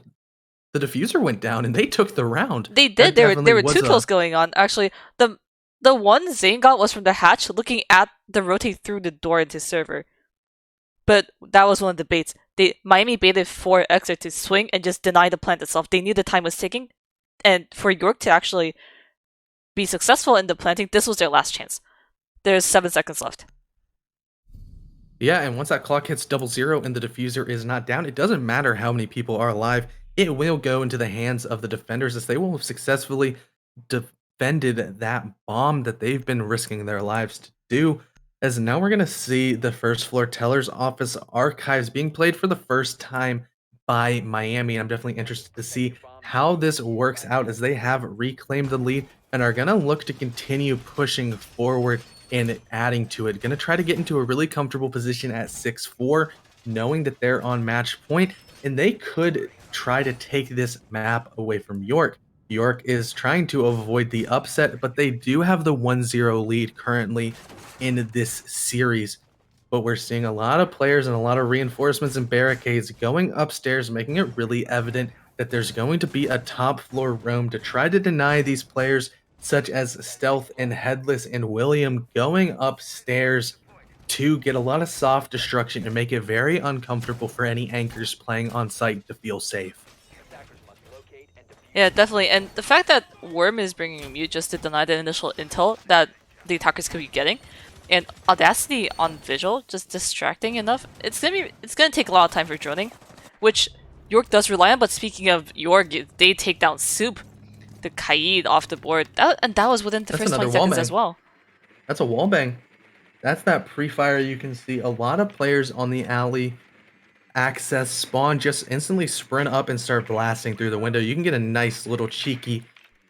diffuser went down and they took the round. They did. There were two kills going on. Actually, the one Zane got was from the hatch, looking at the rotate through the door into server. But that was one of the baits. Miami baited for Exit to swing and just deny the plant itself. They knew the time was ticking, and for York to actually be successful in the planting, this was their last chance. There's 7 seconds left. Yeah, and once that clock hits 00 and the diffuser is not down, it doesn't matter how many people are alive. It will go into the hands of the defenders as they will have successfully defended that bomb that they've been risking their lives to do. As now we're going to see the first floor teller's office archives being played for the first time by Miami. And I'm definitely interested to see how this works out as they have reclaimed the lead and are going to look to continue pushing forward and adding to it. Going to try to get into a really comfortable position at 6-4, knowing that they're on match point, and they could try to take this map away from York. York is trying to avoid the upset, but they do have the 1-0 lead currently in this series. But we're seeing a lot of players and a lot of reinforcements and barricades going upstairs, making it really evident that there's going to be a top floor roam to try to deny these players such as Stealth and Headless and William going upstairs to get a lot of soft destruction and make it very uncomfortable for any anchors playing on site to feel safe. Yeah, definitely. And the fact that Worm is bringing a mute just to deny the initial intel that the attackers could be getting, and Audacity on visual just distracting enough, it's gonna take a lot of time for droning, which York does rely on. But speaking of York, they take down Soup, the Kaid off the board, and that was within the That's first another 20 wall seconds as bang. well. That's a wall bang. That's that pre-fire you can see. A lot of players on the alley access spawn, just instantly sprint up and start blasting through the window. You can get a nice little cheeky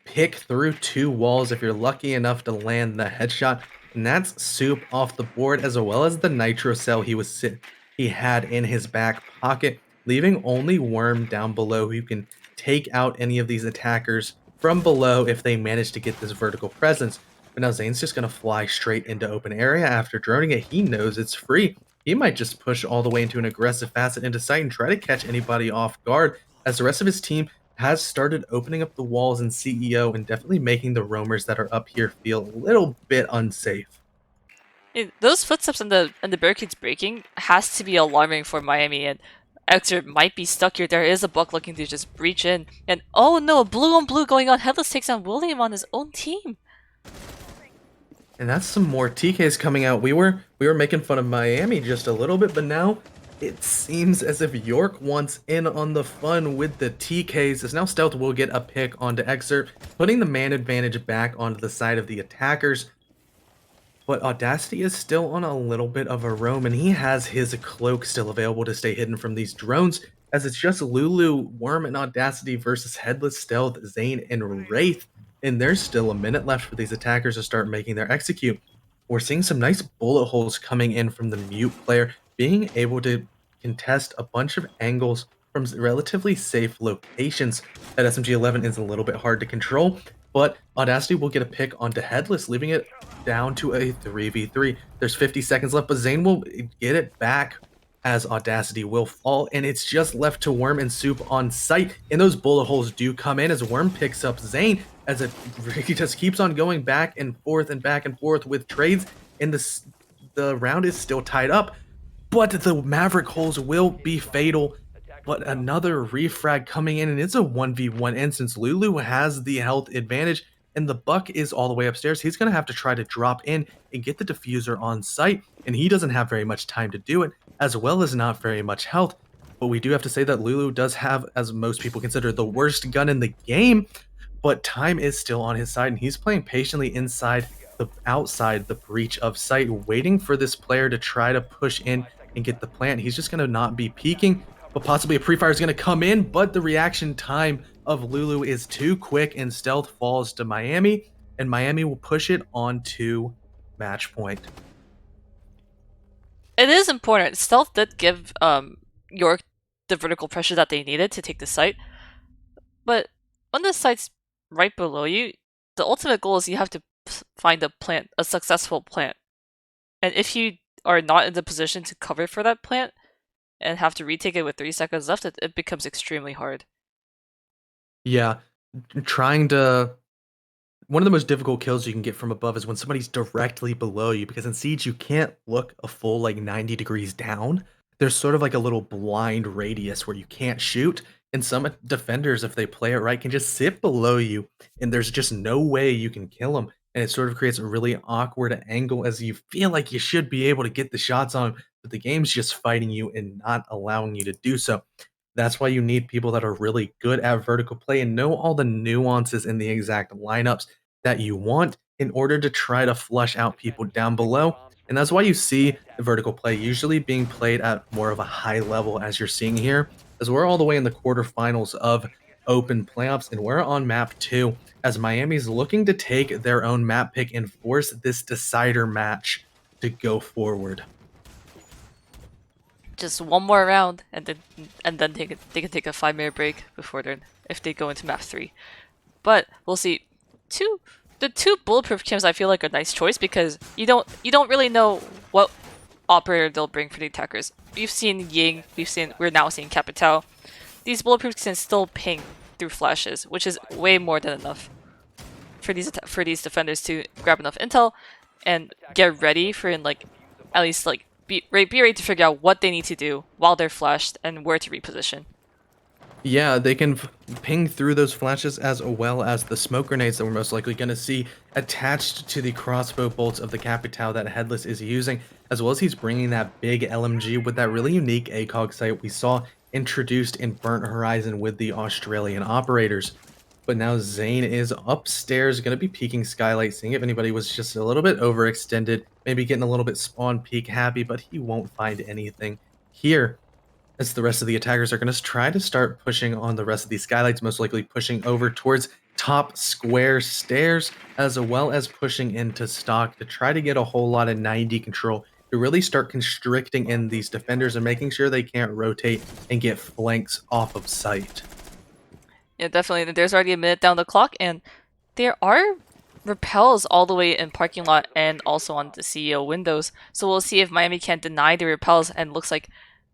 pick through two walls if you're lucky enough to land the headshot. And that's Soup off the board, as well as the nitro cell he had in his back pocket, leaving only Worm down below who can take out any of these attackers from below if they manage to get this vertical presence. But now Zane's just gonna fly straight into open area after droning it. He knows it's free. He might just push all the way into an aggressive facet into sight and try to catch anybody off guard, as the rest of his team has started opening up the walls in CEO and definitely making the roamers that are up here feel a little bit unsafe. Those footsteps and the barricades breaking has to be alarming for Miami, and Exer might be stuck here. There is a buck looking to just breach in, and oh no, blue on blue going on. Headless takes on William on his own team. And that's some more TKs coming out. We were making fun of Miami just a little bit, but now it seems as if York wants in on the fun with the TKs, as now Stealth will get a pick onto Excerpt, putting the man advantage back onto the side of the attackers. But Audacity is still on a little bit of a roam, and he has his cloak still available to stay hidden from these drones, as it's just Lulu, Worm, and Audacity versus Headless, Stealth, Zane, and Wraith. And there's still a minute left for these attackers to start making their execute. We're seeing some nice bullet holes coming in from the mute player, being able to contest a bunch of angles from relatively safe locations. That SMG-11 is a little bit hard to control, but Audacity will get a pick onto Headless, leaving it down to a 3v3. There's 50 seconds left, but Zane will get it back as Audacity will fall, and it's just left to Worm and Soup on site. And those bullet holes do come in as Worm picks up Zane, as he just keeps on going back and forth with trades, and the round is still tied up. But the Maverick holes will be fatal. But another refrag coming in, and it's a 1v1 instance. Lulu has the health advantage, and the Buck is all the way upstairs. He's going to have to try to drop in and get the diffuser on site, and he doesn't have very much time to do it, as well as not very much health. But we do have to say that Lulu does have, as most people consider, the worst gun in the game, but time is still on his side, and he's playing patiently outside the breach of sight, waiting for this player to try to push in and get the plant. He's just going to not be peeking, but possibly a pre-fire is going to come in, but the reaction time of Lulu is too quick, and Stealth falls to Miami, and Miami will push it on to match point. It is important. Stealth did give York the vertical pressure that they needed to take the site, but when the site's right below you, the ultimate goal is you have to find a successful plant. And if you are not in the position to cover for that plant and have to retake it with 3 seconds left, it becomes extremely hard. Yeah, trying to one of the most difficult kills you can get from above is when somebody's directly below you, because in Siege you can't look a full like 90 degrees down. There's sort of like a little blind radius where you can't shoot, and some defenders, if they play it right, can just sit below you, and there's just no way you can kill them. And it sort of creates a really awkward angle as you feel like you should be able to get the shots on him, but the game's just fighting you and not allowing you to do so. That's why you need people that are really good at vertical play and know all the nuances in the exact lineups that you want in order to try to flush out people down below. And that's why you see the vertical play usually being played at more of a high level, as you're seeing here, as we're all the way in the quarterfinals of open playoffs, and we're on map 2 as Miami's looking to take their own map pick and force this decider match to go forward. Just one more round, and then they can take a 5 minute break before they're if they go into map 3. But we'll see. The two bulletproof camps I feel like are a nice choice because you don't really know what operator they'll bring for the attackers. We've seen Ying, we're now seeing Capital. These bulletproofs can still ping through flashes, which is way more than enough for these defenders to grab enough intel and get ready for like at least like be ready to figure out what they need to do while they're flashed and where to reposition. Yeah, they can ping through those flashes as well as the smoke grenades that we're most likely going to see attached to the crossbow bolts of the Capitao that Headless is using, as well as he's bringing that big LMG with that really unique ACOG sight we saw introduced in Burnt Horizon with the Australian operators. But now Zane is upstairs, going to be peeking Skylight, seeing if anybody was just a little bit overextended, maybe getting a little bit spawn peek happy, but he won't find anything here as the rest of the attackers are going to try to start pushing on the rest of these skylights, most likely pushing over towards top square stairs, as well as pushing into stock to try to get a whole lot of 90 control to really start constricting in these defenders and making sure they can't rotate and get flanks off of sight. Yeah, definitely. There's already a minute down the clock, and there are repels all the way in parking lot and also on the CEO windows. So we'll see if Miami can deny the repels, and looks like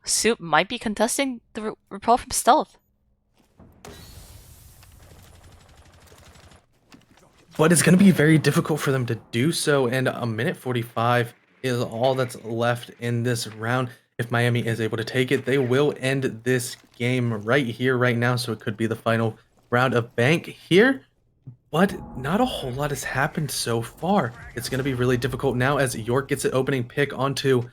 Soup might be contesting the repel from stealth. But it's going to be very difficult for them to do so, and a minute 45 is all that's left in this round. If Miami is able to take it, they will end this game right here, right now, so it could be the final round of Bank here. But not a whole lot has happened so far. It's going to be really difficult now as York gets an opening pick onto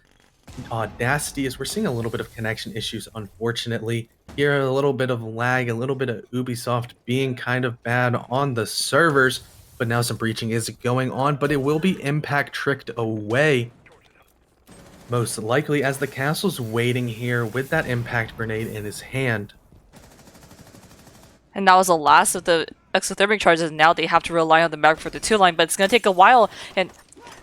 Audacity, as we're seeing a little bit of connection issues, unfortunately. Here, a little bit of lag, a little bit of Ubisoft being kind of bad on the servers, but now some breaching is going on, but it will be impact tricked away, most likely, as the castle's waiting here with that impact grenade in his hand. And that was the last of the exothermic charges. Now they have to rely on the mag for the 2-line, but it's going to take a while, and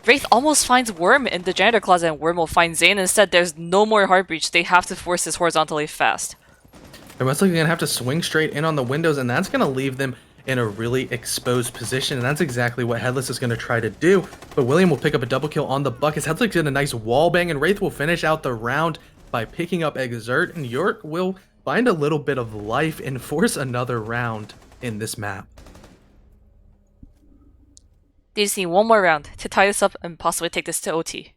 Wraith almost finds Worm in the janitor closet, and Worm will find Zane instead. There's no more hard breach. They have to force this horizontally fast. They're most likely going to have to swing straight in on the windows, and that's going to leave them in a really exposed position, and that's exactly what Headless is going to try to do. But William will pick up a double kill on the Buckets. Headless did a nice wall bang, and Wraith will finish out the round by picking up Exert, and York will find a little bit of life and force another round in this map. They just need one more round to tie this up and possibly take this to OT.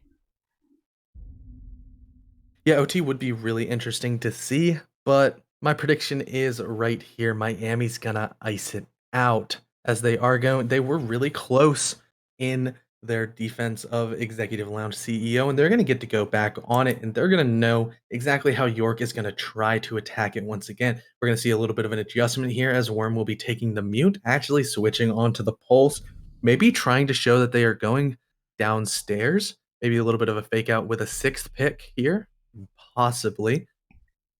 Yeah, OT would be really interesting to see, but my prediction is right here. Miami's gonna ice it out, as they were really close in their defense of Executive Lounge CEO, and they're gonna get to go back on it, and they're gonna know exactly how York is gonna try to attack it once again. We're gonna see a little bit of an adjustment here, as Worm will be taking the mute, actually switching onto the pulse, maybe trying to show that they are going downstairs. Maybe a little bit of a fake out with a 6th pick here, possibly.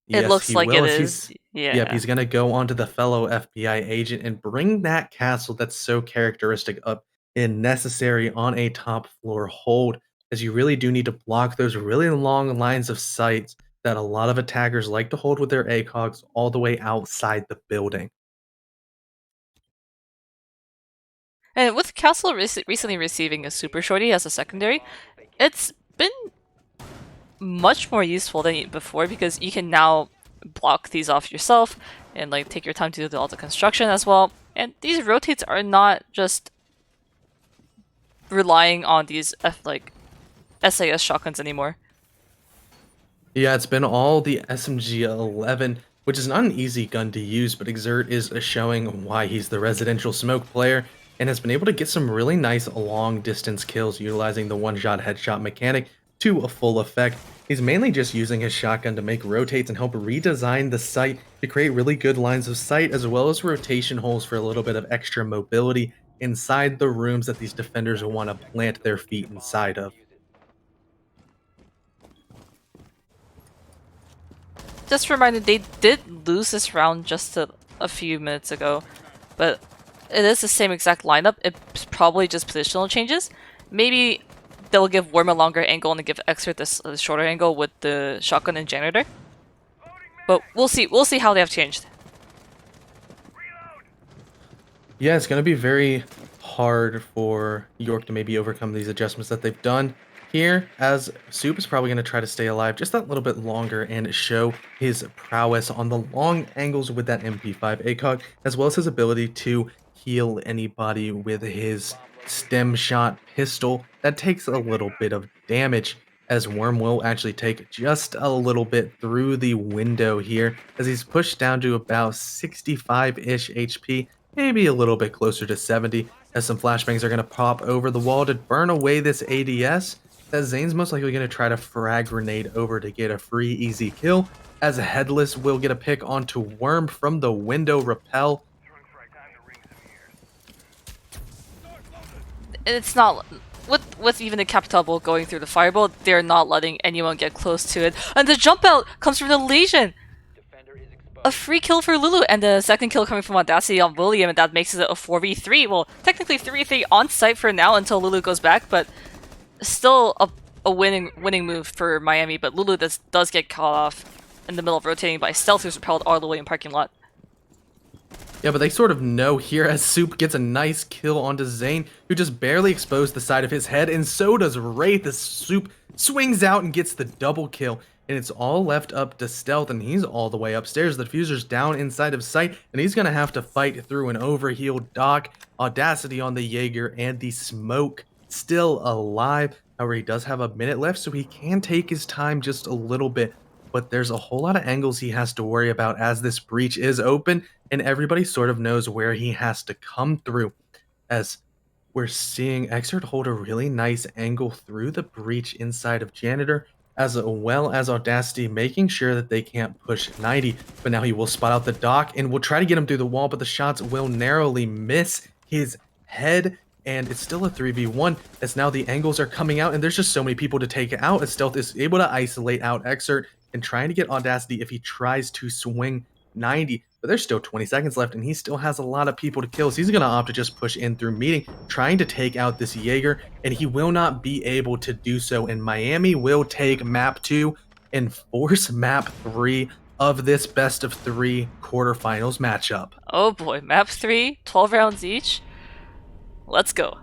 It Yes, looks he like will. it If is. Yep, Yeah. he's gonna go on to the fellow FBI agent and bring that castle that's so characteristic up and necessary on a top floor hold, as you really do need to block those really long lines of sights that a lot of attackers like to hold with their ACOGs all the way outside the building. And with Castle recently receiving a Super Shorty as a secondary, it's been much more useful than before because you can now block these off yourself and like take your time to do all the construction as well. And these rotates are not just relying on these like SAS shotguns anymore. Yeah, it's been all the SMG-11, which is not an easy gun to use, but Exert is showing why he's the residential smoke player and has been able to get some really nice long-distance kills utilizing the one-shot headshot mechanic to a full effect. He's mainly just using his shotgun to make rotates and help redesign the site to create really good lines of sight, as well as rotation holes for a little bit of extra mobility inside the rooms that these defenders want to plant their feet inside of. Just a reminder, they did lose this round just a few minutes ago, but it is the same exact lineup. It's probably just positional changes. Maybe they'll give Worm a longer angle and give Exert this shorter angle with the shotgun and janitor. But we'll see. We'll see how they have changed. Yeah, it's going to be very hard for York to maybe overcome these adjustments that they've done here, as Soup is probably going to try to stay alive just that little bit longer and show his prowess on the long angles with that MP5 ACOG, as well as his ability to heal anybody with his stem shot pistol that takes a little bit of damage, as Worm will actually take just a little bit through the window here, as he's pushed down to about 65-ish HP, maybe a little bit closer to 70, as some flashbangs are going to pop over the wall to burn away this ADS, as Zane's most likely going to try to frag grenade over to get a free easy kill, as Headless will get a pick onto Worm from the window rappel. It's not with even the Capital going through the fireball. They're not letting anyone get close to it, and the jump out comes from the Legion. A free kill for Lulu, and the second kill coming from Audacity on William, and that makes it a 4v3. Well, technically 3v3 on site for now until Lulu goes back, but still a winning move for Miami. But Lulu does get caught off in the middle of rotating by Stealth, who's repelled all the way in parking lot. Yeah, but they sort of know here as Soup gets a nice kill onto Zane, who just barely exposed the side of his head, and so does Wraith as Soup swings out and gets the double kill. And it's all left up to Stealth, and he's all the way upstairs. The diffuser's down inside of sight, and he's going to have to fight through an overhealed Doc, Audacity on the Jaeger, and the Smoke still alive. However, he does have a minute left, so he can take his time just a little bit. But there's a whole lot of angles he has to worry about as this breach is open, and everybody sort of knows where he has to come through, as we're seeing Exert hold a really nice angle through the breach inside of Janitor, as well as Audacity making sure that they can't push 90. But now he will spot out the Doc and will try to get him through the wall, but the shots will narrowly miss his head, and it's still a 3v1 as now the angles are coming out, and there's just so many people to take out as Stealth is able to isolate out Exert and trying to get Audacity if he tries to swing 90. But there's still 20 seconds left, and he still has a lot of people to kill, so he's going to opt to just push in through meeting, trying to take out this Jaeger, and he will not be able to do so, and Miami will take map 2 and force map 3 of this best of 3 quarterfinals matchup. Oh boy, map 3, 12 rounds each. Let's go.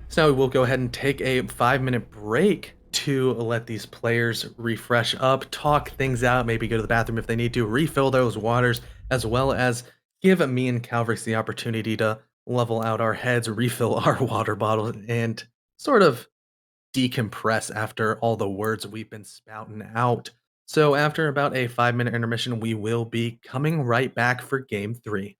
So now we will go ahead and take a 5-minute break to let these players refresh up, talk things out, maybe go to the bathroom if they need to, refill those waters, as well as give me and Calvrix the opportunity to level out our heads, refill our water bottles, and sort of decompress after all the words we've been spouting out. So after about a 5-minute intermission, we will be coming right back for game 3.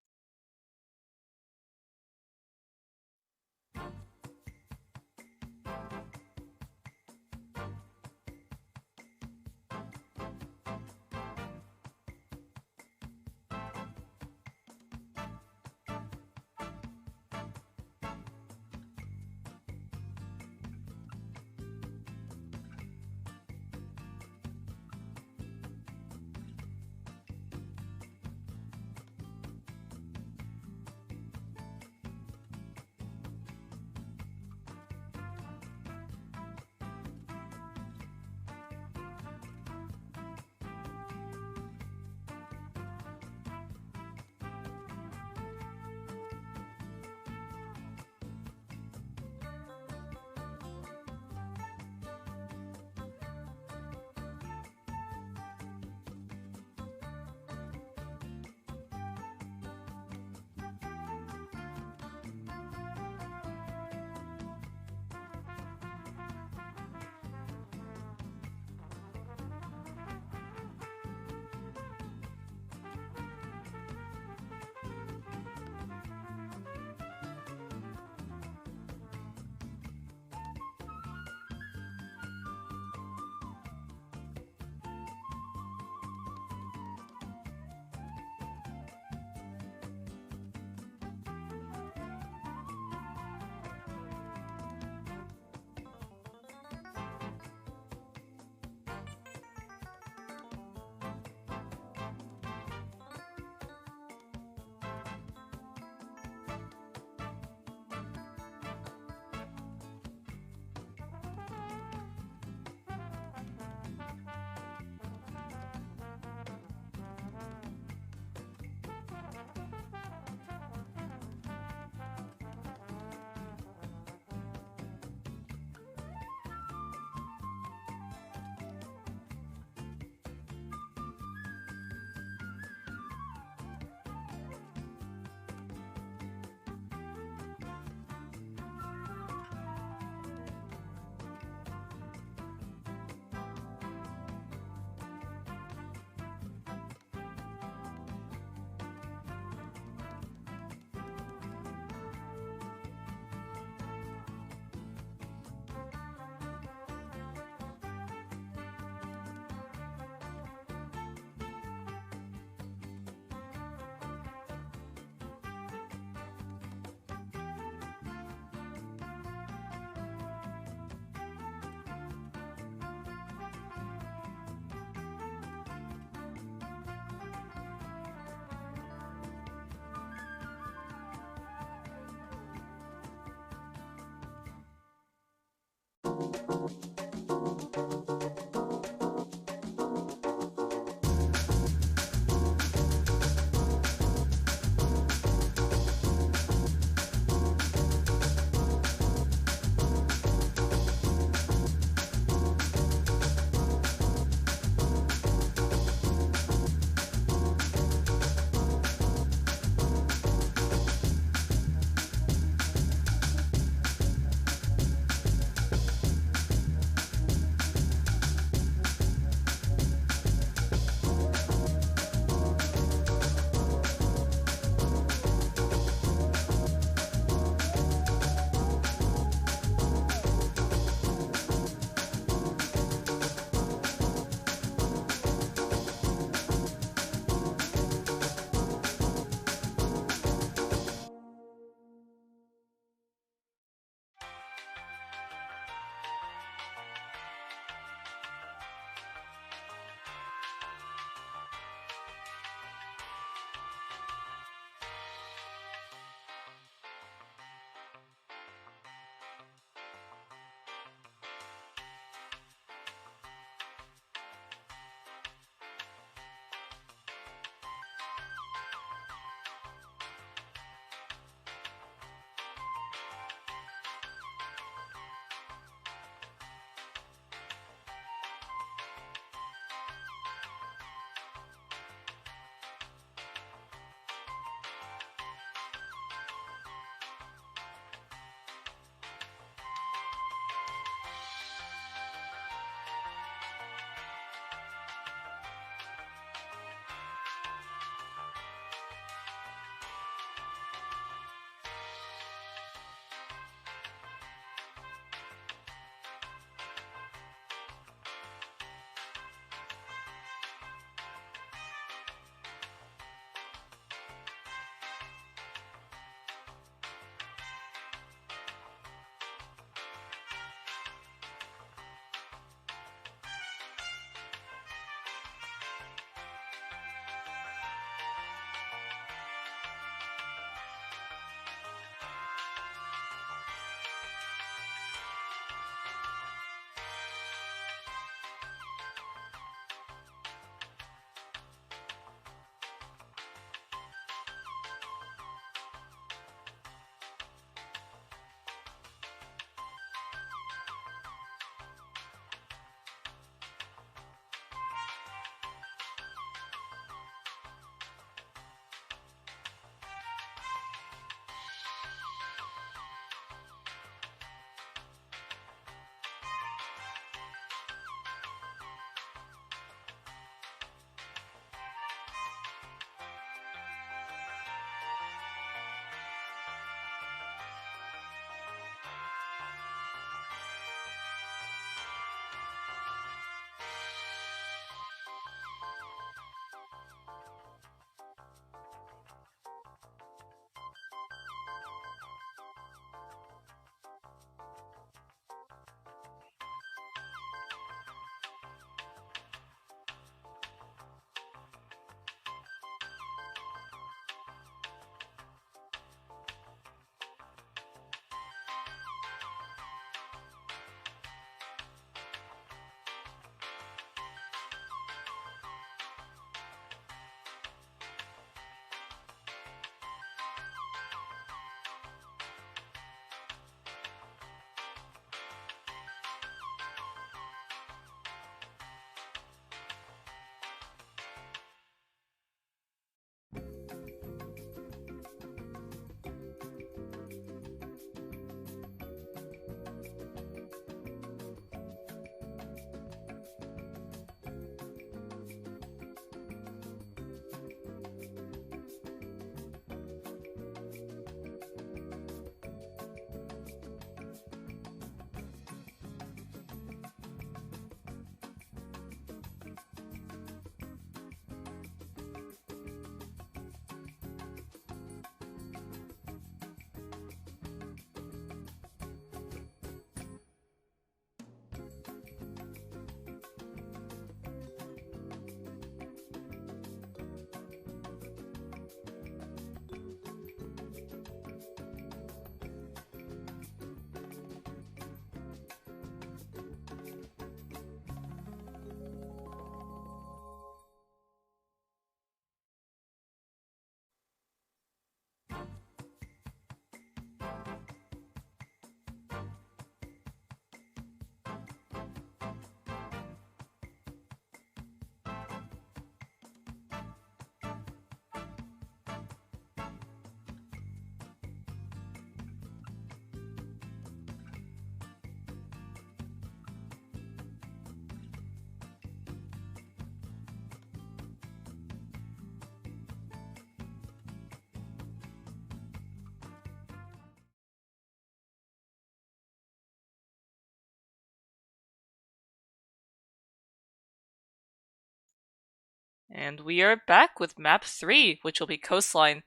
And we are back with map 3, which will be Coastline.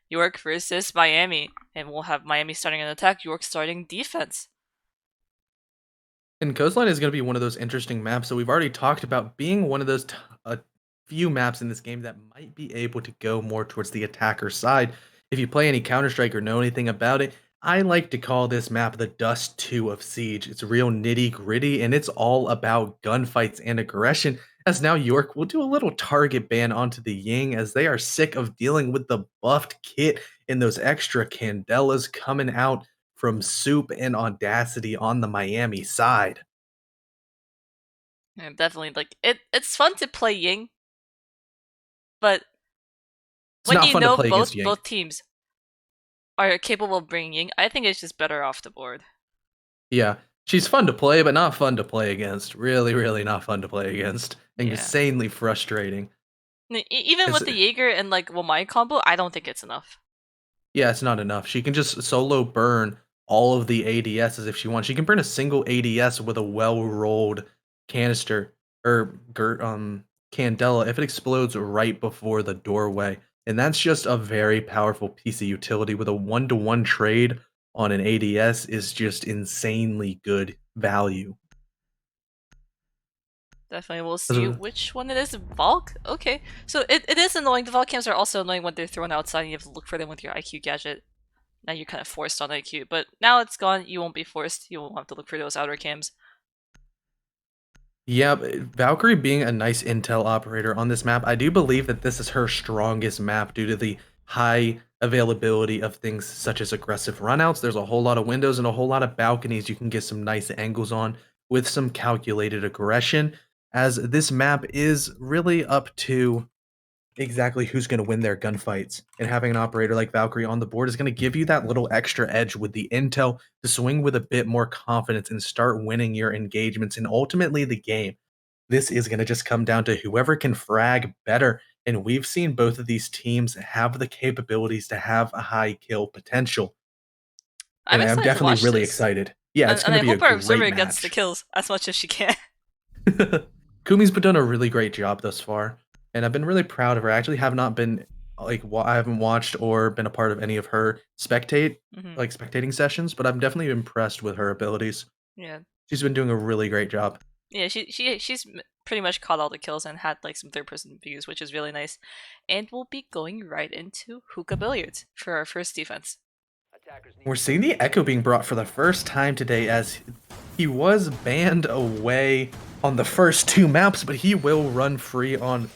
York versus Miami. And we'll have Miami starting an attack, York starting defense. And Coastline is going to be one of those interesting maps. So we've already talked about being one of those a few maps in this game that might be able to go more towards the attacker side. If you play any Counter Strike or know anything about it, I like to call this map the Dust 2 of Siege. It's real nitty gritty and it's all about gunfights and aggression. As now York will do a little target ban onto the Ying as they are sick of dealing with the buffed kit and those extra Candelas coming out from Soup and Audacity on the Miami side. And definitely, like, it's fun to play Ying, but It's when not you fun to know play against both Ying. both teams are capable of bringing Ying, I think it's just better off the board. Yeah, she's fun to play, but not fun to play against. Really, really not fun to play against. Yeah. Insanely frustrating. Even It's, with the Jaeger and like my combo, I don't think it's enough. yeah, it's not enough. She can just solo burn all of the ADSs if she wants. She can burn a single ADS with a well-rolled canister or candela if it explodes right before the doorway. And that's just a very powerful piece of utility with a one-to-one trade on an ADS is just insanely good value. Definitely, we'll see So, which one it is. Valk? Okay. So it is annoying. The Valk camps are also annoying when they're thrown outside and you have to look for them with your IQ gadget. Now you're kind of forced on IQ, but now it's gone. You won't be forced. You won't have to look for those outer cams. yeah, Valkyrie being a nice intel operator on this map, I do believe that this is her strongest map due to the high availability of things such as aggressive runouts. There's a whole lot of windows and a whole lot of balconies you can get some nice angles on with some calculated aggression, as this map is really up to exactly who's going to win their gunfights. And having an operator like Valkyrie on the board is going to give you that little extra edge with the intel to swing with a bit more confidence and start winning your engagements and ultimately the game. This is going to just come down to whoever can frag better. And we've seen both of these teams have the capabilities to have a high kill potential. I'm And I'm excited to definitely watch really this, excited. Yeah, it's and going to I be a hope our observer great gets the match. kills as much as she can. Kumi's been done a really great job thus far, and I've been really proud of her. I actually have not been I haven't watched or been a part of any of her Hmm. spectating sessions, but I'm definitely impressed with her abilities. Yeah, She's been doing a really great job. yeah. She's pretty much caught all the kills and had like some third-person views, which is really nice. And we'll be going right into hookah billiards for our first defense. We're seeing the Echo being brought for the first time today as he was banned away on the first two maps, but he will run free on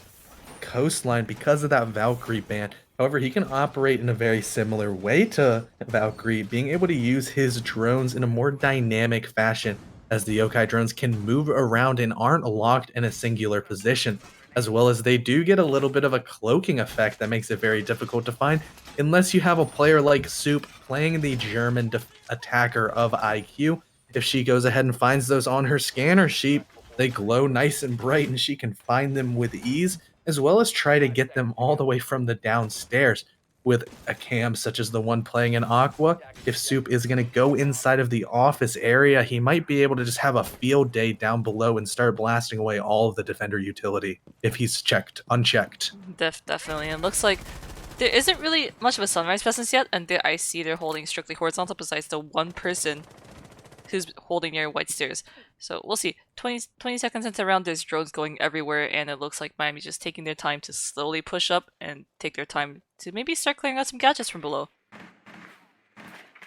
Coastline because of that Valkyrie ban. However, he can operate in a very similar way to Valkyrie, being able to use his drones in a more dynamic fashion, as the yokai drones can move around and aren't locked in a singular position, as well as they do get a little bit of a cloaking effect that makes it very difficult to find, unless you have a player like Soup playing the German attacker of IQ. If she goes ahead and finds those on her scanner sheet, they glow nice and bright and she can find them with ease, as well as try to get them all the way from the downstairs with a cam such as the one playing in Aqua. If Soup is going to go inside of the office area, he might be able to just have a field day down below and start blasting away all of the defender utility if he's unchecked. Definitely. It looks like there isn't really much of a sunrise presence yet, and I see they're holding strictly horizontal besides the one person who's holding near white stairs. So we'll see. 20 seconds into the round, there's drones going everywhere, and it looks like Miami's just taking their time to slowly push up and take their time to maybe start clearing out some gadgets from below.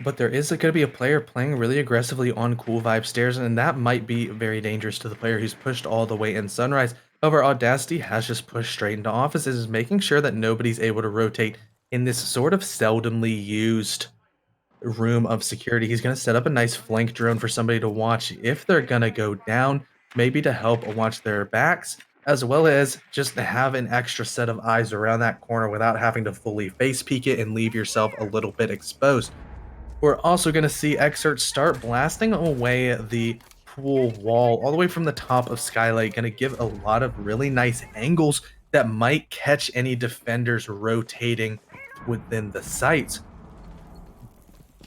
But there is going to be a player playing really aggressively on Cool Vibe stairs, and that might be very dangerous to the player who's pushed all the way in Sunrise. However, Audacity has just pushed straight into offices, making sure that nobody's able to rotate in this sort of seldomly used room of security. He's going to set up a nice flank drone for somebody to watch if they're going to go down, maybe to help watch their backs, as well as just to have an extra set of eyes around that corner without having to fully face peek it and leave yourself a little bit exposed. We're also going to see Excerpt start blasting away the pool wall all the way from the top of Skylight, going to give a lot of really nice angles that might catch any defenders rotating within the sites.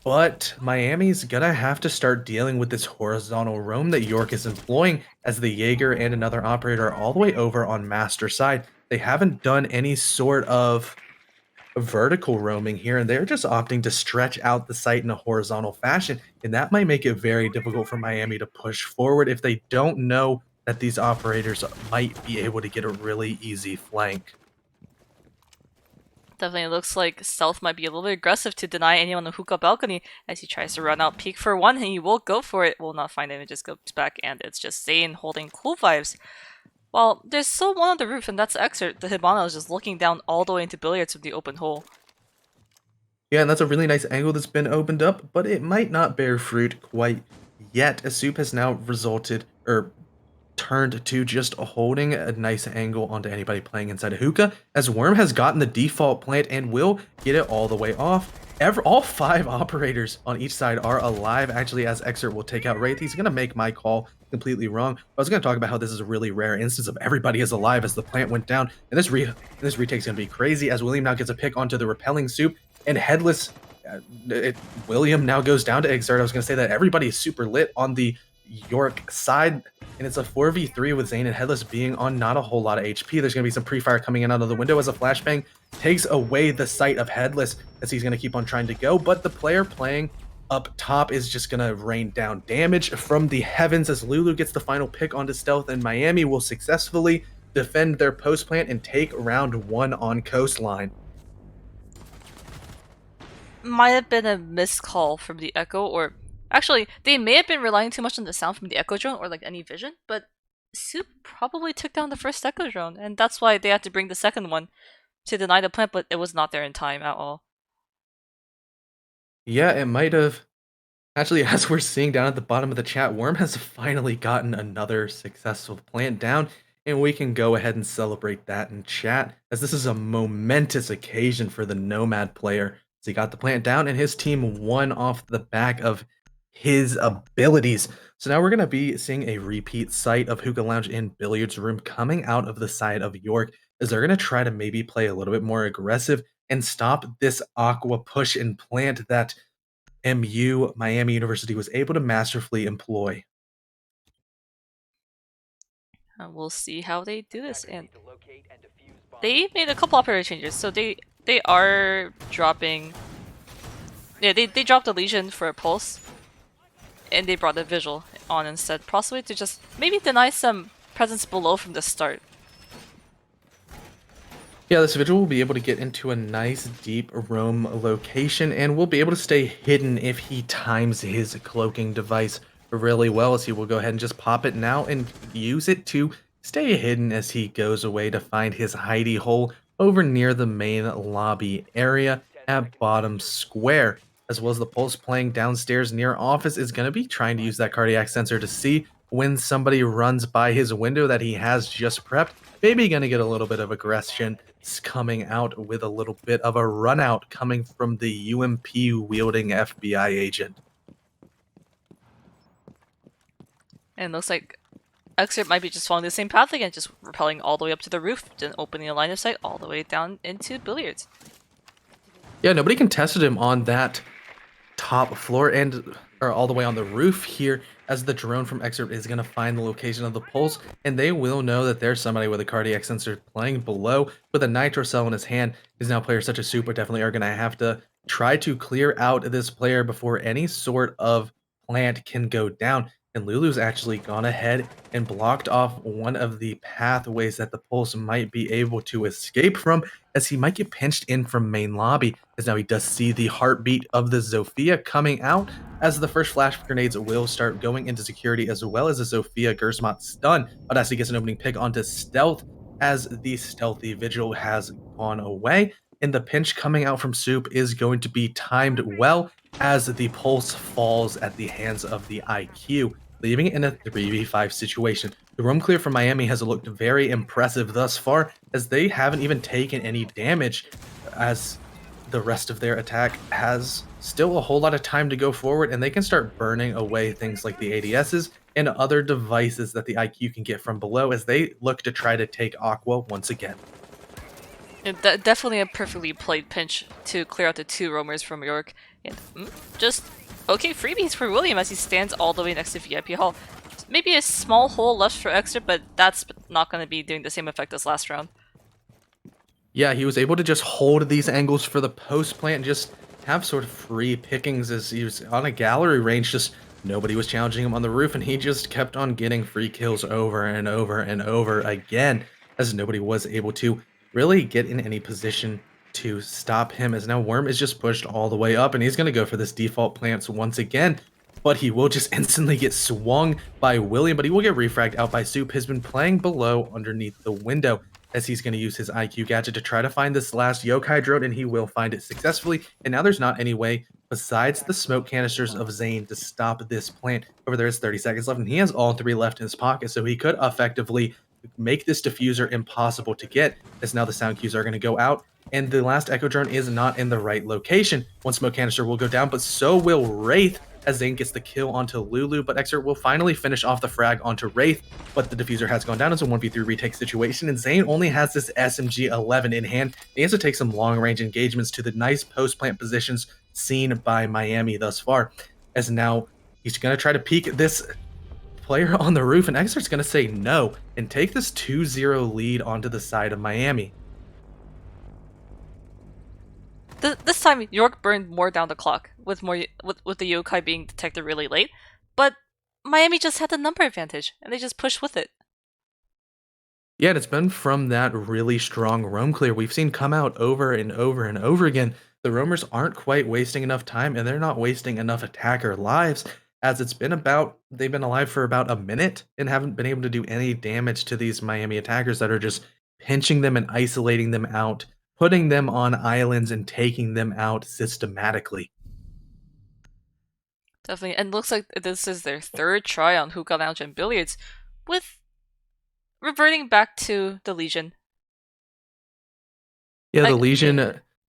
But Miami's gonna have to start dealing with this horizontal roam that York is employing as the Jaeger and another operator are all the way over on master side. They haven't done any sort of vertical roaming here, and they're just opting to stretch out the site in a horizontal fashion, and that might make it very difficult for Miami to push forward if they don't know that these operators might be able to get a really easy flank. Definitely looks like Stealth might be a little bit aggressive to deny anyone the hookah balcony as he tries to run out peek for one, and he will go for it. Will not find him, it just goes back, and it's just Zane holding cool vibes. Well, there's still one on the roof, and that's Exert. The Hibana is just looking down all the way into Billiards with the open hole. Yeah, and that's a really nice angle that's been opened up, but it might not bear fruit quite yet, as Soup has now resulted, or turned to just holding a nice angle onto anybody playing inside a hookah, as Worm has gotten the default plant and will get it all the way off. All 5 operators on each side are alive, actually, as Exert will take out Wraith. He's going to make my call completely wrong. I was going to talk about how this is a really rare instance of everybody is alive as the plant went down, and this retake's going to be crazy, as William now gets a pick onto the repelling Soup, and Headless, William now goes down to Exert. I was going to say that everybody is super lit on the York side, and it's a 4v3 with Zane and Headless being on not a whole lot of HP. There's going to be some pre-fire coming in out of the window as a flashbang takes away the sight of Headless as he's going to keep on trying to go, but the player playing up top is just going to rain down damage from the heavens as Lulu gets the final pick onto Stealth, and Miami will successfully defend their post plant and take round 1 on Coastline. Might have been a missed call from the Echo, or actually, they may have been relying too much on the sound from the Echo drone or like any vision, but Soup probably took down the first Echo drone, and that's why they had to bring the second one to deny the plant, but it was not there in time at all. Yeah, it might have. Actually, as we're seeing down at the bottom of the chat, Worm has finally gotten another successful plant down, and we can go ahead and celebrate that in chat, as this is a momentous occasion for the Nomad player. So he got the plant down, and his team won off the back of his abilities. So now we're going to be seeing a repeat sight of Hookah Lounge in Billiards Room coming out of the side of York, as they're going to try to maybe play a little bit more aggressive and stop this Aqua push and plant that Miami University was able to masterfully employ. We'll see how they do this, and they made a couple operator changes, so they are dropping. Yeah, they dropped the Legion for a pulse, and they brought the Visual on instead, possibly to just maybe deny some presence below from the start. Yeah, this Vigil will be able to get into a nice deep roam location, and will be able to stay hidden if he times his cloaking device really well, as he will go ahead and just pop it now and use it to stay hidden as he goes away to find his hidey hole over near the main lobby area at bottom square. As well as the pulse playing downstairs near office is going to be trying to use that cardiac sensor to see when somebody runs by his window that he has just prepped. Maybe going to get a little bit of aggression coming out with a little bit of a run out coming from the UMP wielding FBI agent. And it looks like Excerpt might be just following the same path again, just repelling all the way up to the roof, then opening a line of sight all the way down into Billiards. Yeah, nobody contested him on that top floor or all the way on the roof here, as the drone from Excerpt is going to find the location of the pulse, and they will know that there's somebody with a cardiac sensor playing below with a nitro cell in his hand. Is now players such as Super definitely are going to have to try to clear out this player before any sort of plant can go down. And Lulu's actually gone ahead and blocked off one of the pathways that the pulse might be able to escape from, as he might get pinched in from main lobby, as now he does see the heartbeat of the Zofia coming out, as the first flash grenades will start going into security, as well as a Zofia Gersmot stun. Audacity gets an opening pick onto Stealth, as the stealthy Vigil has gone away, and the pinch coming out from Soup is going to be timed well, as the pulse falls at the hands of the IQ, leaving it in a 3v5 situation. The room clear from Miami has looked very impressive thus far, as they haven't even taken any damage, as the rest of their attack has still a whole lot of time to go forward, and they can start burning away things like the ADSs and other devices that the IQ can get from below, as they look to try to take Aqua once again. Definitely a perfectly played pinch to clear out the 2 roamers from York. And just okay freebies for William as he stands all the way next to VIP Hall. Maybe a small hole left for extra, but that's not going to be doing the same effect as last round. Yeah, he was able to just hold these angles for the post plant and just have sort of free pickings as he was on a gallery range. Just nobody was challenging him on the roof, and he just kept on getting free kills over and over and over again, as nobody was able to really get in any position to stop him. As now Worm is just pushed all the way up, and he's going to go for this default plants once again. But he will just instantly get swung by William, but he will get refragged out by Soup, has been playing below underneath the window, as he's going to use his IQ gadget to try to find this last yokai drone, and he will find it successfully. And now there's not any way besides the smoke canisters of Zane to stop this plant. Over there is 30 seconds left, and he has all 3 left in his pocket, so he could effectively make this diffuser impossible to get, as now the sound cues are going to go out, and the last echo drone is not in the right location. One smoke canister will go down, but so will Wraith, as Zane gets the kill onto Lulu, but Exer will finally finish off the frag onto Wraith, but the diffuser has gone down as a 1v3 retake situation, and Zane only has this SMG-11 in hand. He has to take some long-range engagements to the nice post-plant positions seen by Miami thus far, as now he's going to try to peek this player on the roof, and Exer's going to say no and take this 2-0 lead onto the side of Miami. This time, York burned more down the clock, with the yokai being detected really late, but Miami just had the number advantage, and they just pushed with it. Yeah, and it's been from that really strong roam clear we've seen come out over and over and over again. The roamers aren't quite wasting enough time, and they're not wasting enough attacker lives, as they've been alive for about a minute and haven't been able to do any damage to these Miami attackers that are just pinching them and isolating them out, putting them on islands and taking them out systematically. Definitely, and looks like this is their 3rd try on hookah lounge and billiards, with reverting back to the Legion. Yeah, the Yeah. Legion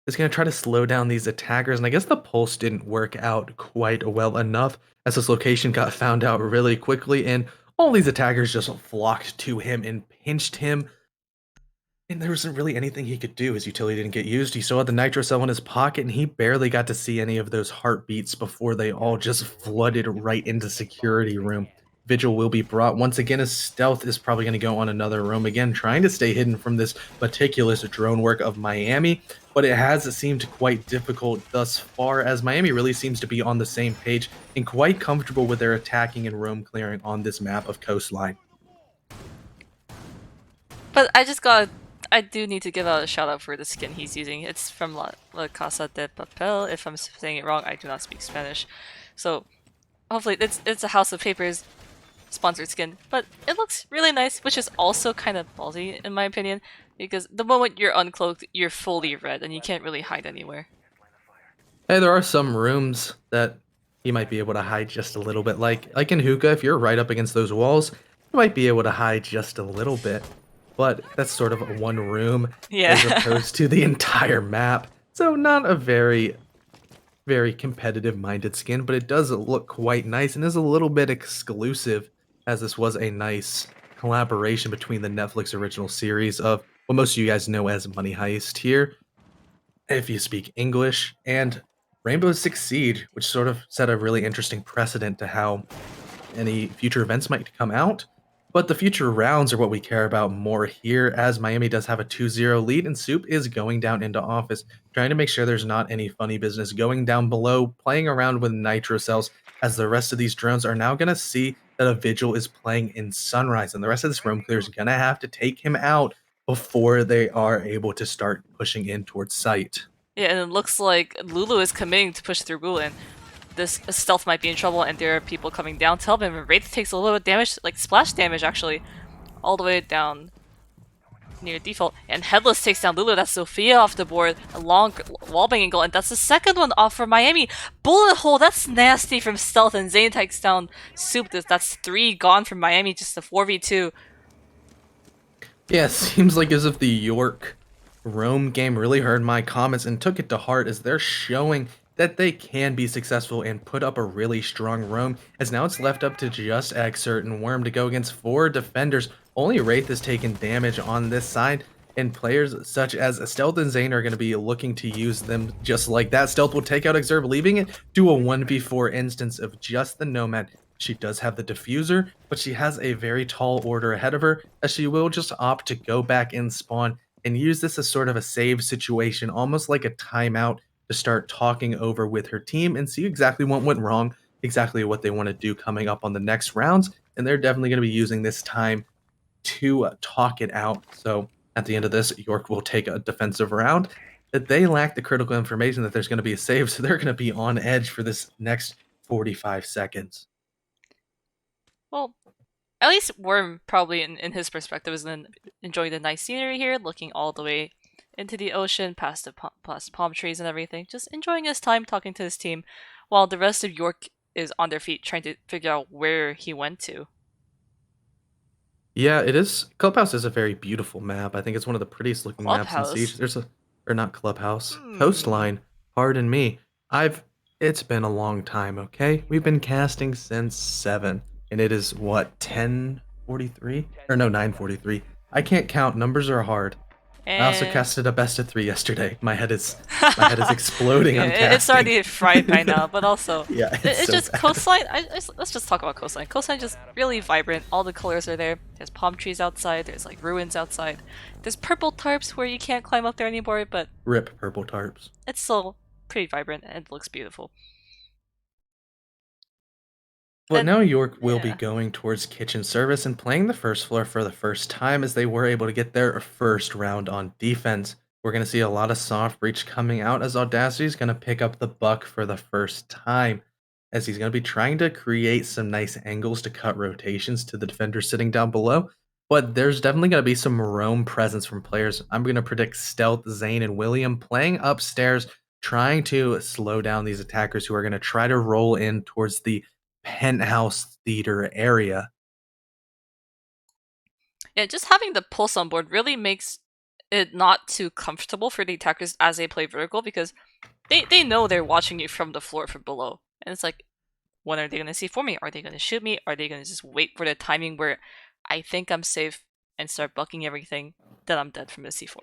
is going to try to slow down these attackers, and I guess the pulse didn't work out quite well enough, as this location got found out really quickly, and all these attackers just flocked to him and pinched him. And there wasn't really anything he could do. His utility didn't get used. He still had the nitro cell in his pocket, and he barely got to see any of those heartbeats before they all just flooded right into security room. Vigil will be brought once again, as Stealth is probably going to go on another roam again, trying to stay hidden from this meticulous drone work of Miami, but it has seemed quite difficult thus far, as Miami really seems to be on the same page and quite comfortable with their attacking and roam clearing on this map of Coastline. But I do need to give out a shout out for the skin he's using. It's from La Casa de Papel. If I'm saying it wrong, I do not speak Spanish. So hopefully it's a House of Papers sponsored skin. But it looks really nice, which is also kind of ballsy in my opinion, because the moment you're uncloaked, you're fully red and you can't really hide anywhere. Hey, there are some rooms that you might be able to hide just a little bit. Like in Hookah, if you're right up against those walls, you might be able to hide just a little bit. But that's sort of one room as Yeah. opposed to the entire map. So not a very competitive minded skin, but it does look quite nice and is a little bit exclusive, as this was a nice collaboration between the Netflix original series of what most of you guys know as Money Heist here, if you speak English, and Rainbow Six Siege, which sort of set a really interesting precedent to how any future events might come out. But the future rounds are what we care about more here, as Miami does have a 2-0 lead, and Soup is going down into office, trying to make sure there's not any funny business going down below, playing around with nitro cells, as the rest of these drones are now going to see that a Vigil is playing in Sunrise, and the rest of this roam clear is going to have to take him out before they are able to start pushing in towards site. Yeah, and it looks like Lulu is committing to push through Gulen. This stealth might be in trouble, and there are people coming down to help him. And Wraith takes a little bit of damage, like splash damage actually, all the way down near default. And Headless takes down Lulu. That's Sophia off the board. A long wallbang angle, and that's the second one off for Miami. Bullet hole, that's nasty from Stealth, and Zane takes down Soup. That's 3 gone from Miami, just a 4v2. Yeah, it seems like as if the York Rome game really heard my comments and took it to heart, as they're showing that they can be successful and put up a really strong Rome, as now it's left up to just Xert and Worm to go against 4 defenders. Only Wraith has taken damage on this side, And players such as Stealth and Zane are going to be looking to use them just like that. Stealth will take out Exurb, leaving it to a 1v4 instance of just the Nomad. She does have the diffuser, but she has a very tall order ahead of her, as she will just opt to go back in spawn and use this as sort of a save situation, almost like a timeout to start talking over with her team and see exactly what went wrong, exactly what they want to do coming up on the next rounds. And they're definitely going to be using this time to talk it out. So at the end of this, York will take a defensive round. That they lack the critical information that there's going to be a save, so they're going to be on edge for this next 45 seconds. Well, at least Worm probably in his perspective is enjoying the nice scenery here, looking all the way into the ocean, past the palm trees and everything, just enjoying his time talking to his team, while the rest of York is on their feet trying to figure out where he went to. Yeah, it is. Clubhouse is a very beautiful map. I think it's one of the prettiest looking maps in Siege. Clubhouse. There's a, or not Clubhouse, Hmm. Coastline. Pardon me. I've. It's been a long time. Okay, we've been casting since 7, and it is what 10:43 or no 9:43. I can't count. Numbers are hard. I also And casted a best of 3 yesterday. My head is exploding yeah, on it's casting. already fried by now, but also Yeah, it's it's so just bad. coastline. Let's just talk about coastline. Coastline just really vibrant. All the colors are there. There's palm trees outside. There's like ruins outside. There's purple tarps where you can't climb up there anymore, but Rip purple tarps. it's still pretty vibrant and it looks beautiful. But And now York will be yeah, going towards kitchen service and playing the first floor for the first time as they were able to get their first round on defense. We're going to see a lot of soft breach coming out as Audacity is going to pick up the buck for the first time, as he's going to be trying to create some nice angles to cut rotations to the defender sitting down below. But there's definitely going to be some roam presence from players. I'm going to predict Stealth, Zane, and William playing upstairs, trying to slow down these attackers who are going to try to roll in towards the penthouse theater area. yeah, just having the pulse on board really makes it not too comfortable for the attackers as they play vertical because they know they're watching you from the floor from below, and it's like, when are they gonna see for me? Are they gonna shoot me? Are they gonna just wait for the timing where I think I'm safe and start bucking everything? Then I'm dead from the C4.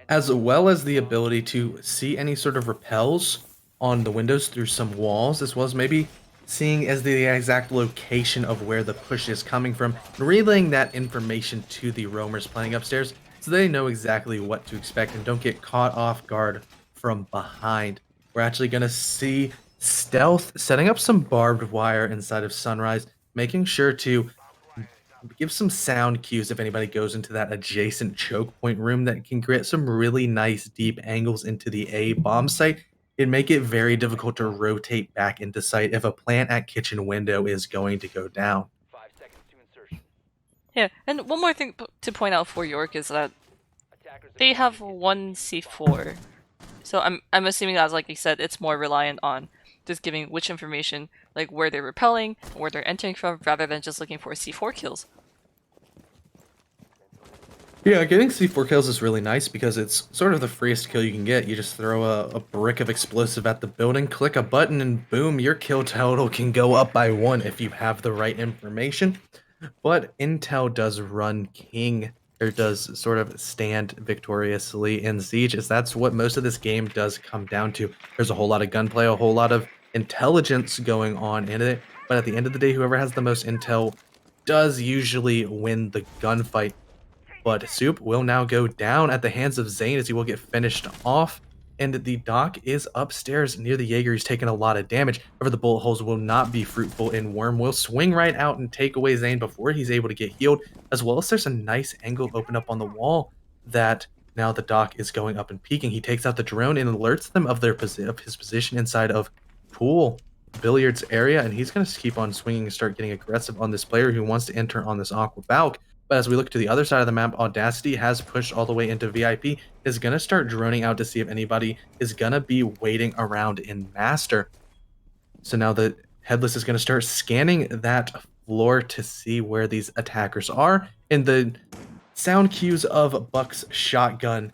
As well as the ability to see any sort of repels on the windows through some walls, as well as maybe seeing as the exact location of where the push is coming from, and relaying that information to the roamers playing upstairs so they know exactly what to expect and don't get caught off guard from behind. We're actually going to see Stealth setting up some barbed wire inside of Sunrise, making sure to give some sound cues if anybody goes into that adjacent choke point room that can create some really nice deep angles into the A bomb site and make it very difficult to rotate back into sight if a plant at kitchen window is going to go down. Yeah, and one more thing to point out for York is that they have one C4, so I'm assuming that, like you said, it's more reliant on just giving which information, like where they're repelling, where they're entering from, rather than just looking for C4 kills. Yeah, getting C4 kills is really nice because it's sort of the freest kill you can get. You just throw a brick of explosive at the building, click a button, and boom, your kill total can go up by 1 if you have the right information. But Intel does run king, or does sort of stand victoriously in Siege, as that's what most of this game does come down to. There's a whole lot of gunplay, a whole lot of intelligence going on in it, but at the end of the day, whoever has the most intel does usually win the gunfight. But Soup will now go down at the hands of Zane as he will get finished off. And the Doc is upstairs near the Jaeger. He's taking a lot of damage. However, the bullet holes will not be fruitful, and Worm will swing right out and take away Zane before he's able to get healed. As well as there's a nice angle open up on the wall that now the Doc is going up and peeking. He takes out the drone and alerts them of his position inside of pool billiards area, and he's going to keep on swinging and start getting aggressive on this player who wants to enter on this aqua balk. But as we look to the other side of the map, Audacity has pushed all the way into VIP, is going to start droning out to see if anybody is going to be waiting around in Master. So now the Headless is going to start scanning that floor to see where these attackers are. And the sound cues of Buck's shotgun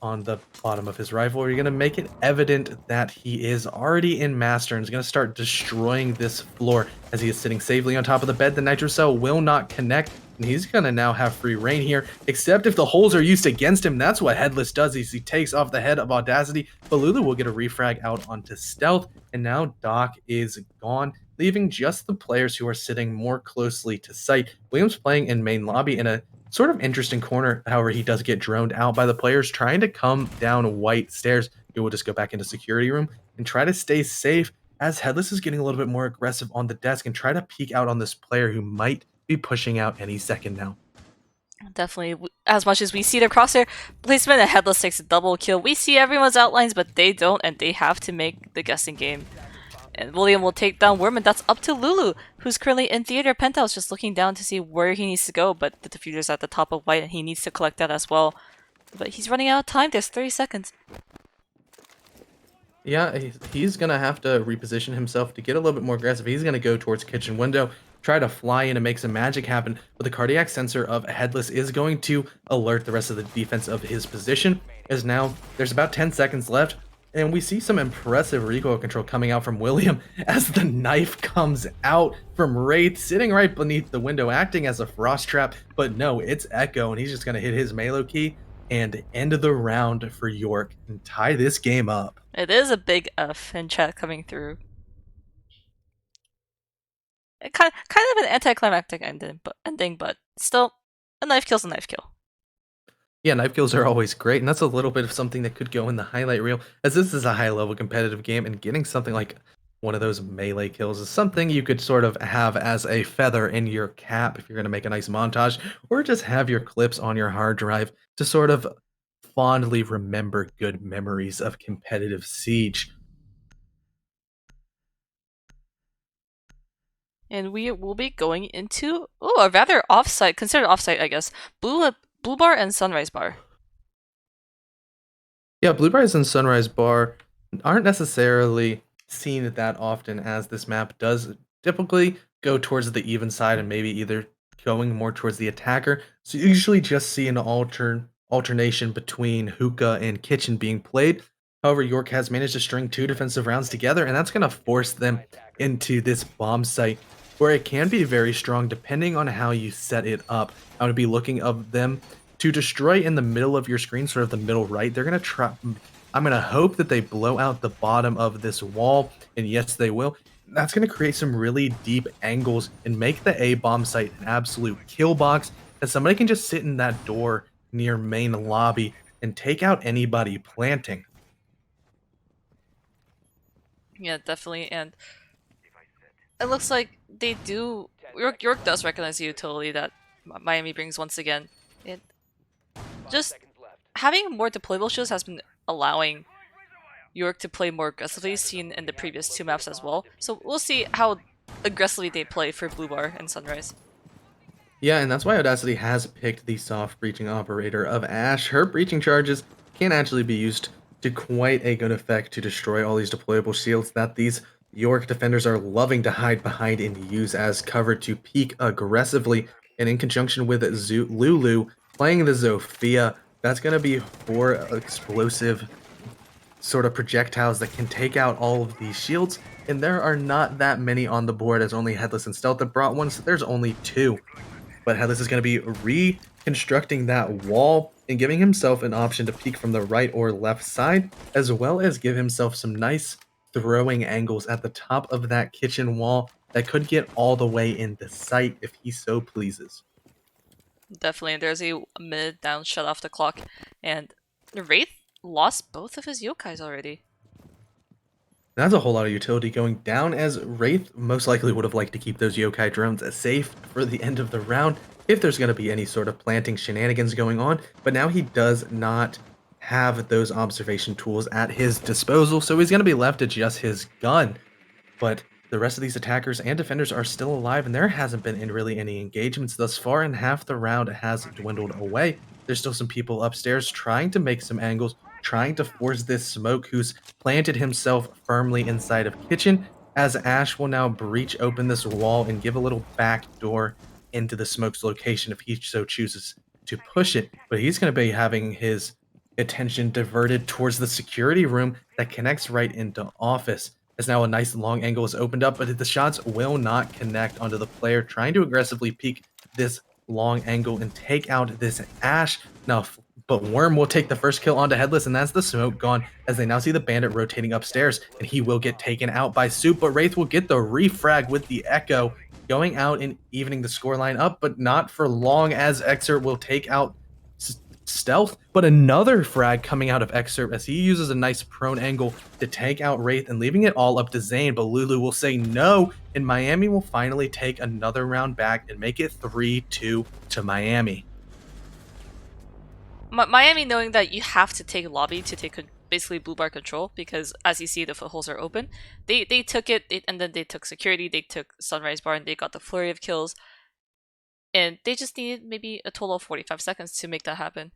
on the bottom of his rifle are going to make it evident that he is already in Master and is going to start destroying this floor as he is sitting safely on top of the bed. The Nitro Cell will not connect. and he's gonna now have free reign here, except if the holes are used against him. That's what Headless does, is he takes off the head of Audacity, but Lulu will get a refrag out onto Stealth, and now Doc is gone, leaving just the players who are sitting more closely to sight. Williams playing in main lobby in a sort of interesting corner. However, he does get droned out by the players trying to come down white stairs. He will just go back into security room and try to stay safe, as Headless is getting a little bit more aggressive on the desk and try to peek out on this player who might be pushing out any second now. Definitely, as much as we see the crosshair placement and Headless takes a double kill, we see everyone's outlines, but they don't, and they have to make the guessing game. And William will take down Worm, and that's up to Lulu, who's currently in Theater Penthouse, just looking down to see where he needs to go, but the diffuser's at the top of white, and he needs to collect that as well. But he's running out of time, there's 30 seconds. Yeah, he's going to have to reposition himself to get a little bit more aggressive. He's going to go towards kitchen window, try to fly in and make some magic happen, but the cardiac sensor of Headless is going to alert the rest of the defense of his position, as now there's about 10 seconds left, and we see some impressive recoil control coming out from William as the knife comes out from Wraith, sitting right beneath the window, acting as a frost trap, but no, it's Echo, and he's just going to hit his Melo key and end the round for York and tie this game up. It is a big F in chat coming through. Kind of an anticlimactic ending, but still, a knife kill's a knife kill. Yeah, knife kills are always great, and that's a little bit of something that could go in the highlight reel, as this is a high-level competitive game, and getting something like one of those melee kills is something you could sort of have as a feather in your cap if you're going to make a nice montage, or just have your clips on your hard drive to sort of fondly remember good memories of competitive Siege. And we will be going into a rather considered offsite, I guess. Blue Bar and Sunrise Bar. Yeah, Blue Bars and Sunrise Bar aren't necessarily seen that often, as this map does typically go towards the even side and maybe either going more towards the attacker. So you usually just see an alternation between hookah and kitchen being played. However, York has managed to string 2 defensive rounds together, and that's going to force them into this bomb site, where it can be very strong depending on how you set it up. I would be looking of them to destroy in the middle of your screen, sort of the middle right. They're going to try. I'm going to hope that they blow out the bottom of this wall, and yes, they will. That's going to create some really deep angles and make the A bomb site an absolute kill box, as somebody can just sit in that door near main lobby and take out anybody planting. Yeah, definitely, and it looks like they do. York does recognize the utility that Miami brings once again. It just having more deployable shields has been allowing York to play more aggressively, seen in the previous 2 maps as well. So we'll see how aggressively they play for Blue Bar and Sunrise. Yeah, and that's why Audacity has picked the soft breaching operator of Ash. Her breaching charges can actually be used to quite a good effect to destroy all these deployable shields that these York defenders are loving to hide behind and use as cover to peek aggressively. And in conjunction with Lulu playing the Zofia, that's going to be 4 explosive sort of projectiles that can take out all of these shields. And there are not that many on the board, as only Headless and Stealth have brought one, so there's only 2. But Headless is going to be reconstructing that wall and giving himself an option to peek from the right or left side, as well as give himself some nice throwing angles at the top of that kitchen wall that could get all the way into sight if he so pleases. Definitely, there's a minute down, shut off the clock, and Wraith lost both of his yokais already. That's a whole lot of utility going down, as Wraith most likely would have liked to keep those yokai drones safe for the end of the round if there's going to be any sort of planting shenanigans going on, but now he does not have those observation tools at his disposal, so he's going to be left to just his gun. But the rest of these attackers and defenders are still alive, and there hasn't been really any engagements thus far, and half the round has dwindled away. There's still some people upstairs trying to make some angles, trying to force this smoke, who's planted himself firmly inside of kitchen, as Ash will now breach open this wall and give a little back door into the smoke's location if he so chooses to push it. But he's going to be having his attention diverted towards the security room that connects right into office, as now a nice long angle is opened up, but the shots will not connect onto the player trying to aggressively peek this long angle and take out this Ash. Now, but Worm will take the first kill onto Headless, and that's the smoke gone as they now see the Bandit rotating upstairs, and he will get taken out by Soup, but Wraith will get the refrag with the Echo, going out and evening the scoreline up, but not for long as Excerpt will take out Stealth, but another frag coming out of Excerpt as he uses a nice prone angle to take out Wraith and leaving it all up to Zane, but Lulu will say no, and Miami will finally take another round back and make it 3-2 to Miami. Miami, knowing that you have to take lobby to take basically blue bar control, because as you see the footholds are open, they took it, and then they took security, they took Sunrise Bar, and they got the flurry of kills, and they just needed maybe a total of 45 seconds to make that happen.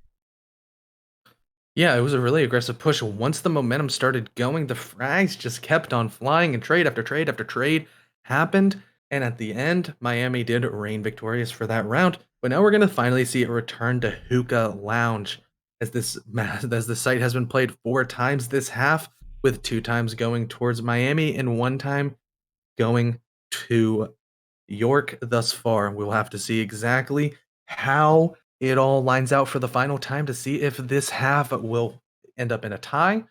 Yeah, it was a really aggressive push. Once the momentum started going, the frags just kept on flying, and trade after trade after trade happened. And at the end, Miami did reign victorious for that round. But now we're going to finally see it return to Hookah Lounge, as the site has been played 4 times this half, with 2 times going towards Miami and 1 time going to York thus far. We'll have to see exactly how it all lines out for the final time to see if this half will end up in a tie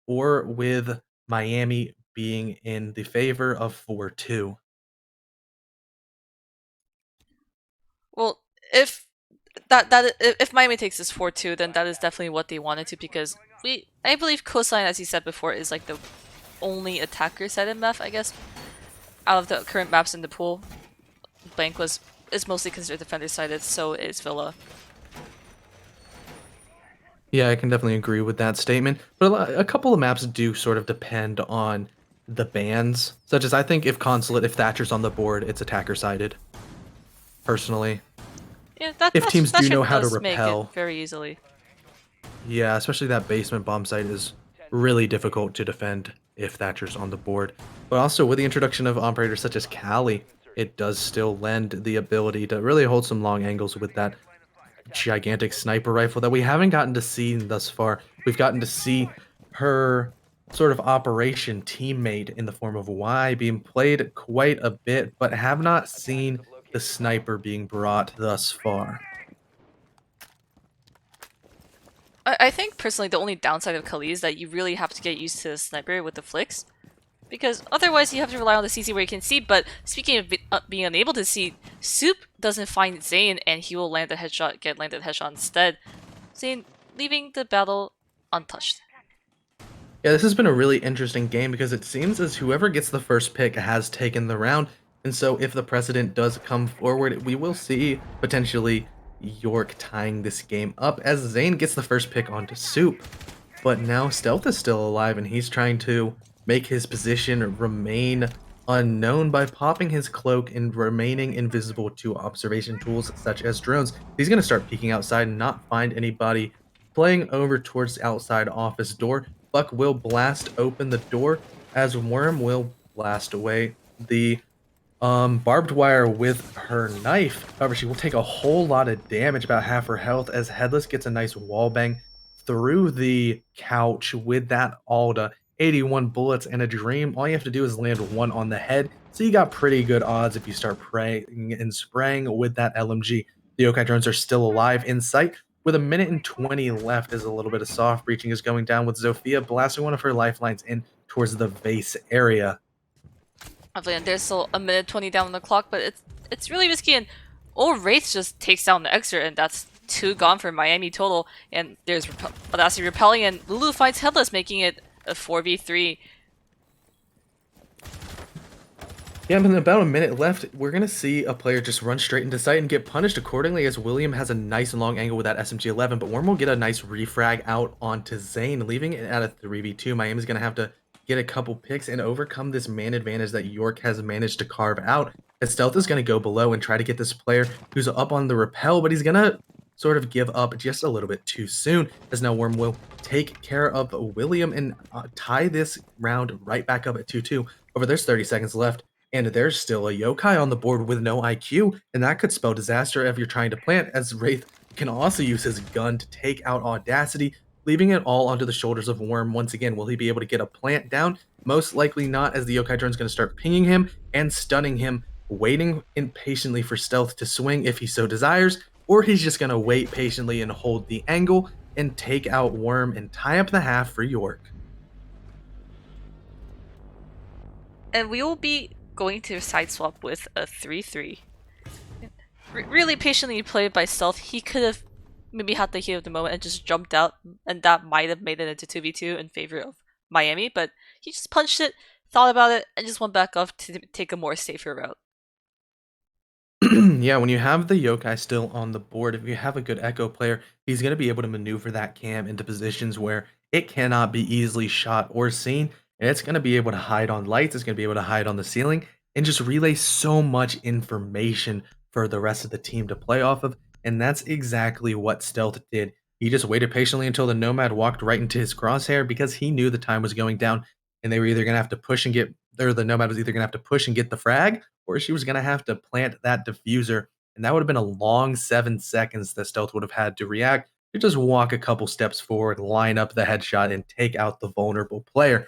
or with Miami being in the favor of 4-2. Well, if Miami takes this 4-2, then that is definitely what they wanted to, because I believe CORSAIR, as you said before, is like the only attacker sided map, I guess, out of the current maps in the pool. Blank is mostly considered defender sided, so is Villa. Yeah, I can definitely agree with that statement. But a couple of maps do sort of depend on the bans, such as I think if Consulate, if Thatcher's on the board, it's attacker sided. Personally, Yeah, if teams do know how to does make it repel, very easily. yeah, especially that basement bomb site is really difficult to defend if Thatcher's on the board. But also with the introduction of operators such as Kali, it does still lend the ability to really hold some long angles with that gigantic sniper rifle that we haven't gotten to see thus far. We've gotten to see her sort of operation teammate in the form of Y being played quite a bit, but have not seen the sniper being brought thus far. I think personally the only downside of Kali is that you really have to get used to the sniper with the flicks, because otherwise you have to rely on the CC where you can see. But speaking of being unable to see, Soup doesn't find Zane, and he will land a headshot, get landed headshot instead. Zane leaving the battle untouched. Yeah, this has been a really interesting game because it seems as whoever gets the first pick has taken the round. And so if the precedent does come forward, we will see potentially York tying this game up as Zane gets the first pick onto Soup. But now Stealth is still alive and he's trying to make his position remain unknown by popping his cloak and remaining invisible to observation tools such as drones. He's going to start peeking outside and not find anybody. Playing over towards the outside office door, Buck will blast open the door as Worm will blast away the barbed wire with her knife. However, she will take a whole lot of damage, about half her health, as Headless gets a nice wall bang through the couch with that Alda. 81 bullets and a dream. All you have to do is land 1 on the head. So you got pretty good odds if you start praying and spraying with that LMG. The Yokai drones are still alive in sight. With a minute and 20 left, as a little bit of soft breaching is going down with Zofia blasting one of her lifelines in towards the vase area. And there's still a minute 20 down on the clock, but it's really risky, and RO8 just takes down the Exer, and that's 2 gone for Miami total. And there's Audacity repelling, and Lulu finds Headless, making it a 4v3. Yeah, with about a minute left, we're going to see a player just run straight into sight and get punished accordingly, as William has a nice long angle with that SMG-11, but Worm will get a nice refrag out onto Zane, leaving it at a 3v2. Miami's going to have to get a couple picks and overcome this man advantage that York has managed to carve out, as Stealth is going to go below and try to get this player who's up on the rappel, but he's going to sort of give up just a little bit too soon, as now Worm will take care of William and tie this round right back up at 2-2. Over there's 30 seconds left, and there's still a Yokai on the board with no IQ, and that could spell disaster if you're trying to plant, as Wraith can also use his gun to take out Audacity, leaving it all onto the shoulders of Worm. Once again, will he be able to get a plant down? Most likely not, as the Yokai drone is going to start pinging him and stunning him waiting impatiently for Stealth to swing if he so desires, or he's just going to wait patiently and hold the angle and take out Worm and tie up the half for York. And we will be going to side swap with a 3-3. Really patiently played by Stealth. He could have maybe had the heat of the moment and just jumped out, and that might have made it into 2v2 in favor of Miami, but he just punched it, thought about it, and just went back off to take a more safer route. Yeah, when you have the yokai still on the board, if you have a good Echo player, he's going to be able to maneuver that cam into positions where it cannot be easily shot or seen. And it's going to be able to hide on lights, it's going to be able to hide on the ceiling, and just relay so much information for the rest of the team to play off of. And that's exactly what Stealth did. He just waited patiently until the Nomad walked right into his crosshair because he knew the time was going down. And they were either going to have to push and get, or the Nomad was either going to have to push and get the frag, or she was going to have to plant that diffuser. And that would have been a long 7 seconds that Stealth would have had to react to just walk a couple steps forward, line up the headshot, and take out the vulnerable player.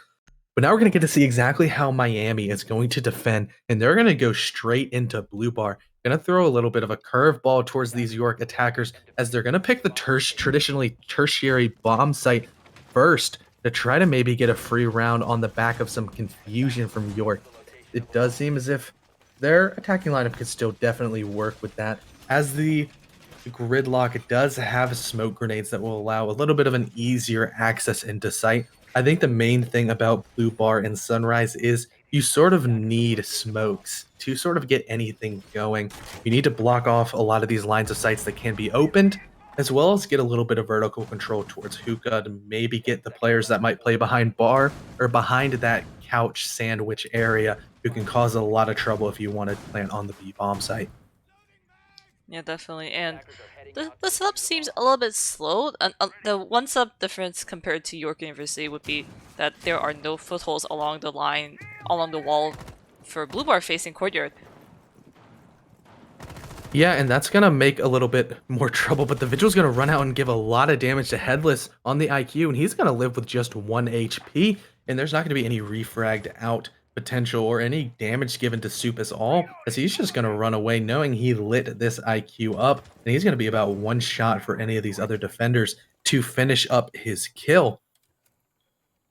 But now we're going to get to see exactly how Miami is going to defend, and they're going to go straight into blue bar. Going to throw a little bit of a curveball towards these York attackers as they're going to pick the traditionally tertiary bomb site first to try to maybe get a free round on the back of some confusion from York. It does seem as if their attacking lineup could still definitely work with that, as the gridlock does have smoke grenades that will allow a little bit of an easier access into sight. I think the main thing about Blue Bar and Sunrise is you sort of need smokes to sort of get anything going. You need to block off a lot of these lines of sights that can be opened, as well as get a little bit of vertical control towards hookah to maybe get the players that might play behind bar or behind that couch sandwich area who can cause a lot of trouble if you want to plant on the B bomb site. Yeah, definitely. And the setup seems a little bit slow. The one setup difference compared to York University would be that there are no footholds along the line, along the wall for Blue Bar facing courtyard. Yeah, and that's going to make a little bit more trouble, but the Vigil's going to run out and give a lot of damage to Headless on the IQ, and he's going to live with just 1 HP, and there's not going to be any refragged out potential or any damage given to Soup at all, as he's just going to run away knowing he lit this IQ up, and he's going to be about 1 shot for any of these other defenders to finish up his kill.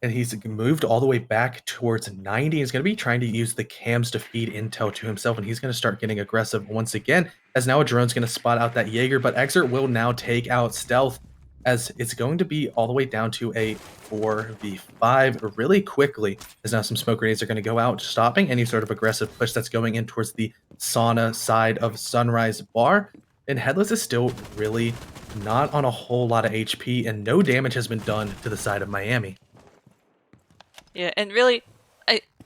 And he's moved all the way back towards 90. He's going to be trying to use the cams to feed intel to himself, and he's going to start getting aggressive once again, as now a drone's going to spot out that Jaeger, but Exert will now take out Stealth, as it's going to be all the way down to a 4v5 really quickly, as now some smoke grenades are going to go out, stopping any sort of aggressive push that's going in towards the sauna side of Sunrise Bar. And Headless is still really not on a whole lot of HP, and no damage has been done to the side of Miami. Yeah, and really,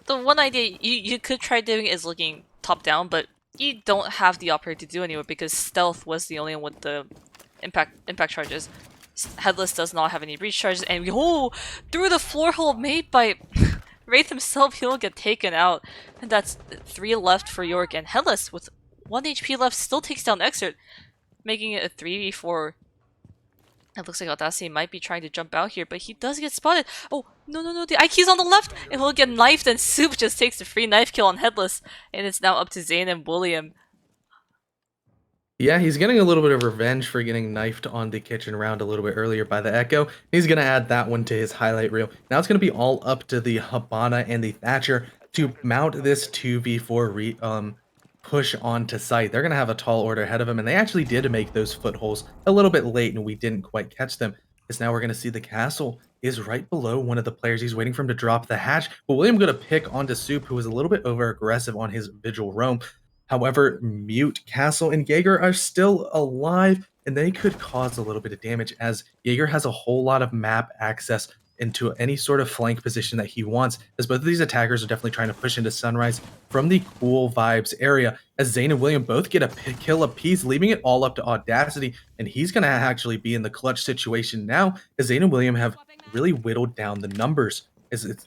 the one idea you could try doing is looking top down, but you don't have the opportunity to do anyway because Stealth was the only one with the impact charges. Headless does not have any breach charges, and through the floor hole made by Wraith himself, he'll get taken out, and that's 3 left for York. And Headless with 1 HP left still takes down Exert, making it a 3v4. It looks like Audacity might be trying to jump out here, but he does get spotted. Oh, no, the IQ's on the left, and he'll get knifed, and Soup just takes the free knife kill on Headless, and it's now up to Zane and William. Yeah, he's getting a little bit of revenge for getting knifed on the kitchen round a little bit earlier by the Echo. He's going to add that one to his highlight reel. Now it's going to be all up to the Habana and the Thatcher to mount this 2v4 push onto site. They're going to have a tall order ahead of him, and they actually did make those footholds a little bit late, and we didn't quite catch them. Because now we're going to see the castle is right below one of the players. He's waiting for him to drop the hatch, but William going to pick onto Soup, who was a little bit over aggressive on his Vigil roam. However, Mute, Castle, and Jaeger are still alive, and they could cause a little bit of damage, as Jaeger has a whole lot of map access into any sort of flank position that he wants, as both of these attackers are definitely trying to push into Sunrise from the Cool Vibes area, as Zane and William both get a kill apiece, leaving it all up to Audacity, and he's going to actually be in the clutch situation now, as Zane and William have really whittled down the numbers.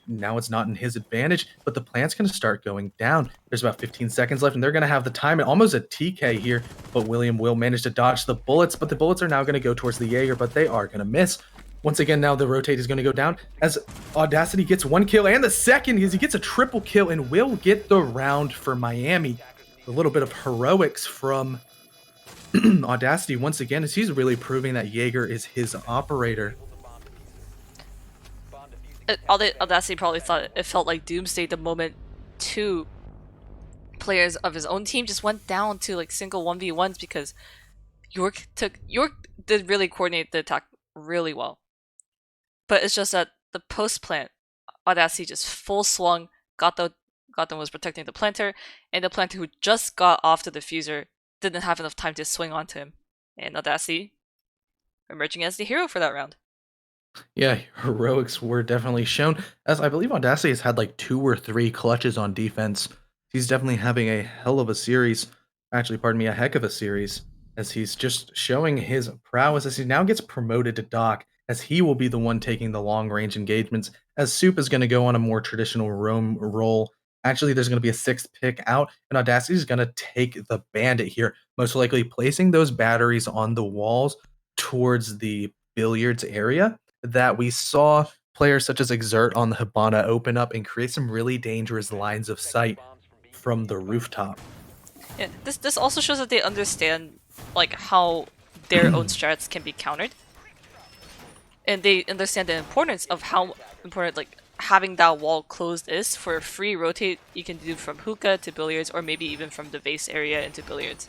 Now it's not in his advantage, but the plant's going to start going down. There's about 15 seconds left, and they're going to have the time and almost a TK here, but William will manage to dodge the bullets, but the bullets are now going to go towards the Jaeger, but they are going to miss. Once again, now the rotate is going to go down as Audacity gets 1 kill, and the second is he gets a triple kill and will get the round for Miami. a little bit of heroics from Audacity once again, as he's really proving that Jaeger is his operator. Audacity probably thought it felt like Doomsday the moment two players of his own team just went down to like single 1v1s because York did really coordinate the attack really well. But it's just that the post plant Audacity just full swung, Gotham was protecting the planter, and the planter who just got off the diffuser didn't have enough time to swing onto him. And Audacity emerging as the hero for that round. Yeah, heroics were definitely shown, as I believe Audacity has had like 2 or 3 clutches on defense. He's definitely having a hell of a series. Actually, pardon me, a heck of a series, as he's just showing his prowess as he now gets promoted to Doc, as he will be the one taking the long range engagements, as Soup is going to go on a more traditional roam role. Actually, there's going to be a 6th pick out, and Audacity is going to take the bandit here, most likely placing those batteries on the walls towards the billiards area that we saw players such as Exert on the Hibana open up and create some really dangerous lines of sight from the rooftop. Yeah, this also shows that they understand like how their own strats can be countered, and they understand the importance of how important like having that wall closed is for a free rotate you can do from hookah to billiards, or maybe even from the base area into billiards.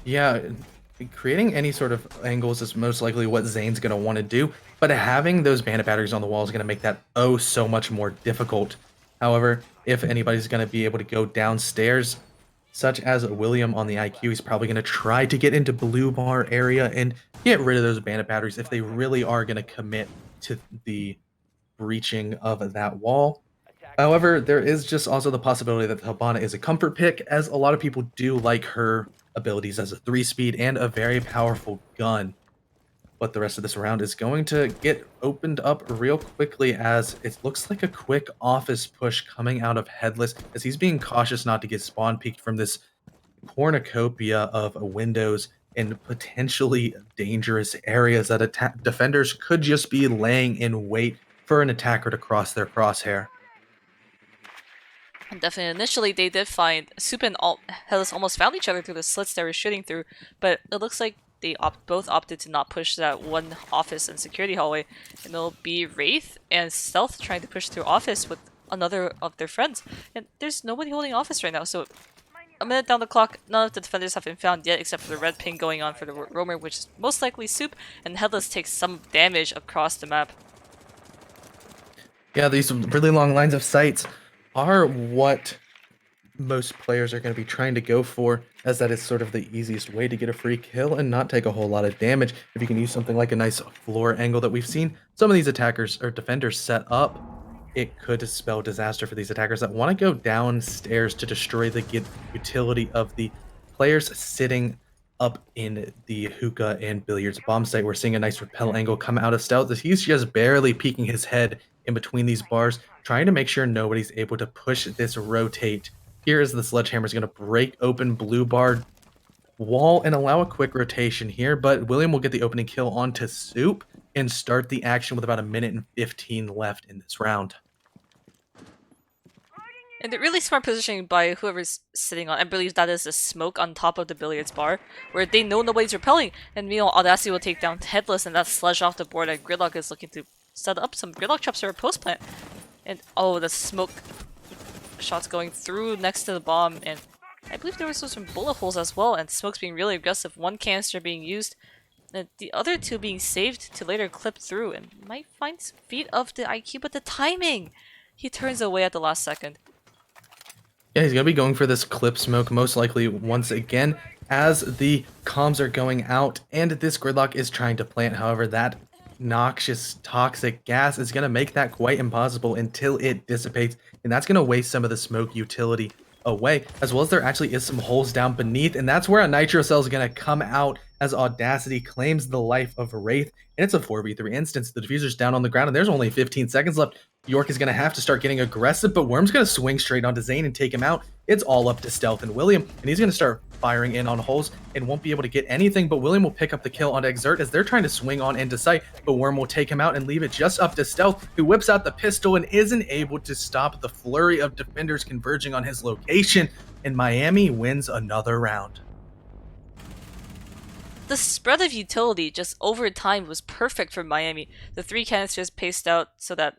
Yeah, creating any sort of angles is most likely what Zane's going to want to do, but having those bandit batteries on the wall is going to make that oh so much more difficult. However, if anybody's going to be able to go downstairs, such as William on the IQ, he's probably going to try to get into blue bar area and get rid of those bandit batteries if they really are going to commit to the breaching of that wall. However, there is just also the possibility that the Habana is a comfort pick, as a lot of people do like her abilities as a 3-speed and a very powerful gun. But the rest of this round is going to get opened up real quickly, as it looks like a quick office push coming out of Headless, as he's being cautious not to get spawn peeked from this cornucopia of windows and potentially dangerous areas that defenders could just be laying in wait for an attacker to cross their crosshair. And definitely, initially they did find Soup and Hellas almost found each other through the slits they were shooting through, but it looks like they both opted to not push that one office and security hallway, and it'll be Wraith and Stealth trying to push through office with another of their friends. And there's nobody holding office right now, so a minute down the clock, none of the defenders have been found yet except for the red ping going on for the roamer, which is most likely Soup, and Headless takes some damage across the map. Yeah, these really long lines of sights are what most players are going to be trying to go for, as that is sort of the easiest way to get a free kill and not take a whole lot of damage. If you can use something like a nice floor angle that we've seen some of these attackers or defenders set up, it could spell disaster for these attackers that want to go downstairs to destroy the utility of the players sitting up in the hookah and billiards bomb site. We're seeing a nice rappel angle come out of Stealth as he's just barely peeking his head in between these bars, trying to make sure nobody's able to push this rotate. Here is the sledgehammer is going to break open blue bar wall and allow a quick rotation here, but William will get the opening kill onto Soup and start the action with about a minute and 15 left in this round. And the really smart positioning by whoever's sitting on, I believe that is the smoke on top of the billiards bar, where they know nobody's repelling, and meanwhile Audacity will take down Headless, and that's sledged off the board, and Gridlock is looking to set up some Gridlock traps or a post plant. And oh, the smoke shots going through next to the bomb, and I believe there was some bullet holes as well, and Smoke's being really aggressive, one canister being used, and the other two being saved to later clip through, and might find some feet of the IQ, but the timing! He turns away at the last second. Yeah, he's going to be going for this clip smoke most likely once again as the comms are going out and this Gridlock is trying to plant. However, that noxious toxic gas is going to make that quite impossible until it dissipates, and that's going to waste some of the smoke utility away, as well as there actually is some holes down beneath, and that's where a nitro cell is going to come out as Audacity claims the life of Wraith, and it's a 4v3 instance. The diffuser's down on the ground and there's only 15 seconds left. York is going to have to start getting aggressive, but Worm's going to swing straight onto Zane and take him out. It's all up to Stealth and William, and he's going to start firing in on holes and won't be able to get anything, but William will pick up the kill on Exert as they're trying to swing on into sight, but Worm will take him out and leave it just up to Stealth, who whips out the pistol and isn't able to stop the flurry of defenders converging on his location, and Miami wins another round. The spread of utility just over time was perfect for Miami. The 3 canisters paced out so that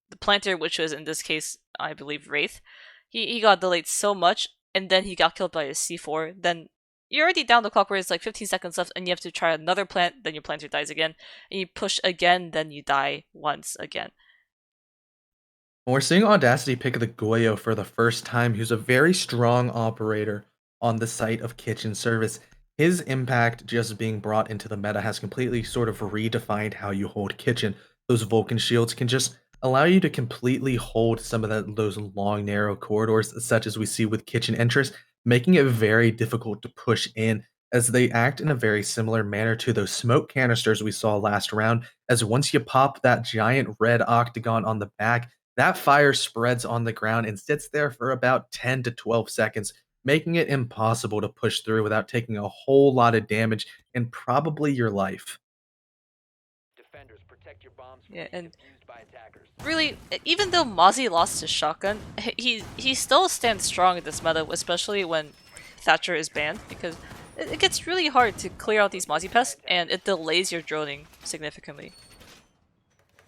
the planter, which was in this case, I believe, Wraith, he got delayed so much, and then he got killed by a C4. Then you're already down the clock where it's like 15 seconds left, and you have to try another plant, then your planter dies again, and you push again, then you die once again. We're seeing Audacity pick the Goyo for the first time, who's a very strong operator on the site of kitchen service. His impact just being brought into the meta has completely sort of redefined how you hold kitchen. Those Vulcan shields can just allow you to completely hold some of those long, narrow corridors, such as we see with kitchen entrance, making it very difficult to push in, as they act in a very similar manner to those smoke canisters we saw last round. As once you pop that giant red octagon on the back, that fire spreads on the ground and sits there for about 10 to 12 seconds, making it impossible to push through without taking a whole lot of damage and probably your life. Yeah, and really, even though Mozzie lost his shotgun, he still stands strong in this meta, especially when Thatcher is banned, because it gets really hard to clear out these Mozzie pests, and it delays your droning significantly.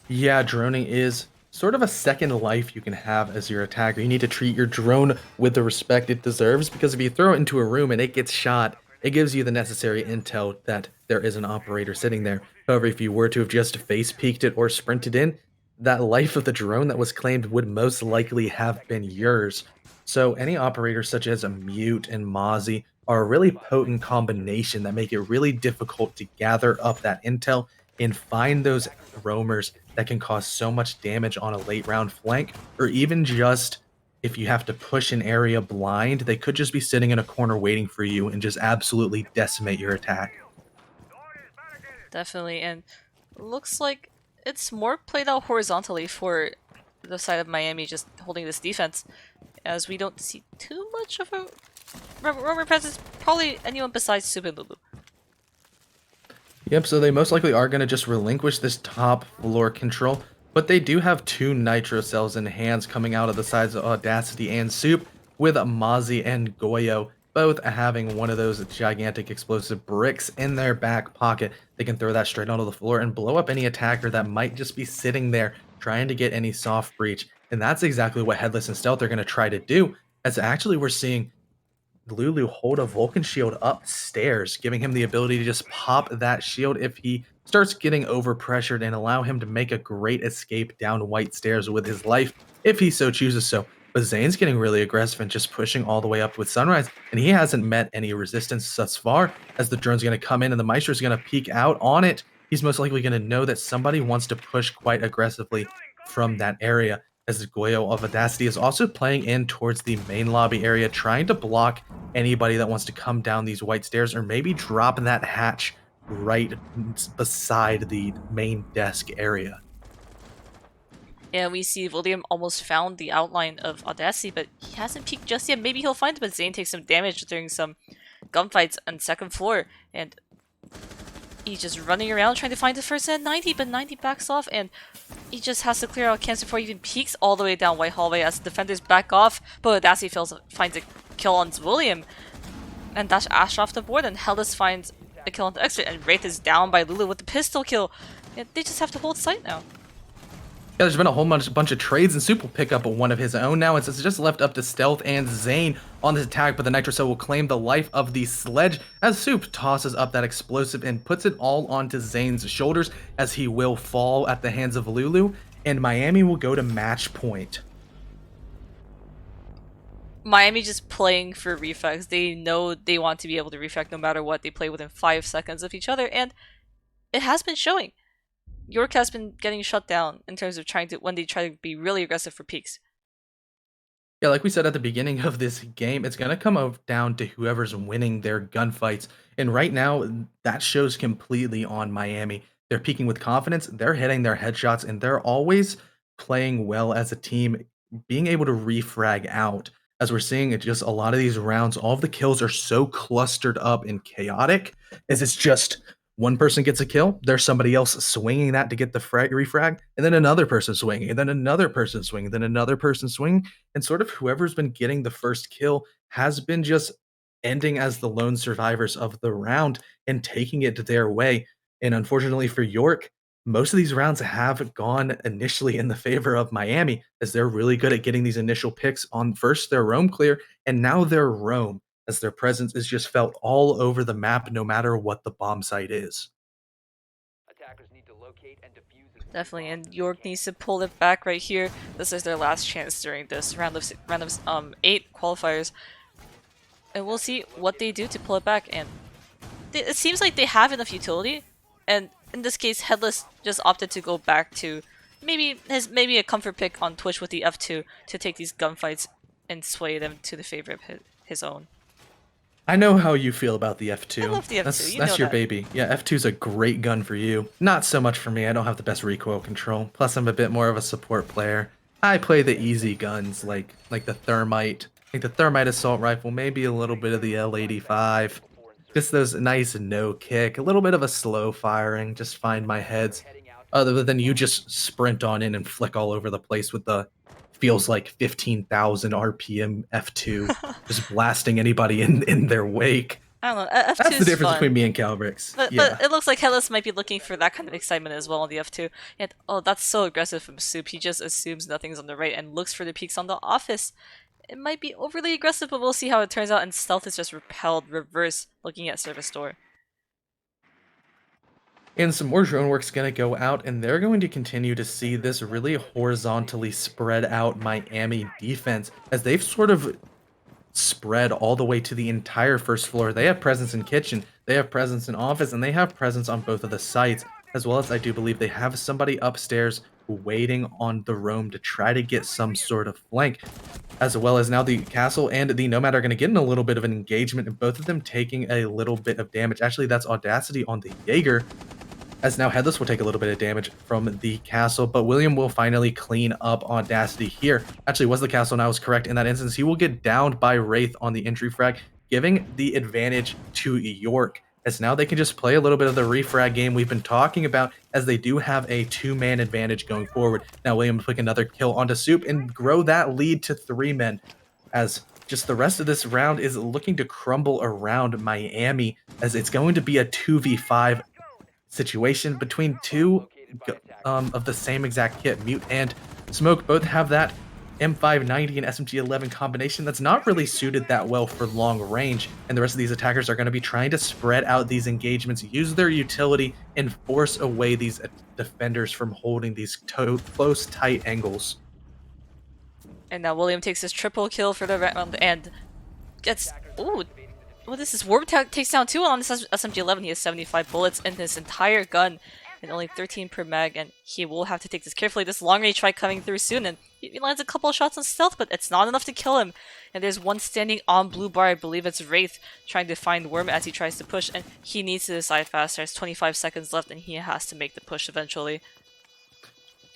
Yeah, droning is sort of a second life you can have as your attacker. You need to treat your drone with the respect it deserves, because if you throw it into a room and it gets shot, it gives you the necessary intel that there is an operator sitting there. However, if you were to have just face peeked it or sprinted in, that life of the drone that was claimed would most likely have been yours. So any operators such as a Mute and Mozzie are a really potent combination that make it really difficult to gather up that intel and find those roamers that can cause so much damage on a late round flank, or even just if you have to push an area blind, they could just be sitting in a corner waiting for you and just absolutely decimate your attack. Definitely, and looks like it's more played out horizontally for the side of Miami just holding this defense, as we don't see too much of a roamer presence, probably anyone besides Sub and Lulu. Yep, so they most likely are going to just relinquish this top floor control, but they do have two nitro cells in hands coming out of the sides of Audacity and Soup, with Mozzie and Goyo both having one of those gigantic explosive bricks in their back pocket. They can throw that straight onto the floor and blow up any attacker that might just be sitting there trying to get any soft breach. And that's exactly what Headless and Stealth are going to try to do, as actually we're seeing Lulu hold a Vulcan shield upstairs, giving him the ability to just pop that shield if he starts getting overpressured, and allow him to make a great escape down white stairs with his life if he so chooses so. But Zane's getting really aggressive and just pushing all the way up with Sunrise, and he hasn't met any resistance thus far, as the drone's going to come in and the Maestro's going to peek out on it. He's most likely going to know that somebody wants to push quite aggressively from that area, as the Goyo of Audacity is also playing in towards the main lobby area, trying to block anybody that wants to come down these white stairs, or maybe drop that hatch right beside the main desk area. And we see William almost found the outline of Audacity, but he hasn't peeked just yet. Maybe he'll find it, but Zane takes some damage during some gunfights on second floor, and he's just running around trying to find the first at 90, but 90 backs off, and he just has to clear out cancer before he even peeks all the way down White Hallway as the defenders back off, but Audacity finds a kill on William, and dash Ash off the board, and Hellas finds a kill on the exit, and Wraith is down by Lulu with the pistol kill. And they just have to hold sight now. Yeah, there's been a whole bunch of trades, and Soup will pick up one of his own now, and so it's just left up to Stealth and Zane on this attack, but the Nitro Cell will claim the life of the sledge as Soup tosses up that explosive and puts it all onto Zane's shoulders, as he will fall at the hands of Lulu, and Miami will go to match point. Miami just playing for reflex. They know they want to be able to reflect no matter what. They play within 5 seconds of each other, and it has been showing. York has been getting shut down in terms of when they try to be really aggressive for peaks. Yeah, like we said at the beginning of this game, it's going to come down to whoever's winning their gunfights. And right now, that shows completely on Miami. They're peaking with confidence, they're hitting their headshots, and they're always playing well as a team, being able to refrag out, as we're seeing it just a lot of these rounds, all of the kills are so clustered up and chaotic, as it's just one person gets a kill, there's somebody else swinging that to get the refrag, and then another person swinging, and then another person swinging, then another person swinging, and sort of whoever's been getting the first kill has been just ending as the lone survivors of the round and taking it their way. And unfortunately for York, most of these rounds have gone initially in the favor of Miami, as they're really good at getting these initial picks on first their roam clear and now their roam, as their presence is just felt all over the map no matter what the bomb site is. Definitely, and York needs to pull it back right here. This is their last chance during this round of 8 qualifiers, and we'll see what they do to pull it back. And it seems like they have enough utility, and in this case, Headless just opted to go back to maybe a comfort pick on Twitch with the F2 to take these gunfights and sway them to the favor of his own. I know how you feel about the I F2. love the F2, That's you know that's your that. baby. Yeah, F2 is a great gun for you. Not so much for me. I don't have the best recoil control. Plus, I'm a bit more of a support player. I play the easy guns like the thermite, like the thermite assault rifle, maybe a little bit of the L85. Just those nice no kick, a little bit of a slow firing, just find my heads. Other than you just sprint on in and flick all over the place with the feels like 15,000 RPM F2, just blasting anybody in their wake. I don't know, F2 That's the is difference between fun. me and Calbrix. But Yeah. it looks like Hellas might be looking for that kind of excitement as well on the F2. And oh, that's so aggressive from Soup. He just assumes nothing's on the right and looks for the peaks on the office. It might be overly aggressive, but we'll see how it turns out. And Stealth is just repelled, reverse, looking at Service Door. And some more drone work's going to go out, and they're going to continue to see this really horizontally spread out Miami defense as they've sort of spread all the way to the entire first floor. They have presence in kitchen, they have presence in office, and they have presence on both of the sites, as well as I do believe they have somebody upstairs waiting on the roam to try to get some sort of flank, as well as now the castle and the nomad are going to get in a little bit of an engagement, and both of them taking a little bit of damage. Actually, that's audacity on the Jaeger, as now Headless will take a little bit of damage from the castle, but William will finally clean up Audacity here. Actually, was the castle, and I was correct in that instance. He will get downed by Wraith on the entry frag, giving the advantage to York, as now they can just play a little bit of the refrag game we've been talking about, as they do have a two-man advantage going forward. Now William will pick another kill onto Soup and grow that lead to 3 men, as just the rest of this round is looking to crumble around Miami, as it's going to be a 2v5 situation between two of the same exact kit. Mute and Smoke both have that M590 and SMG11 combination that's not really suited that well for long range, and the rest of these attackers are going to be trying to spread out these engagements, use their utility, and force away these defenders from holding these close, tight angles. And now William takes his triple kill for the round and gets. Ooh, what is this? Warp takes down 2 on this SMG11. He has 75 bullets in his entire gun and only 13 per mag, and he will have to take this carefully. This long range try coming through soon, and he lands a couple of shots on stealth, but it's not enough to kill him. And there's one standing on blue bar, I believe it's Wraith, trying to find Worm as he tries to push, and he needs to decide fast. There's 25 seconds left, and he has to make the push eventually.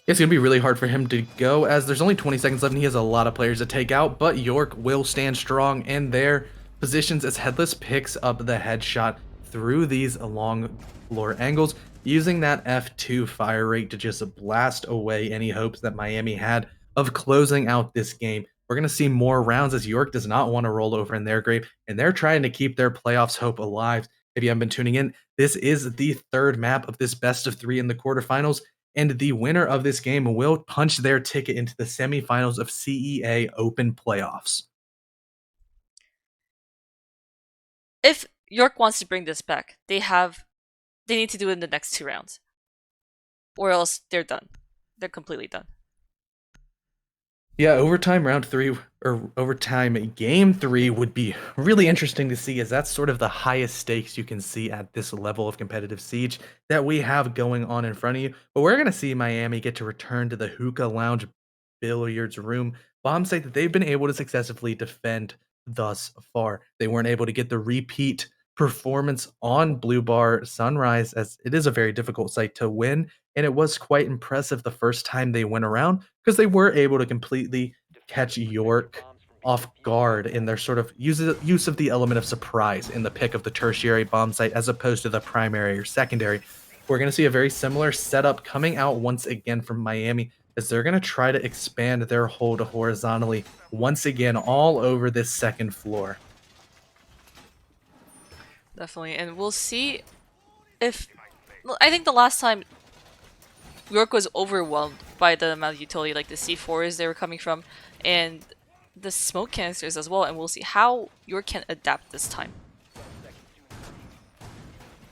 It's going to be really hard for him to go, as there's only 20 seconds left and he has a lot of players to take out, but York will stand strong in their positions as Headless picks up the headshot through these long floor angles, using that F2 fire rate to just blast away any hopes that Miami had of closing out this game. We're going to see more rounds as York does not want to roll over in their grave, and they're trying to keep their playoffs hope alive. If you haven't been tuning in, this is the third map of this best of 3 in the quarterfinals, and the winner of this game will punch their ticket into the semifinals of CEA Open playoffs. If York wants to bring this back, they need to do it in the next 2 rounds. Or else they're done. They're completely done. Yeah, overtime round 3 or overtime game 3 would be really interesting to see, as that's sort of the highest stakes you can see at this level of competitive siege that we have going on in front of you. But we're going to see Miami get to return to the hookah lounge billiards room bomb site that they've been able to successfully defend thus far. They weren't able to get the repeat performance on Blue Bar Sunrise, as it is a very difficult site to win. And it was quite impressive the first time they went around because they were able to completely catch York off guard in their sort of use of the element of surprise in the pick of the tertiary bomb site as opposed to the primary or secondary. We're going to see a very similar setup coming out once again from Miami as they're going to try to expand their hold horizontally once again all over this second floor. Definitely, and we'll see if. Well, I think the last time York was overwhelmed by the amount of utility, like the C4s they were coming from, and the smoke canisters as well, and we'll see how York can adapt this time.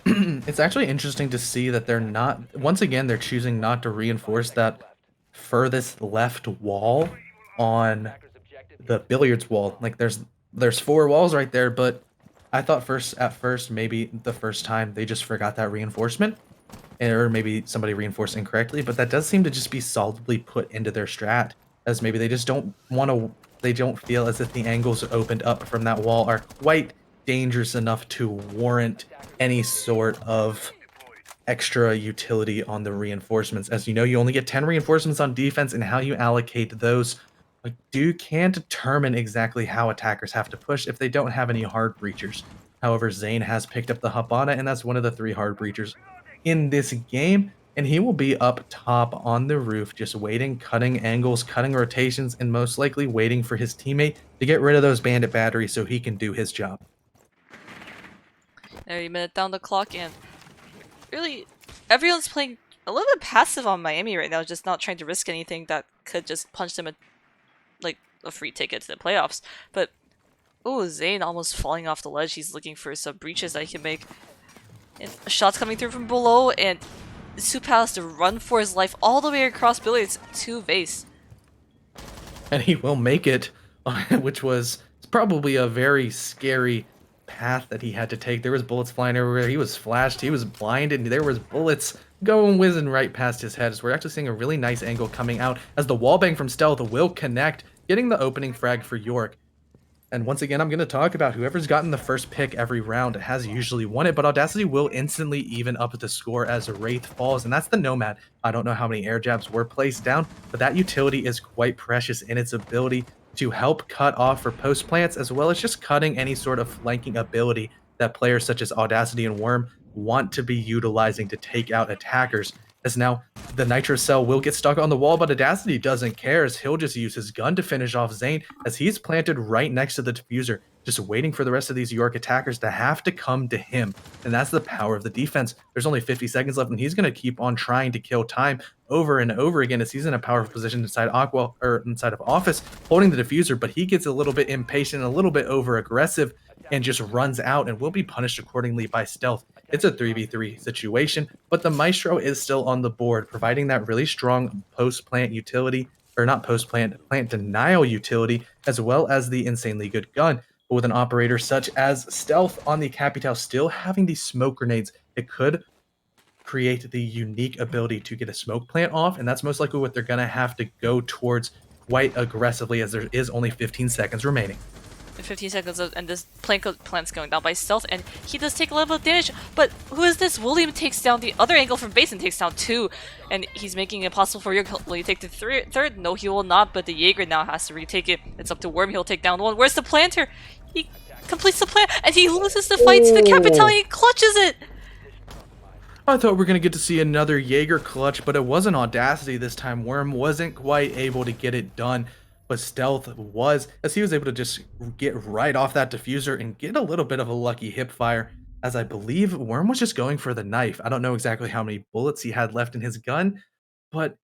It's actually interesting to see that they're not, once again, they're choosing not to reinforce that furthest left wall on the billiards wall. Like there's four walls right there, but I thought at first maybe the first time they just forgot that reinforcement, or maybe somebody reinforced incorrectly, but that does seem to just be solidly put into their strat, as maybe they just don't want to, they don't feel as if the angles opened up from that wall are quite dangerous enough to warrant any sort of extra utility on the reinforcements. As you know, you only get 10 reinforcements on defense, and how you allocate those can determine exactly how attackers have to push if they don't have any hard breachers. However, Zane has picked up the Habana, and that's one of the 3 hard breachers in this game, and he will be up top on the roof just waiting, cutting angles, cutting rotations, and most likely waiting for his teammate to get rid of those bandit batteries so he can do his job. Now, minute down the clock, and really, everyone's playing a little bit passive on Miami right now, just not trying to risk anything that could just punch them like a free ticket to the playoffs. But oh, Zane almost falling off the ledge. He's looking for some breaches that he can make. And shots coming through from below, and Supa has to run for his life all the way across billiards to Vase. And he will make it, which was probably a very scary path that he had to take. There was bullets flying everywhere. He was flashed. He was blinded. And there was bullets going whizzing right past his head. So we're actually seeing a really nice angle coming out as the wallbang from Stealth will connect, getting the opening frag for York. And once again, I'm going to talk about whoever's gotten the first pick every round has usually won it, but Audacity will instantly even up the score as Wraith falls, and that's the Nomad. I don't know how many air jabs were placed down, but that utility is quite precious in its ability to help cut off for post plants, as well as just cutting any sort of flanking ability that players such as Audacity and Worm want to be utilizing to take out attackers. As now the Nitro Cell will get stuck on the wall, but Audacity doesn't care, as he'll just use his gun to finish off Zane, as he's planted right next to the diffuser, just waiting for the rest of these York attackers to have to come to him. And that's the power of the defense. There's only 50 seconds left, and he's going to keep on trying to kill time over and over again as he's in a powerful position inside Aqua, or inside of Office, holding the diffuser, but he gets a little bit impatient, a little bit over aggressive, and just runs out and will be punished accordingly by Stealth. It's a 3v3 situation, but the Maestro is still on the board, providing that really strong post-plant utility, or not post-plant, plant denial utility, as well as the insanely good gun. But with an operator such as Stealth on the Capital still having these smoke grenades, it could create the unique ability to get a smoke plant off, and that's most likely what they're going to have to go towards quite aggressively, as there is only 15 seconds remaining. 15 seconds of, and this plant's going down by Stealth, and he does take a little bit of damage, but who is this? William takes down the other angle from base and takes down 2, and he's making it possible for York. Will he take the third? No, he will not, but the Jaeger now has to retake it. It's up to Worm, he'll take down 1. Where's the planter? He completes the plant, and he loses the fight to the Capital, he clutches it! I thought we were going to get to see another Jaeger clutch, but it wasn't Audacity this time. Worm wasn't quite able to get it done, but Stealth was, as he was able to just get right off that diffuser and get a little bit of a lucky hip fire, as I believe Worm was just going for the knife. I don't know exactly how many bullets he had left in his gun, but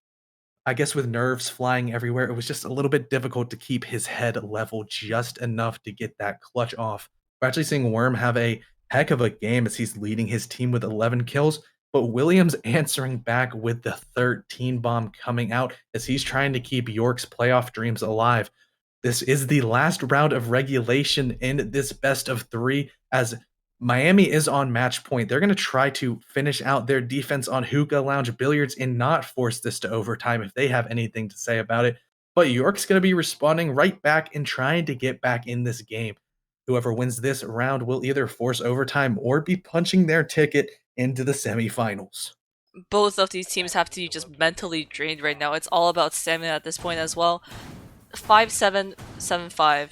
I guess with nerves flying everywhere, it was just a little bit difficult to keep his head level just enough to get that clutch off. We're actually seeing Worm have a heck of a game as he's leading his team with 11 kills, but Williams answering back with the 13 bomb coming out as he's trying to keep York's playoff dreams alive. This is the last round of regulation in this best of 3, as Miami is on match point. They're going to try to finish out their defense on Hookah Lounge Billiards and not force this to overtime if they have anything to say about it. But York's going to be responding right back and trying to get back in this game. Whoever wins this round will either force overtime or be punching their ticket into the semifinals. Both of these teams have to be just mentally drained right now. It's all about stamina at this point as well. 5-7, 7-5.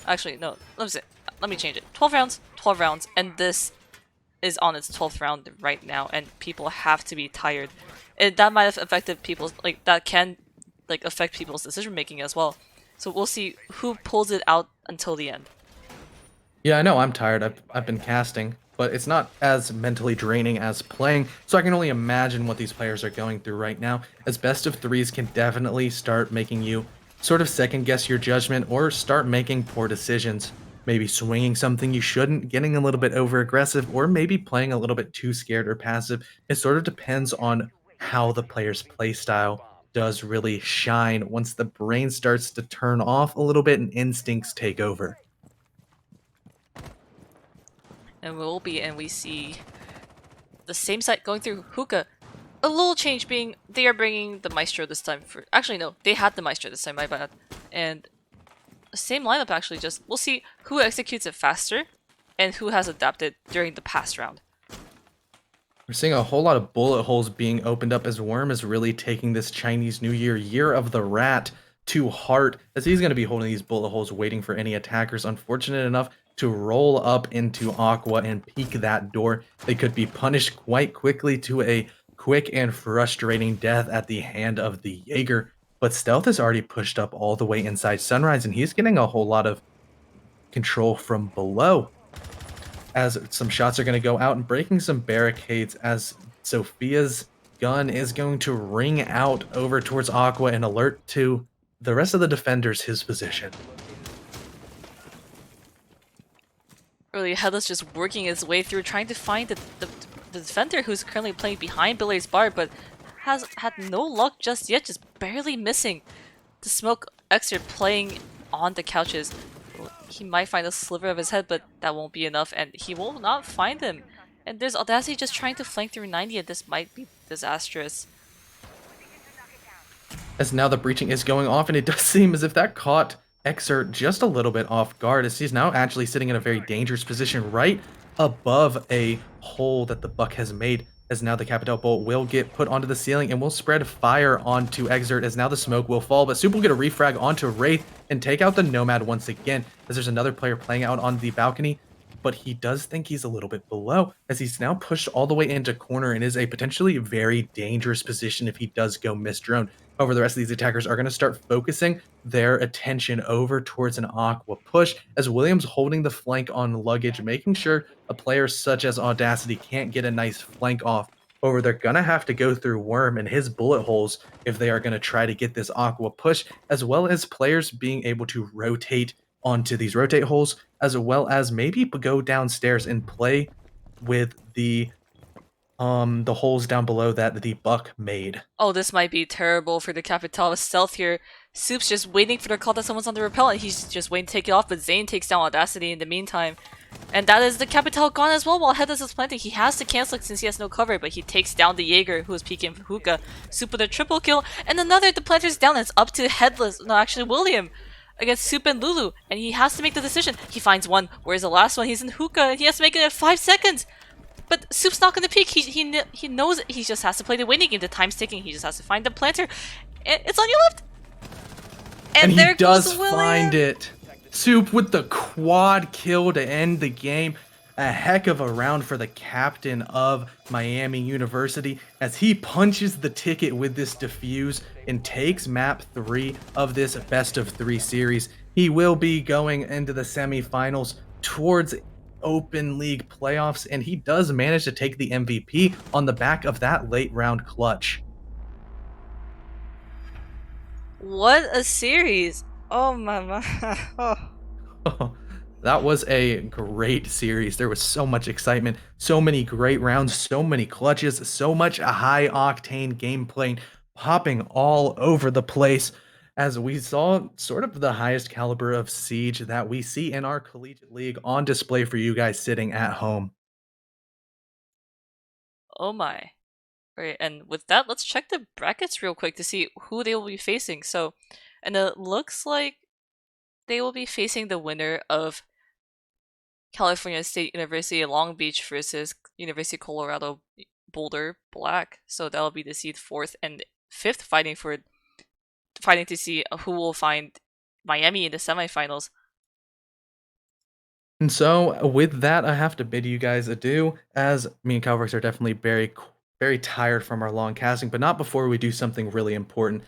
Actually, no, let me change it. 12 rounds, 12 rounds, and this is on its 12th round right now, and people have to be tired. And that might have affected people's, like, that can, like, affect people's decision making as well. So we'll see who pulls it out until the end. Yeah, I know I'm tired. I've been casting, but it's not as mentally draining as playing, so I can only imagine what these players are going through right now, as best of threes can definitely start making you sort of second guess your judgment or start making poor decisions. Maybe swinging something you shouldn't, getting a little bit over aggressive, or maybe playing a little bit too scared or passive. It sort of depends on how the player's play style does really shine once the brain starts to turn off a little bit and instincts take over. And we see the same site going through hookah. A little change being they are bringing the maestro this time for actually no, they had the maestro this time, my bad. And same lineup actually, just we'll see who executes it faster and who has adapted during the past round. We're seeing a whole lot of bullet holes being opened up as Worm is really taking this Chinese New Year, Year of the Rat, to heart, as he's going to be holding these bullet holes waiting for any attackers unfortunate enough to roll up into Aqua and peek that door. They could be punished quite quickly to a quick and frustrating death at the hand of the Jaeger, but Stealth is already pushed up all the way inside Sunrise, and he's getting a whole lot of control from below as some shots are going to go out and breaking some barricades as Sophia's gun is going to ring out over towards Aqua and alert to the rest of the defenders his position. Really, Headless just working his way through, trying to find the defender who's currently playing behind Billy's bar, but has had no luck just yet, just barely missing. The smoke excerpt playing on the couches. He might find a sliver of his head, but that won't be enough, and he will not find him. And there's Audacity just trying to flank through 90, and this might be disastrous. As now the breaching is going off, and it does seem as if that caught Exert just a little bit off guard, as he's now actually sitting in a very dangerous position right above a hole that the Buck has made. As now the Capital Bolt will get put onto the ceiling and will spread fire onto Exert, as now the smoke will fall, but Soup will get a refrag onto Wraith and take out the Nomad once again, as there's another player playing out on the balcony, but he does think he's a little bit below, as he's now pushed all the way into corner and is a potentially very dangerous position if he does go miss drone. However, the rest of these attackers are going to start focusing their attention over towards an Aqua push, as Williams holding the flank on Luggage, making sure a player such as Audacity can't get a nice flank off. However, they're going to have to go through Worm and his bullet holes if they are going to try to get this Aqua push, as well as players being able to rotate onto these rotate holes, as well as maybe go downstairs and play with the holes down below that the Buck made. Oh, this might be terrible for the Capital stealth here. Soup's just waiting for the call that someone's on the rappel, and he's just waiting to take it off, but Zane takes down Audacity in the meantime. And that is the Capital gone as well while Headless is planting. He has to cancel it since he has no cover, but he takes down the Jaeger who is peeking for Hookah. Soup with a triple kill, and another, the planter's down, and it's up to Headless, no actually William, against Soup and Lulu, and he has to make the decision. He finds one, where's the last one? He's in Hookah, and he has to make it in 5 seconds! But Soup's not gonna peek. He knows it. He just has to play the waiting game. The time's ticking. He just has to find the planter. It's on your left. And there he does goes William. find it. Soup with the quad kill to end the game. A heck of a round for the captain of Miami University as he punches the ticket with this defuse and takes map 3 of this best of 3 series. He will be going into the semifinals towards Open League playoffs, and he does manage to take the MVP on the back of that late round clutch. What a series! Oh my. Oh. That was a great series. There was so much excitement, so many great rounds, so many clutches, so much high octane gameplay popping all over the place as we saw sort of the highest caliber of Siege that we see in our collegiate league on display for you guys sitting at home. Oh my. Right, and with that, let's check the brackets real quick to see who they will be facing. So, and it looks like they will be facing the winner of California State University Long Beach versus University of Colorado Boulder Black. So that'll be the seed fourth and fifth, fighting to see who will find Miami in the semifinals. And so, with that, I have to bid you guys adieu, as me and Calvix are definitely very tired from our long casting, but not before we do something really important.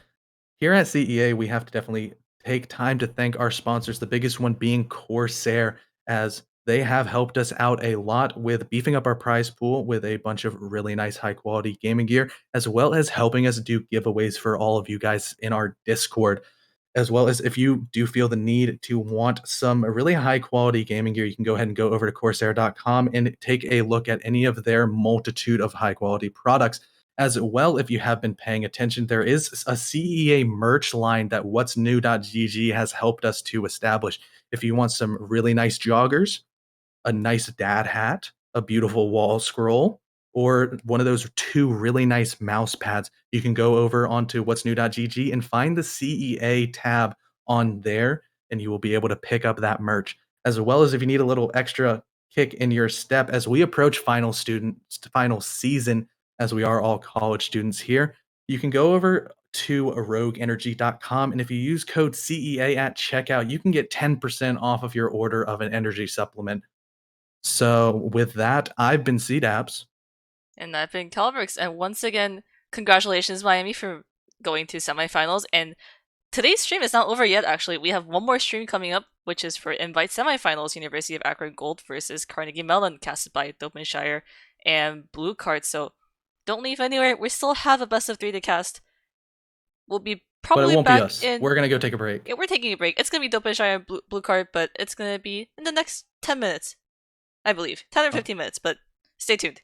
Here at CEA, we have to definitely take time to thank our sponsors, the biggest one being Corsair, as they have helped us out a lot with beefing up our prize pool with a bunch of really nice high quality gaming gear, as well as helping us do giveaways for all of you guys in our Discord. As well as if you do feel the need to want some really high quality gaming gear, you can go ahead and go over to corsair.com and take a look at any of their multitude of high quality products. As well, if you have been paying attention, there is a CEA merch line that what's new.gg has helped us to establish. If you want some really nice joggers, a nice dad hat, a beautiful wall scroll, or one of those two really nice mouse pads, you can go over onto what's new.gg and find the CEA tab on there, and you will be able to pick up that merch. As well as if you need a little extra kick in your step as we approach final season, as we are all college students here, you can go over to rogueenergy.com, and if you use code CEA at checkout, you can get 10% off of your order of an energy supplement. So with that, I've been CDAPS. And I've been Calverix, and once again, congratulations, Miami, for going to semifinals. And today's stream is not over yet, actually. We have one more stream coming up, which is for Invite semifinals, University of Akron Gold versus Carnegie Mellon, casted by Dopenshire and Blue Card. So don't leave anywhere. We still have a best of three to cast. We'll be But it probably won't be back us. in. We're gonna go take a break. Yeah, we're taking a break. It's gonna be Dopenshire and Blue Card, but it's gonna be in the next 10 minutes, I believe. 10 or Oh, 15 minutes, but stay tuned.